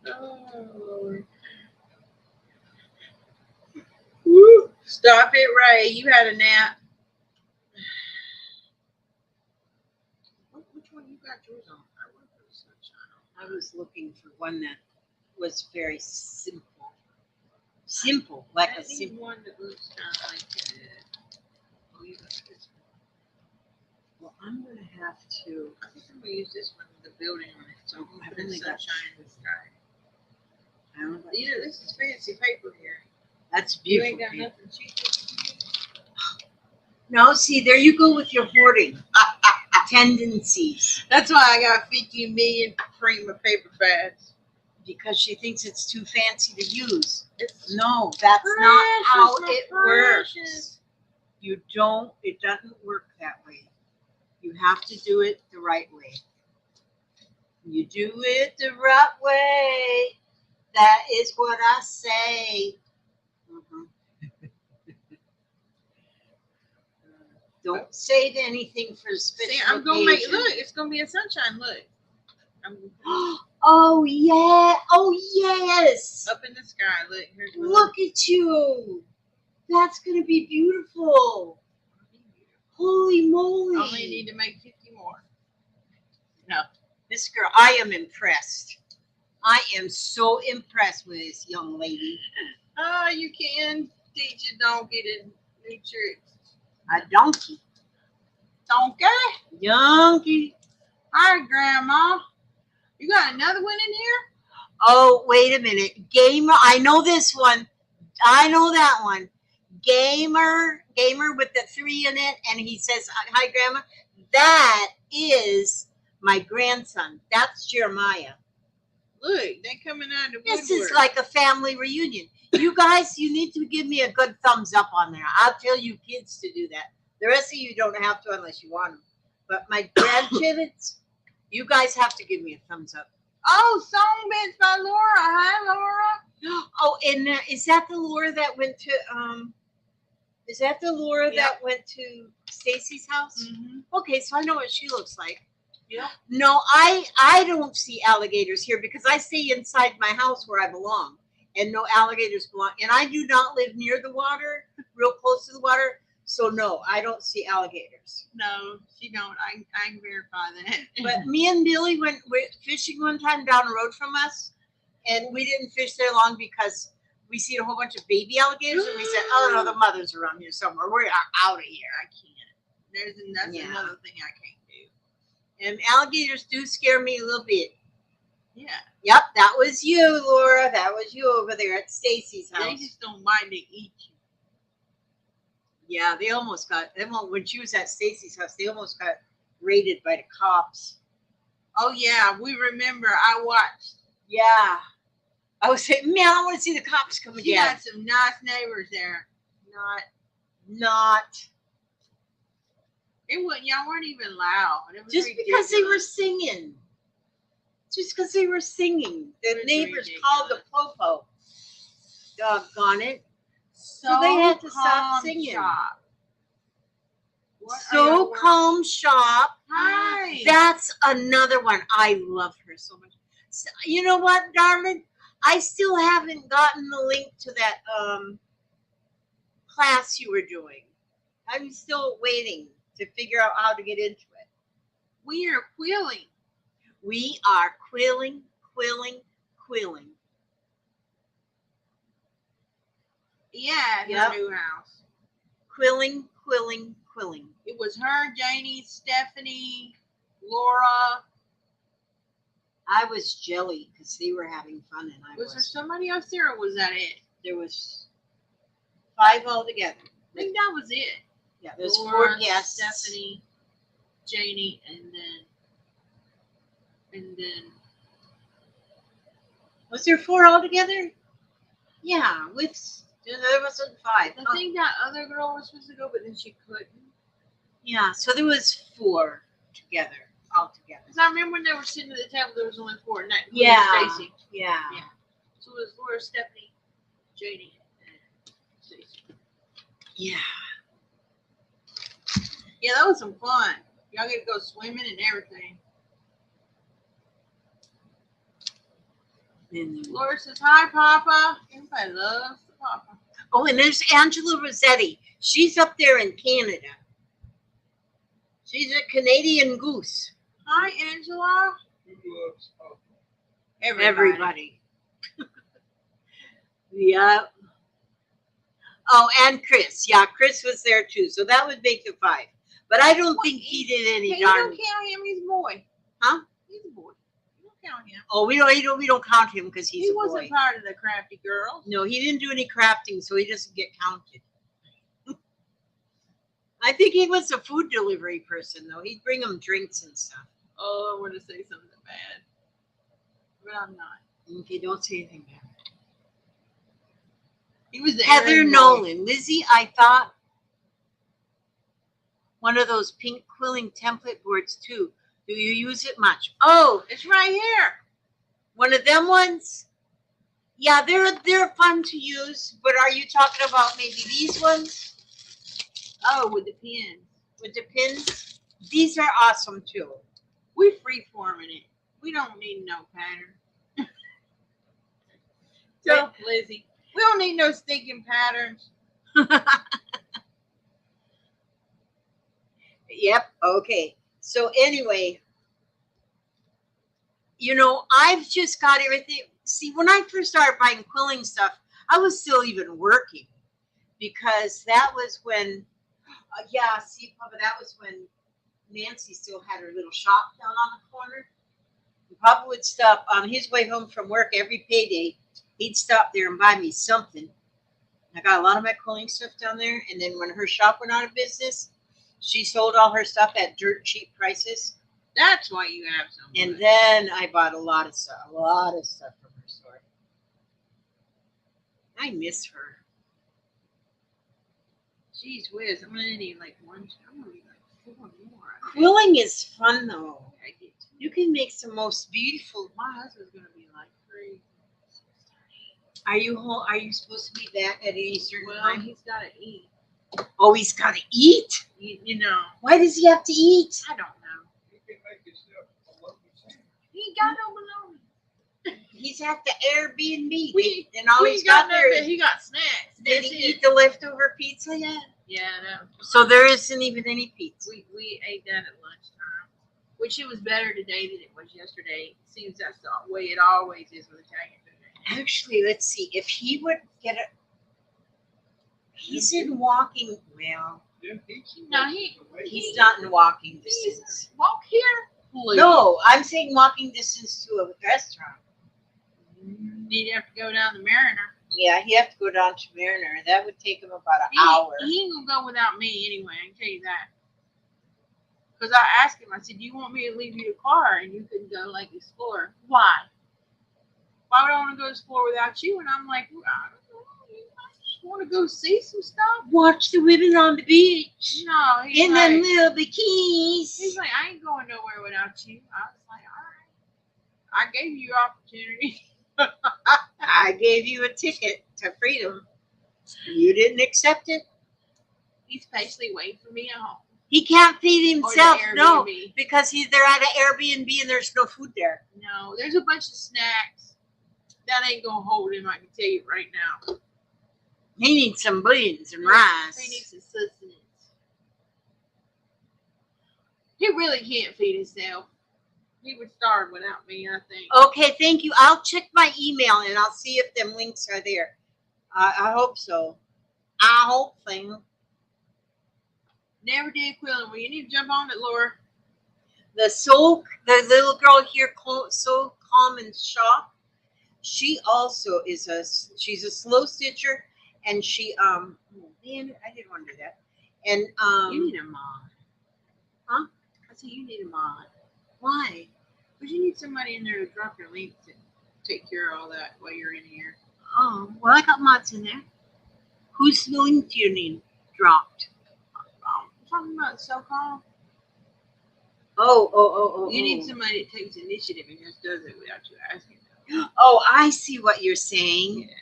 Oh, Lord. Woo. Stop it, Ray. You had a nap. Which one you got yours on? I want to put the sunshine on. I was looking for one that was very simple. Simple, like I a need simple. one that looks kind of like oh, you got this Well, I'm going to have to. one. I think I'm going to use this one with the building on it. So I'm going to I've put only the got- sunshine in the sky. I don't know. You know, this is fancy paper here. That's You beautiful. ain't got paper. nothing cheap. No, see, there you go with your hoarding tendencies. That's why I got 50 million Prima paper bags. Because she thinks it's too fancy to use. It's No, that's not how precious, it precious. works. It doesn't work that way. You have to do it the right way. You do it the right way. That is what I say. Don't save anything for special See, I'm gonna make. occasion. Look, it's gonna be a sunshine. Look, I'm Oh yeah! Oh yes! up in the sky. Look, here's my Look at you! That's gonna be beautiful. Holy moly! I only need to make 50 more. No. This girl, I am impressed. I am so impressed with this young lady. You can teach a donkey to new tricks. A donkey. Donkey. Donkey. Hi, Grandma. You got another one in here? Oh, wait a minute. Gamer. I know this one. I know that one. Gamer with the 3 in it. And he says, hi, Grandma. That is my grandson. That's Jeremiah. Look, they coming out of the This woodwork. is like a family reunion. You guys, you need to give me a good thumbs up on there. I'll tell you kids to do that. The rest of you don't have to unless you want them. But my grandkids, you guys have to give me a thumbs up. Oh, song bits by Laura. Hi, Laura. Oh, and is that the Laura that went to is that the Laura Yeah. that went to Stacy's house? Mm-hmm. Okay, so I know what she looks like. Yeah. No, I don't see alligators here because I stay inside my house where I belong, and no alligators belong. And I do not live near the water, real close to the water, so no, I don't see alligators. No, she don't. I can verify that. But me and Billy went fishing one time down the road from us, and we didn't fish there long because we see a whole bunch of baby alligators, and we said, "Oh no, the mother's around here somewhere. We're out of here. I can't." That's Yeah. another thing I can't do. And alligators do scare me a little bit. Yeah. Yep, that was you, Laura. That was you over there at Stacy's house. They just don't mind to eat you. Yeah, they almost got. When she was at Stacy's house, they almost got raided by the cops. Oh yeah, we remember. I watched. Yeah, I was saying, man, I want to see the cops come She again. had some nice neighbors there. Not. It wasn't. Y'all weren't even loud. It was Just because they were ridiculous. singing. Just because they were singing, the was neighbors ridiculous. called the popo. Doggone it. So they had to stop calm singing. shop. What are So y'all Calm Shop. Hi. That's another one. I love her so much. So, you know what, darling? I still haven't gotten the link to that class you were doing. I'm still waiting to figure out how to get into it. We are quilling. We are quilling. Yeah, at Yep. her new house. Quilling. It was her, Janie, Stephanie, Laura. I was jelly because they were having fun and I Was there was. somebody else there, or was that it? There was 5 altogether. I think that was it. Yeah, there's Laura, 4 guests. Stephanie, Janie, and then Was there 4 altogether? Yeah, there wasn't 5. I think that other girl was supposed to go, but then she couldn't. Yeah, so there was 4 altogether. Because I remember when they were sitting at the table, there was only 4, and that included Yeah. Stacy. Yeah. Yeah. So it was Laura, Stephanie, Janie, and Stacy. Yeah. Yeah, that was some fun. Y'all get to go swimming and everything. And- Laura says, hi, Papa. Everybody loves the Papa. oh, and there's Angela Rossetti. She's up there in Canada. She's a Canadian goose. Hi, Angela. Who loves Papa? Everybody. Yeah. Oh, and Chris. Yeah, Chris was there too. So that would make it 5. But I don't think he did any Hey, you don't darn. count him. He's a boy. Huh? He's a boy. You don't count him. Oh, we don't count him because he's He a wasn't boy. part of the crafty girls. No, he didn't do any crafting, so he doesn't get counted. I think he was a food delivery person, though. He'd bring them drinks and stuff. Oh, I want to say something bad. But I'm not. Okay, don't say anything bad. He was the Heather errand boy. Nolan. Lizzie, I thought one of those pink quilling template boards, too. Do you use it much? Oh, It's right here. one of them ones? Yeah, they're fun to use, but are you talking about maybe these ones? Oh, with the pins. with the pins. These are awesome too. We freeforming it. We don't need no pattern. So- So, Lizzie, we don't need no stinking patterns. Yep. Okay. So anyway, you know, I've just got everything. See, when I first started buying quilling stuff, I was still even working because that was when, yeah, see, Papa, that was when Nancy still had her little shop down on the corner. And Papa would stop on his way home from work every payday. He'd stop there and buy me something. I got a lot of my quilling stuff down there. And then when her shop went out of business, she sold all her stuff at dirt cheap prices. That's why you have so much. And then I bought a lot of stuff from her store. I miss her. Jeez whiz, I'm gonna need like one. I'm gonna need like 4 more. Quilling is fun though. I get to. You can make some most beautiful. My husband's gonna be like crazy. Are you home? Are you supposed to be back at any certain Well, time? he's gotta eat. Oh, he's got to eat. You know, Why does he have to eat? I don't know. You can make yourself a lovely sandwich. He ain't got no bologna. He's at the Airbnb. We- and all He he's ain't got got there nothing. is. He got snacks. Did That's he it. eat the leftover pizza yet? Yeah, no. So there isn't even any pizza. We ate that at lunchtime, which it was better today than it was yesterday. It seems that's the way it always is with Italian food. Actually, let's see. If he would get a. He's in walking. Well, Yeah, he's No, he's not in walking distance. Walk here, please. No, I'm saying walking distance to a restaurant. You'd have to go down the Mariner. Yeah, he have to go down to Mariner. That would take him about an He, hour. he ain't gonna go without me anyway. I can tell you that. Because I asked him, I said, "Do you want me to leave you the car and you can go like explore?" Why? Why would I want to go explore without you? And I'm like, well, I don't know. I just want to go see some stuff. Watch the women on the beach No, he's in like, them little bikinis. he's like, I ain't going nowhere without you. I was like, all right. I gave you your opportunity. I gave you a ticket to freedom. You didn't accept it. He's patiently waiting for me at home. He can't feed Or the himself, no, Airbnb. because they're at an Airbnb and there's no food there. No, there's a bunch of snacks. That ain't gonna hold him, I can tell you right now. He needs some beans and He rice. needs some sustenance. He really can't feed himself. He would starve without me, I think. Okay, thank you. I'll check my email and I'll see if them links are there. I hope so. I hope so. Never did quilling. Well, you need to jump on it, Laura. The little girl here, So Calm and Shop, she also is she's a slow stitcher, and she man, I didn't want to do that. And You need a mod. Huh? I said you need a mod. why? Because you need somebody in there to drop your link to take care of all that while you're in here. Oh, well, I got mods in there. Whose link do you need dropped? I'm talking about so-called. Oh. You need somebody that takes initiative and just does it without you asking them. Oh, I see what you're saying. Yeah.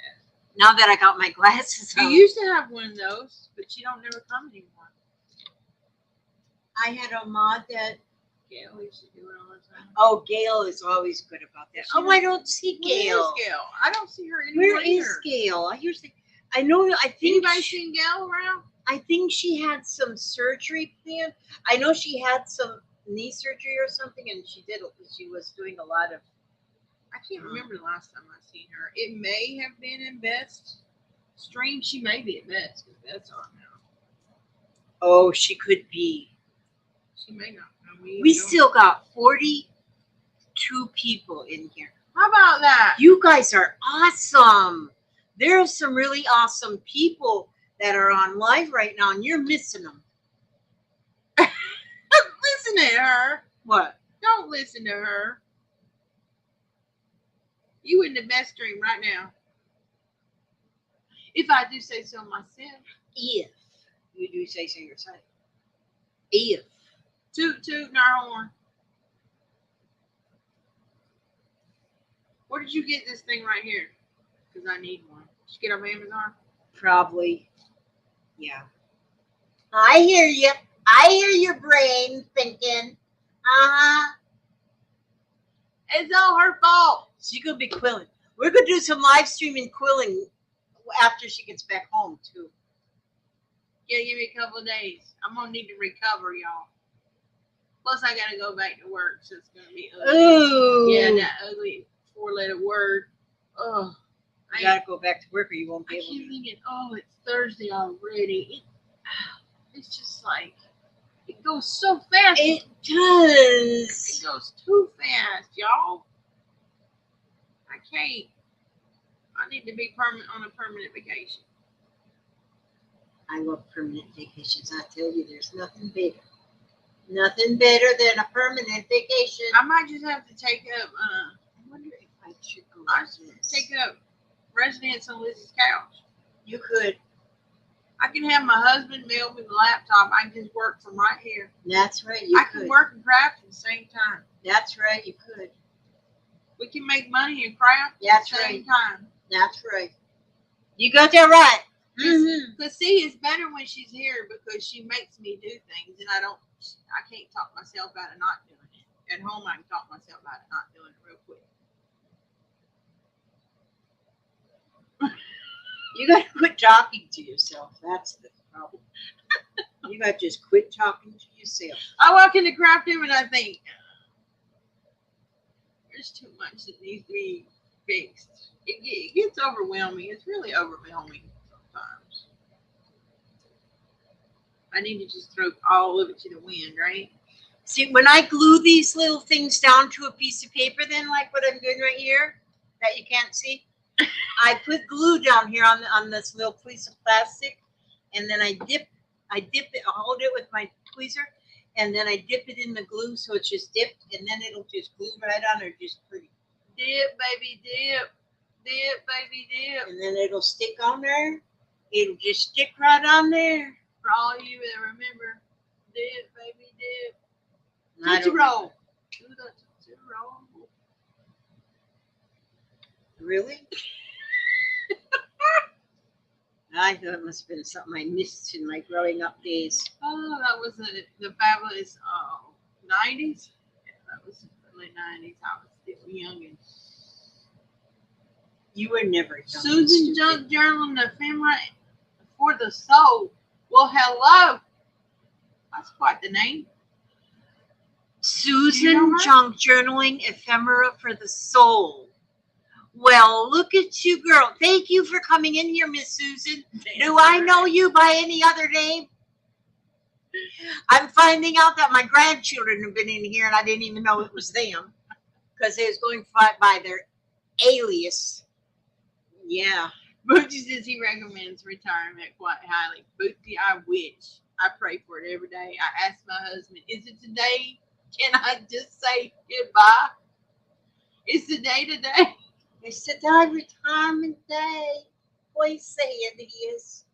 Now that I got my glasses You on. used to have one of those, but you don't never come anymore. I had a mod that. Gail used to do it all the time. Oh, Gail is always good about that. Oh, I don't see Gail. Where is Gail? I don't see her anywhere Where either. is Gail? I know. I think. Anybody seen Gail around? I think she had some surgery planned. I know she had some knee surgery or something, and she was doing a lot of. I can't remember the last time I seen her. It may have been in Beth's stream. She may be at Beth's because Beth's on now. Oh, she could be. She may not know me. We still got 42 people in here. How about that? You guys are awesome. There are some really awesome people that are on live right now, and you're missing them. Listen to her. What? Don't listen to her. You in the best stream right now. If I do say so myself. If you do say so yourself. If. Toot toot in our horn. Where did you get this thing right here? Because I need one. Did you get it off Amazon? Probably. Yeah. I hear you. I hear your brain thinking, It's all her fault. she's gonna be quilling. We're gonna do some live streaming quilling after she gets back home too. Yeah, give me a couple of days. I'm gonna need to recover, y'all. Plus, I gotta go back to work, so it's gonna be ugly. Ooh. Yeah, that ugly 4-letter word. Oh, You gotta go back to work or you won't I be able keep to. thinking, oh, it's Thursday already. It's just like it goes so fast. It does. It goes too fast, y'all. I can't. I need to be on a permanent vacation. I love permanent vacations. I tell you, there's nothing better. Nothing better than a permanent vacation. I might just have to take up. I wonder if I should go I like this. take up residence on Liz's couch. You could. I can have my husband mail me the laptop. I can just work from right here. That's right. You I could. can work and craft at the same time. That's right. You could. We can make money and craft That's at the same right. time. That's right. You got that right. Mm-hmm. Because see, it's better when she's here because she makes me do things, and I can't talk myself out of not doing it. At home, I can talk myself out of not doing it real quick. You got to quit talking to yourself. That's the problem. You got to just quit talking to yourself. I walk into craft room and I think there's too much that needs to be fixed. It gets overwhelming. It's really overwhelming sometimes. I need to just throw all of it to the wind, right? See, when I glue these little things down to a piece of paper, then like what I'm doing right here, that you can't see, I put glue down here on this little piece of plastic, and then I dip it, I hold it with my tweezer, and then I dip it in the glue so it's just dipped, and then it'll just glue right on there, just pretty. Dip, baby, dip. Dip, baby, dip. And then it'll stick on there. It'll just stick right on there. For all you that remember, dip, baby, dip. I Tootsie don't- roll. Do the Tootsie roll. Really? I thought it must have been something I missed in my growing up days. Oh, that was the fabulous 90s. Yeah, that was the late 90s. I was still young. And You were never young and Susan stupid. Junk Journal and Ephemera for the Soul. Well, hello. That's quite the name. You Susan know her? Junk Journaling Ephemera for the Soul. Well, look at you, girl. Thank you for coming in here, Miss Susan. Do I know you by any other name? I'm finding out that my grandchildren have been in here and I didn't even know it was them because they was going by their alias. Yeah. Bootsy says he recommends retirement quite highly. Bootsy, I wish. I pray for it every day. I ask my husband, is it today? Can I just say goodbye? It's the day today. It's the day retirement day. Please say it is.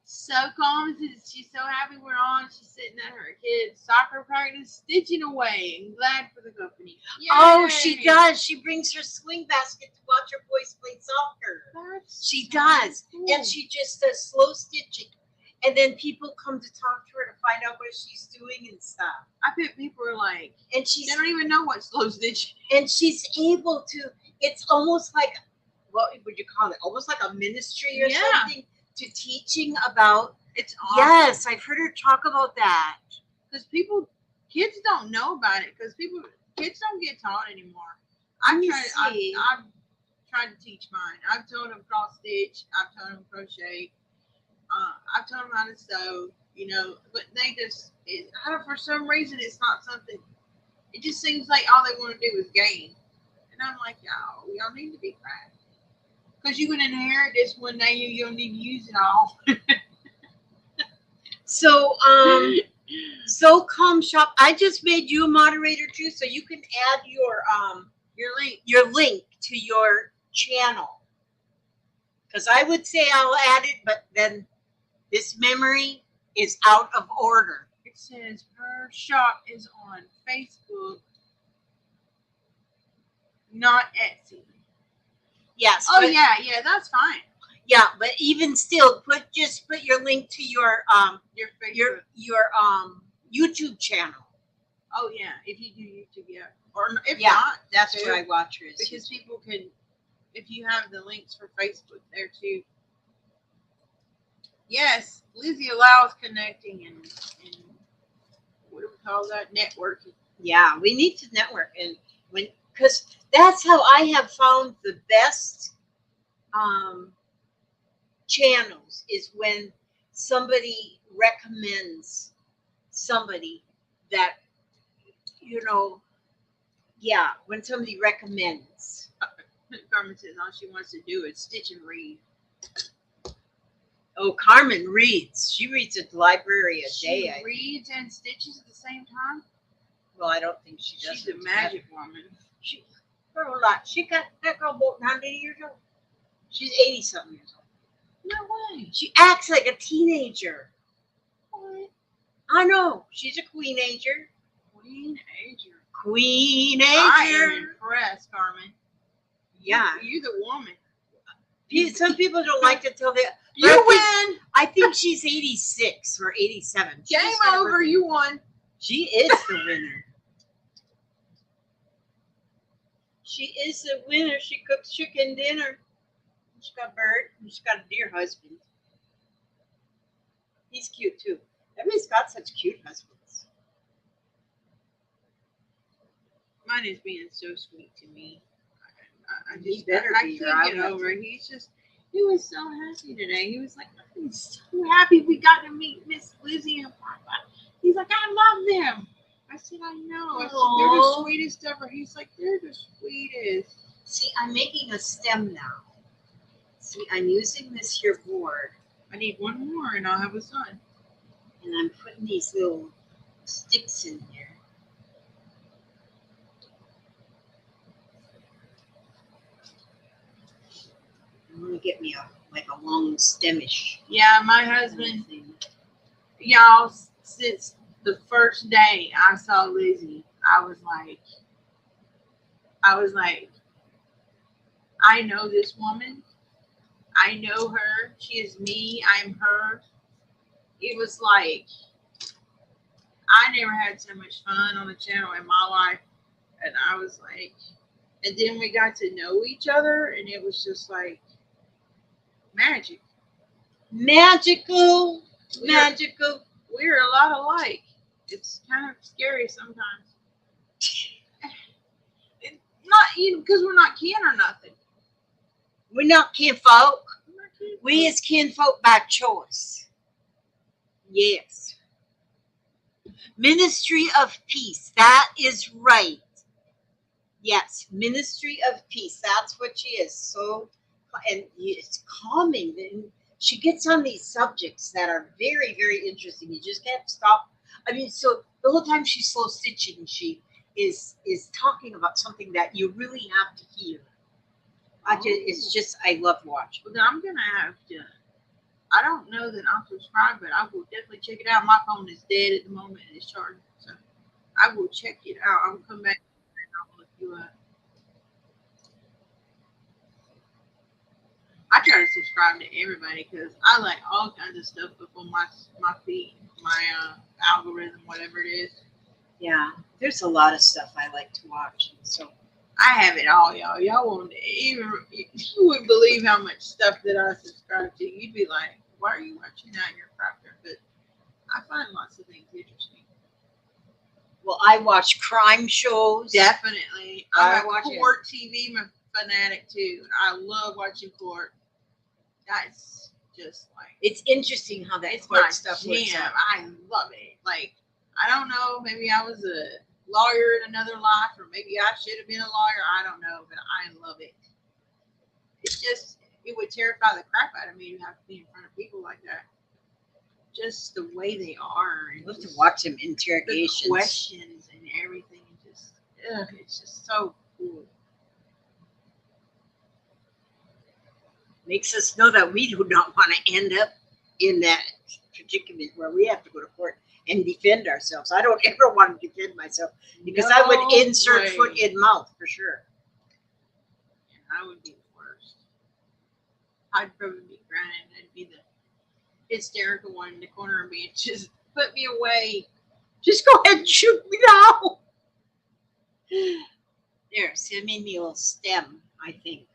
So calm. She's so happy we're on. She's sitting at her kid's soccer practice, stitching away and glad for the company. Oh, Yay! she does. She brings her swing basket to watch her boys play soccer. That's She so does. cool. And she just does slow stitching. And then people come to talk to her to find out what she's doing and stuff. I bet people are like, And they she's don't even know what slow stitching. able to, it's almost like, what would you call it? Almost like a ministry or Yeah. something to teaching about. It's awesome. Yes, I've heard her talk about that. Because kids don't know about it. Because kids don't get taught anymore. Let me I've see. tried to teach mine. I've taught them cross stitch. I've taught them crochet. I've taught them how to sew. But they just, for some reason, it's not something. It just seems like all they want to do is game. And I'm like, y'all need to be crafty. Because you can inherit this one day, you'll need to use it all. So, so Calm Shop, I just made you a moderator too, so you can add your link to your channel. Because I would say I'll add it, but then this memory is out of order. It says her shop is on Facebook, not Etsy. Yes. Oh but- yeah, that's fine. Yeah, but even still, just put your link to your Your Facebook. your YouTube channel. Oh yeah, if you do YouTube, yeah. Or if Yeah, not, that's too, what I watch. because people can, if you have the links for Facebook there too. Yes, Lizzie allows connecting and what do we call that? Networking. Yeah, we need to network, and because that's how I have found the best channels is when somebody recommends somebody that yeah, when somebody recommends. Carmen says all she wants to do is stitch and read. Oh, Carmen reads. She reads at the library a She day. reads and stitches at the same time. Well, I don't think she does. She's a magic woman. She, girl, a lot. She got that girl about 90 years old. She's 80 something years old. No way. She acts like a teenager. What? I know. She's a queen-ager. Queen-ager. Queen-ager. I am impressed, Carmen. Yeah. You're the woman. Some people don't like to tell that. You win. I think she's 86 or 87. Game over. You won. She is the winner. She is the winner. She cooks chicken dinner. She's got a bird. And she's got a dear husband. He's cute too. Everybody's got such cute husbands. Mine is being so sweet to me. I He just better I be, or can't I get would over it. He was so happy today. He was like, I'm so happy we got to meet Miss Lizzie and Papa. He's like, I love them. I said, I know. I said, they're the Aw. sweetest ever. He's like, they're the sweetest. See, I'm making a stem now. See, I'm using this here board, I need one more and I'll have a son. and I'm putting these little sticks in here. I'm gonna get me a long stemish Yeah, my husband, thing. y'all, since the first day I saw Lizzie, I was like, I know this woman. I know her. She is me. I'm her. It was like, I never had so much fun on the channel in my life. And I was like, and then we got to know each other, and it was just like magic. Magical, magical. We're a lot alike. It's kind of scary sometimes. Not even because we're not kin or nothing. We're not kinfolk. We're not kin. We is kinfolk by choice. Yes. Ministry of Peace. That is right. Yes, Ministry of Peace. That's what she is. So, and it's calming. And she gets on these subjects that are very, very interesting. You just can't stop. I mean, so the whole time she's slow stitching, she is talking about something that you really have to hear. I love watching. Well, then I'm gonna have to. I don't know that I'm subscribed, but I will definitely check it out. My phone is dead at the moment and it's charging, so I will check it out. I'll come back and I'll look you up. I try to subscribe to everybody because I like all kinds of stuff up on my feed, my algorithm, whatever it is. Yeah, there's a lot of stuff I like to watch. So I have it all, y'all. Y'all won't even, you wouldn't believe how much stuff that I subscribe to. You'd be like, why are you watching that? You're a crafter. But I find lots of things interesting. well, I watch crime shows. Definitely. I I'm a watch court TV fanatic too. I love watching court. That's just like, It's interesting how that it's court my stuff jam. works out. I love it. Like, I don't know, maybe I was a lawyer in another life, or maybe I should have been a lawyer. I don't know, but I love it. It's just, it would terrify the crap out of me to have to be in front of people like that. Just the way they are. I And love to just watch them the interrogations. questions and everything. Just, it's just so cool. Makes us know that we do not want to end up in that predicament where we have to go to court and defend ourselves. I don't ever want to defend myself because I would No insert way. foot in mouth for sure. I would be the worst. I'd probably be crying. I'd be the hysterical one in the corner and be just put me away. Just go ahead and shoot me now. There, see, I made me a little stem, I think,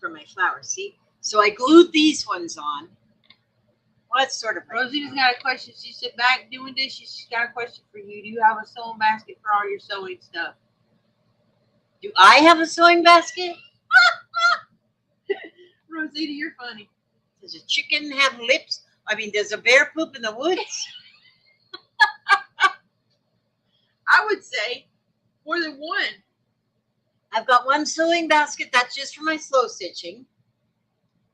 for my flowers. See? So I glued these ones on. Well, that's sort of right. Rosita's got a question. She said, back doing dishes, she's got a question for you. Do you have a sewing basket for all your sewing stuff? Do I have a sewing basket? Rosita, you're funny. Does a chicken have lips? I mean, does a bear poop in the woods? I would say more than one. I've got one sewing basket that's just for my slow stitching.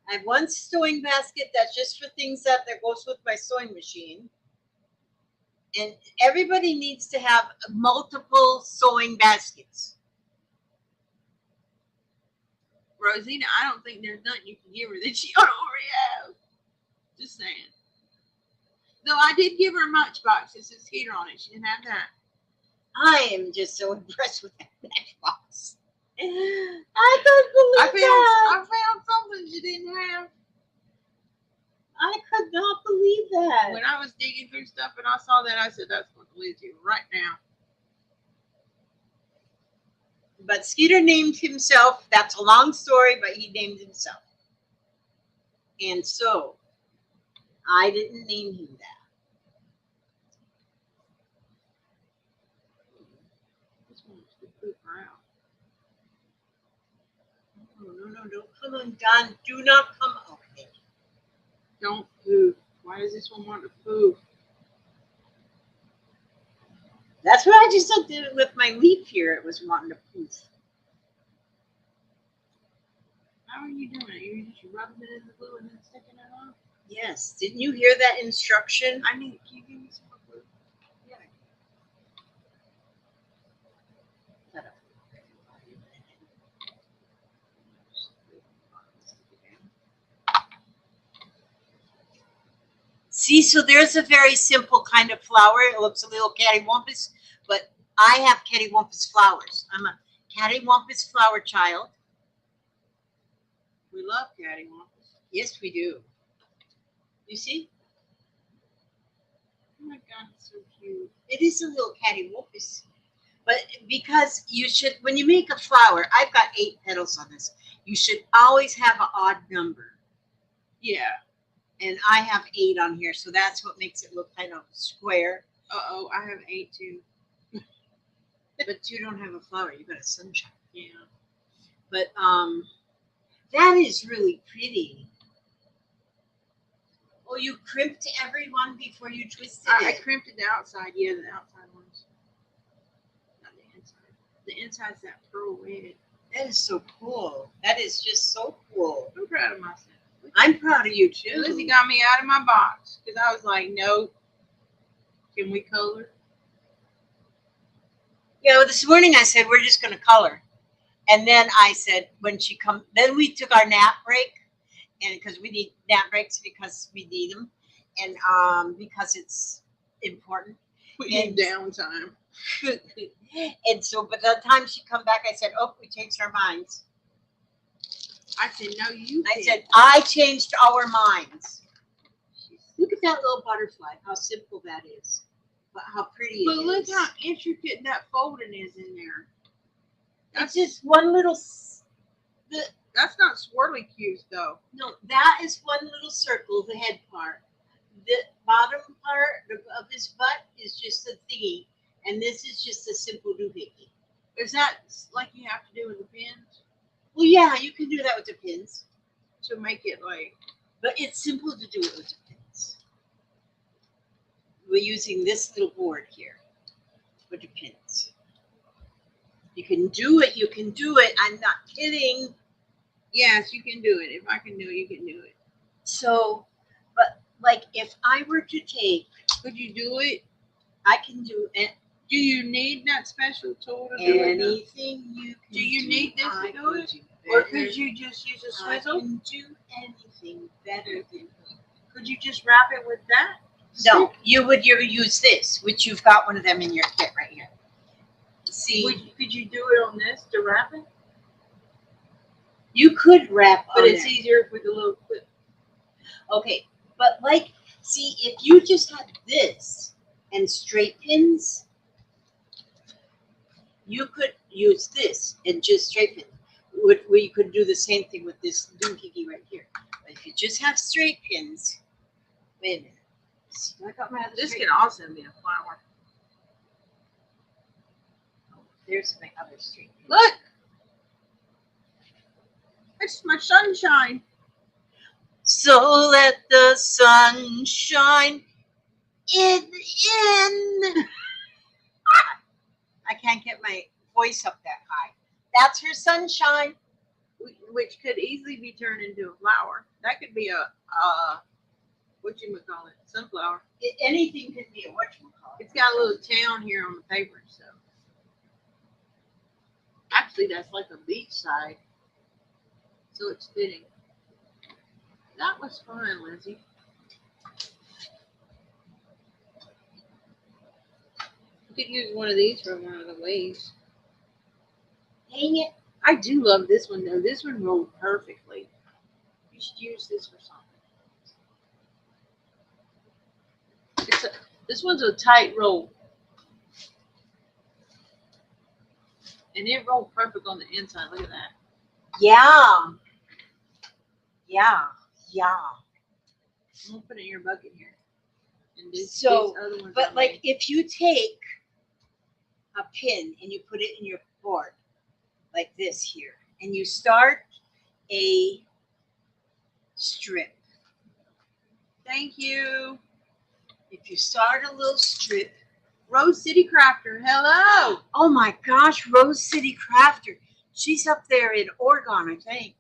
I have one sewing basket that's just for things that goes with my sewing machine. And everybody needs to have multiple sewing baskets. Rosina, I don't think there's nothing you can give her that she don't already have. Just saying. No, I did give her a matchbox. It says skater on it. She didn't have that. I am just so impressed with that matchbox. I couldn't believe that. I found something she didn't have. I could not believe that. When I was digging through stuff and I saw that, I said, that's going to lose you right now. But Skeeter named himself. That's a long story, but he named himself. And so, I didn't name him that. This one was the poop her out. No, don't come on, Don. Do not come. Okay. Don't poop. Why does this one want to poop? That's what I just did with my leaf here. It was wanting to poof. How are you doing it? You're just rubbing it in the glue and then sticking it on? Yes. Didn't you hear that instruction? Can you give me some more glue? Yeah. See, so there's a very simple kind of flower. It looks a little cattywampus, but I have cattywampus flowers. I'm a cattywampus flower child. We love cattywampus. Yes, we do. You see? Oh my God, it's so cute. It is a little cattywampus. But because you should, when you make a flower, I've got 8 petals on this. You should always have an odd number. Yeah. And I have 8 on here, so that's what makes it look kind of square. Uh-oh, I have 8 too. But you don't have a flower, you got a sunshine. Yeah. But that is really pretty. Oh, you crimped everyone before you twisted I it. crimped it the outside. Yeah, the outside ones. Not the inside. The inside's that pearl red. That is so cool. That is just so cool. I'm proud of myself. I'm proud of you too. Lizzie got me out of my box because I was like, nope. Can we color? Yeah, well, this morning I said, we're just going to color. And then I said, when she comes, then we took our nap break. And because we need nap breaks because we need them. And because it's important. We need downtime. And so, by the time she come back, I said, oh, we changed our minds. I said, no, you I did. said, I changed our minds. Look at that little butterfly, how simple that is. But how pretty But it look is. how intricate that folding is in there. It's just one little, That's not swirly cues, though. no, that is one little circle, the head part. The bottom part of his butt is just a thingy. And this is just a simple doohickey. Is that like you have to do with the pins Well, yeah, you can do that with the pins. to make it like? But it's simple to do it with the pins. We're using this little board here for the pins. You can do it, you can do it. I'm not kidding. Yes, you can do it. If I can do it, you can do it. So, but like if I were to take, Could you do it? I can do Do you need that special tool to do it? anything you can Do you need this to I do can it? do Or better. could you just use a I swizzle? can do anything better than you. Could you just wrap it with that? No, you would use this, which you've got one of them in your kit right here. See, Could you do it on this to wrap it? You could wrap but on it's it. easier with a little clip. Okay, but like, see, if you just had this and straight pins, you could use this and just straight pin. We could do the same thing with this doohickey right here. But if you just have straight pins, wait a minute. See, I got my other This straight can also be a flower. There's my other straight pin. Look, it's my sunshine. So let the sun shine in. I can't get my voice up that high. That's her sunshine. Which could easily be turned into a flower. That could be a whatchamacallit, sunflower. Anything could be a whatchamacallit. It's got a little town here on the paper, so. Actually, that's like a beach side. So it's fitting. That was fun, Lizzie. You could use one of these for one of the waves. Dang it. I do love this one, though. This one rolled perfectly. You should use this for something. This one's a tight roll. And it rolled perfect on the inside. Look at that. Yeah. Yeah. Yeah. I'm going to put it in your bucket here. And this So, other one's but on like if you take a pin and you put it in your board, like this here, and you start a strip. Thank you. If you start a little strip, Rose City Crafter, hello. oh my gosh, Rose City Crafter. She's up there in Oregon, I think,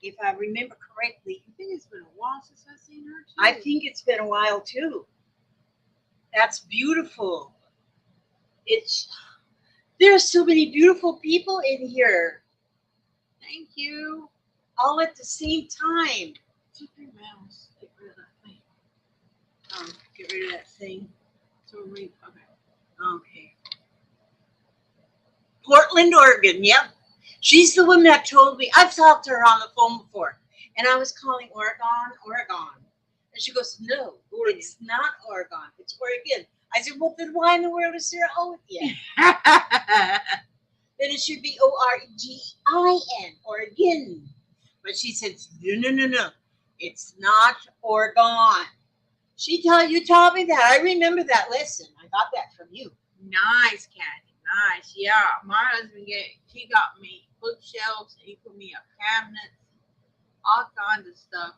if I remember correctly. I think it's been a while since I've seen her too. I think it's been a while too. That's beautiful. There's so many beautiful people in here, Thank you. all at the same time. Took your mouse. Get rid of that thing. Get rid of that thing. So okay. Okay. Portland, Oregon. Yep. She's the one that told me. I've talked to her on the phone before, and I was calling Oregon. And she goes, no, it's not Oregon. It's Oregon. I said, well, then why in the world is there an O at the end? Then it should be Orgin, Oregon. But she said, no. It's not Oregon. You taught me that. I remember that lesson. I got that from you. Nice, Kathy. Nice. Yeah. My husband he got me bookshelves. He put me up cabinets, all kinds of stuff.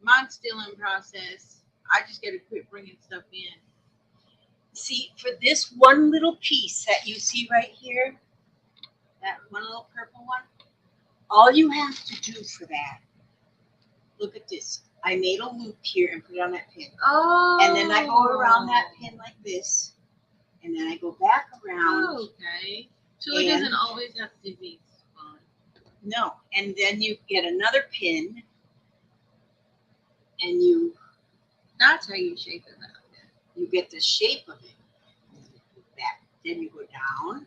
Mine's still in process. I just got to quit bringing stuff in. See, for this one little piece that you see right here, that one little purple one, all you have to do for that, look at this. I made a loop here and put it on that pin. Oh. And then I go around that pin like this. And then I go back around. Okay. So it doesn't always have to be spun. No. And then you get another pin. And That's how you shape it up. you get the shape of it. Back. Then you go down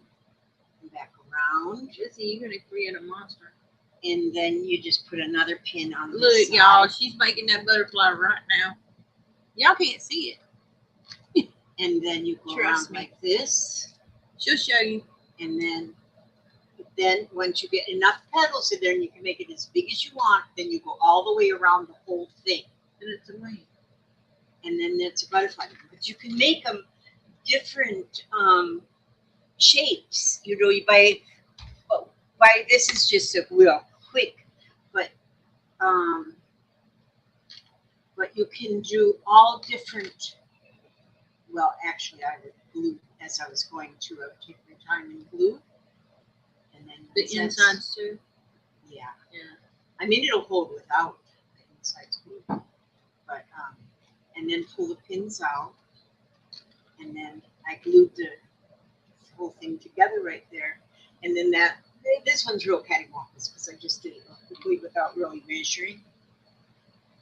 and back around. Jesse, you're going to create a monster. And then you just put another pin on the Look, side. y'all. She's making that butterfly right now. Y'all can't see it. And then you go Trust around me. like this. She'll show you. And then once you get enough petals in there and you can make it as big as you want, then you go all the way around the whole thing. And it's a wing. And then it's a butterfly. But you can make them different shapes. You buy this is just a real quick, but you can do all different. Well, actually, I would glue as I was going to. I would take my time and glue, and then The once that's- insides too. Yeah, Yeah. I mean it'll hold without the insides glue, but and then pull the pins out, and then I glued the whole thing together right there, and then this one's real cattywampus because I just did it quickly without really measuring,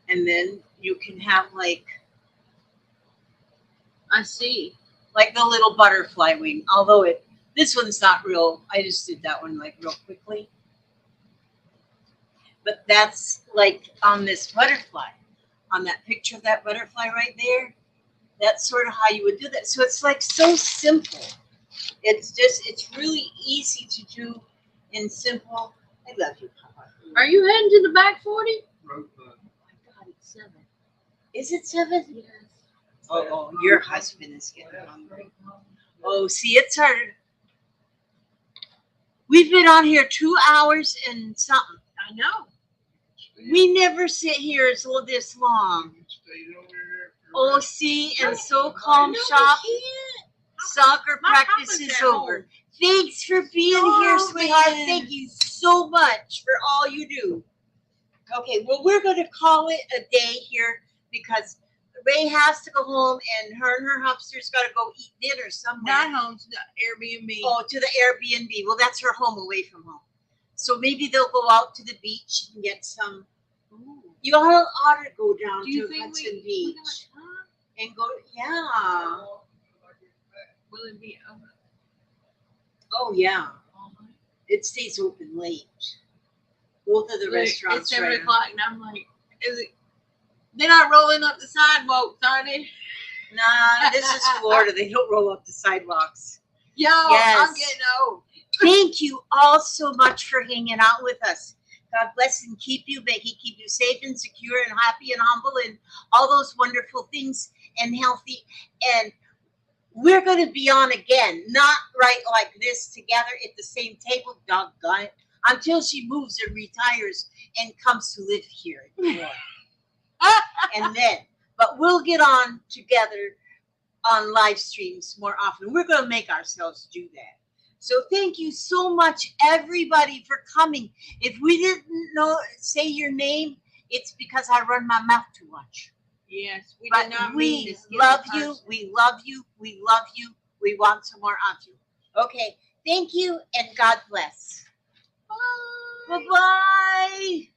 and then you can have like I see. the little butterfly wing, although this one's not real. I just did that one like real quickly. But that's like on this butterfly, on that picture of that butterfly right there. That's sort of how you would do that. So it's like so simple. It's really easy to do and simple. I love you, Papa. Are you heading to the back 40? Road Oh my God, it's 7. Is it 7? Yes. Oh, your husband is getting hungry. Oh, see, it's harder. We've been on here 2 hours and something. I know. We never sit here as this long. Stayed over there. Oh, see, and so calm shop. Soccer My practice papa's is at over. home. Thanks for being here, Oh, sweetheart. man. Thank you so much for all you do. Okay, well, we're going to call it a day here because Ray has to go home and her hamster's got to go eat dinner somewhere. Not home to the Airbnb. Oh, to the Airbnb. Well, that's her home away from home. So maybe they'll go out to the beach and get some. Ooh. You ought to go down Do you to think Hudson we Beach got time? and go. Yeah. Will it be open? Oh, yeah. all night? It stays open late. Both of the Look, restaurants. It's 7 right o'clock, and I'm like, is it? They're not rolling up the sidewalks, are they? Nah, this is Florida. They don't roll up the sidewalks. Yo, Yes. I'm getting old. Thank you all so much for hanging out with us. God bless and keep you. May He keep you safe and secure and happy and humble and all those wonderful things and healthy. And we're going to be on again, not right like this together at the same table, doggone it, until she moves and retires and comes to live here. And then, but we'll get on together on live streams more often. We're going to make ourselves do that. So thank you so much, everybody, for coming. If we didn't say your name, it's because I run my mouth too much. Yes, we But did not mean we to skip love a you. person. We love you. We love you. We want some more of you. Okay. Thank you and God bless. Bye. Bye-bye.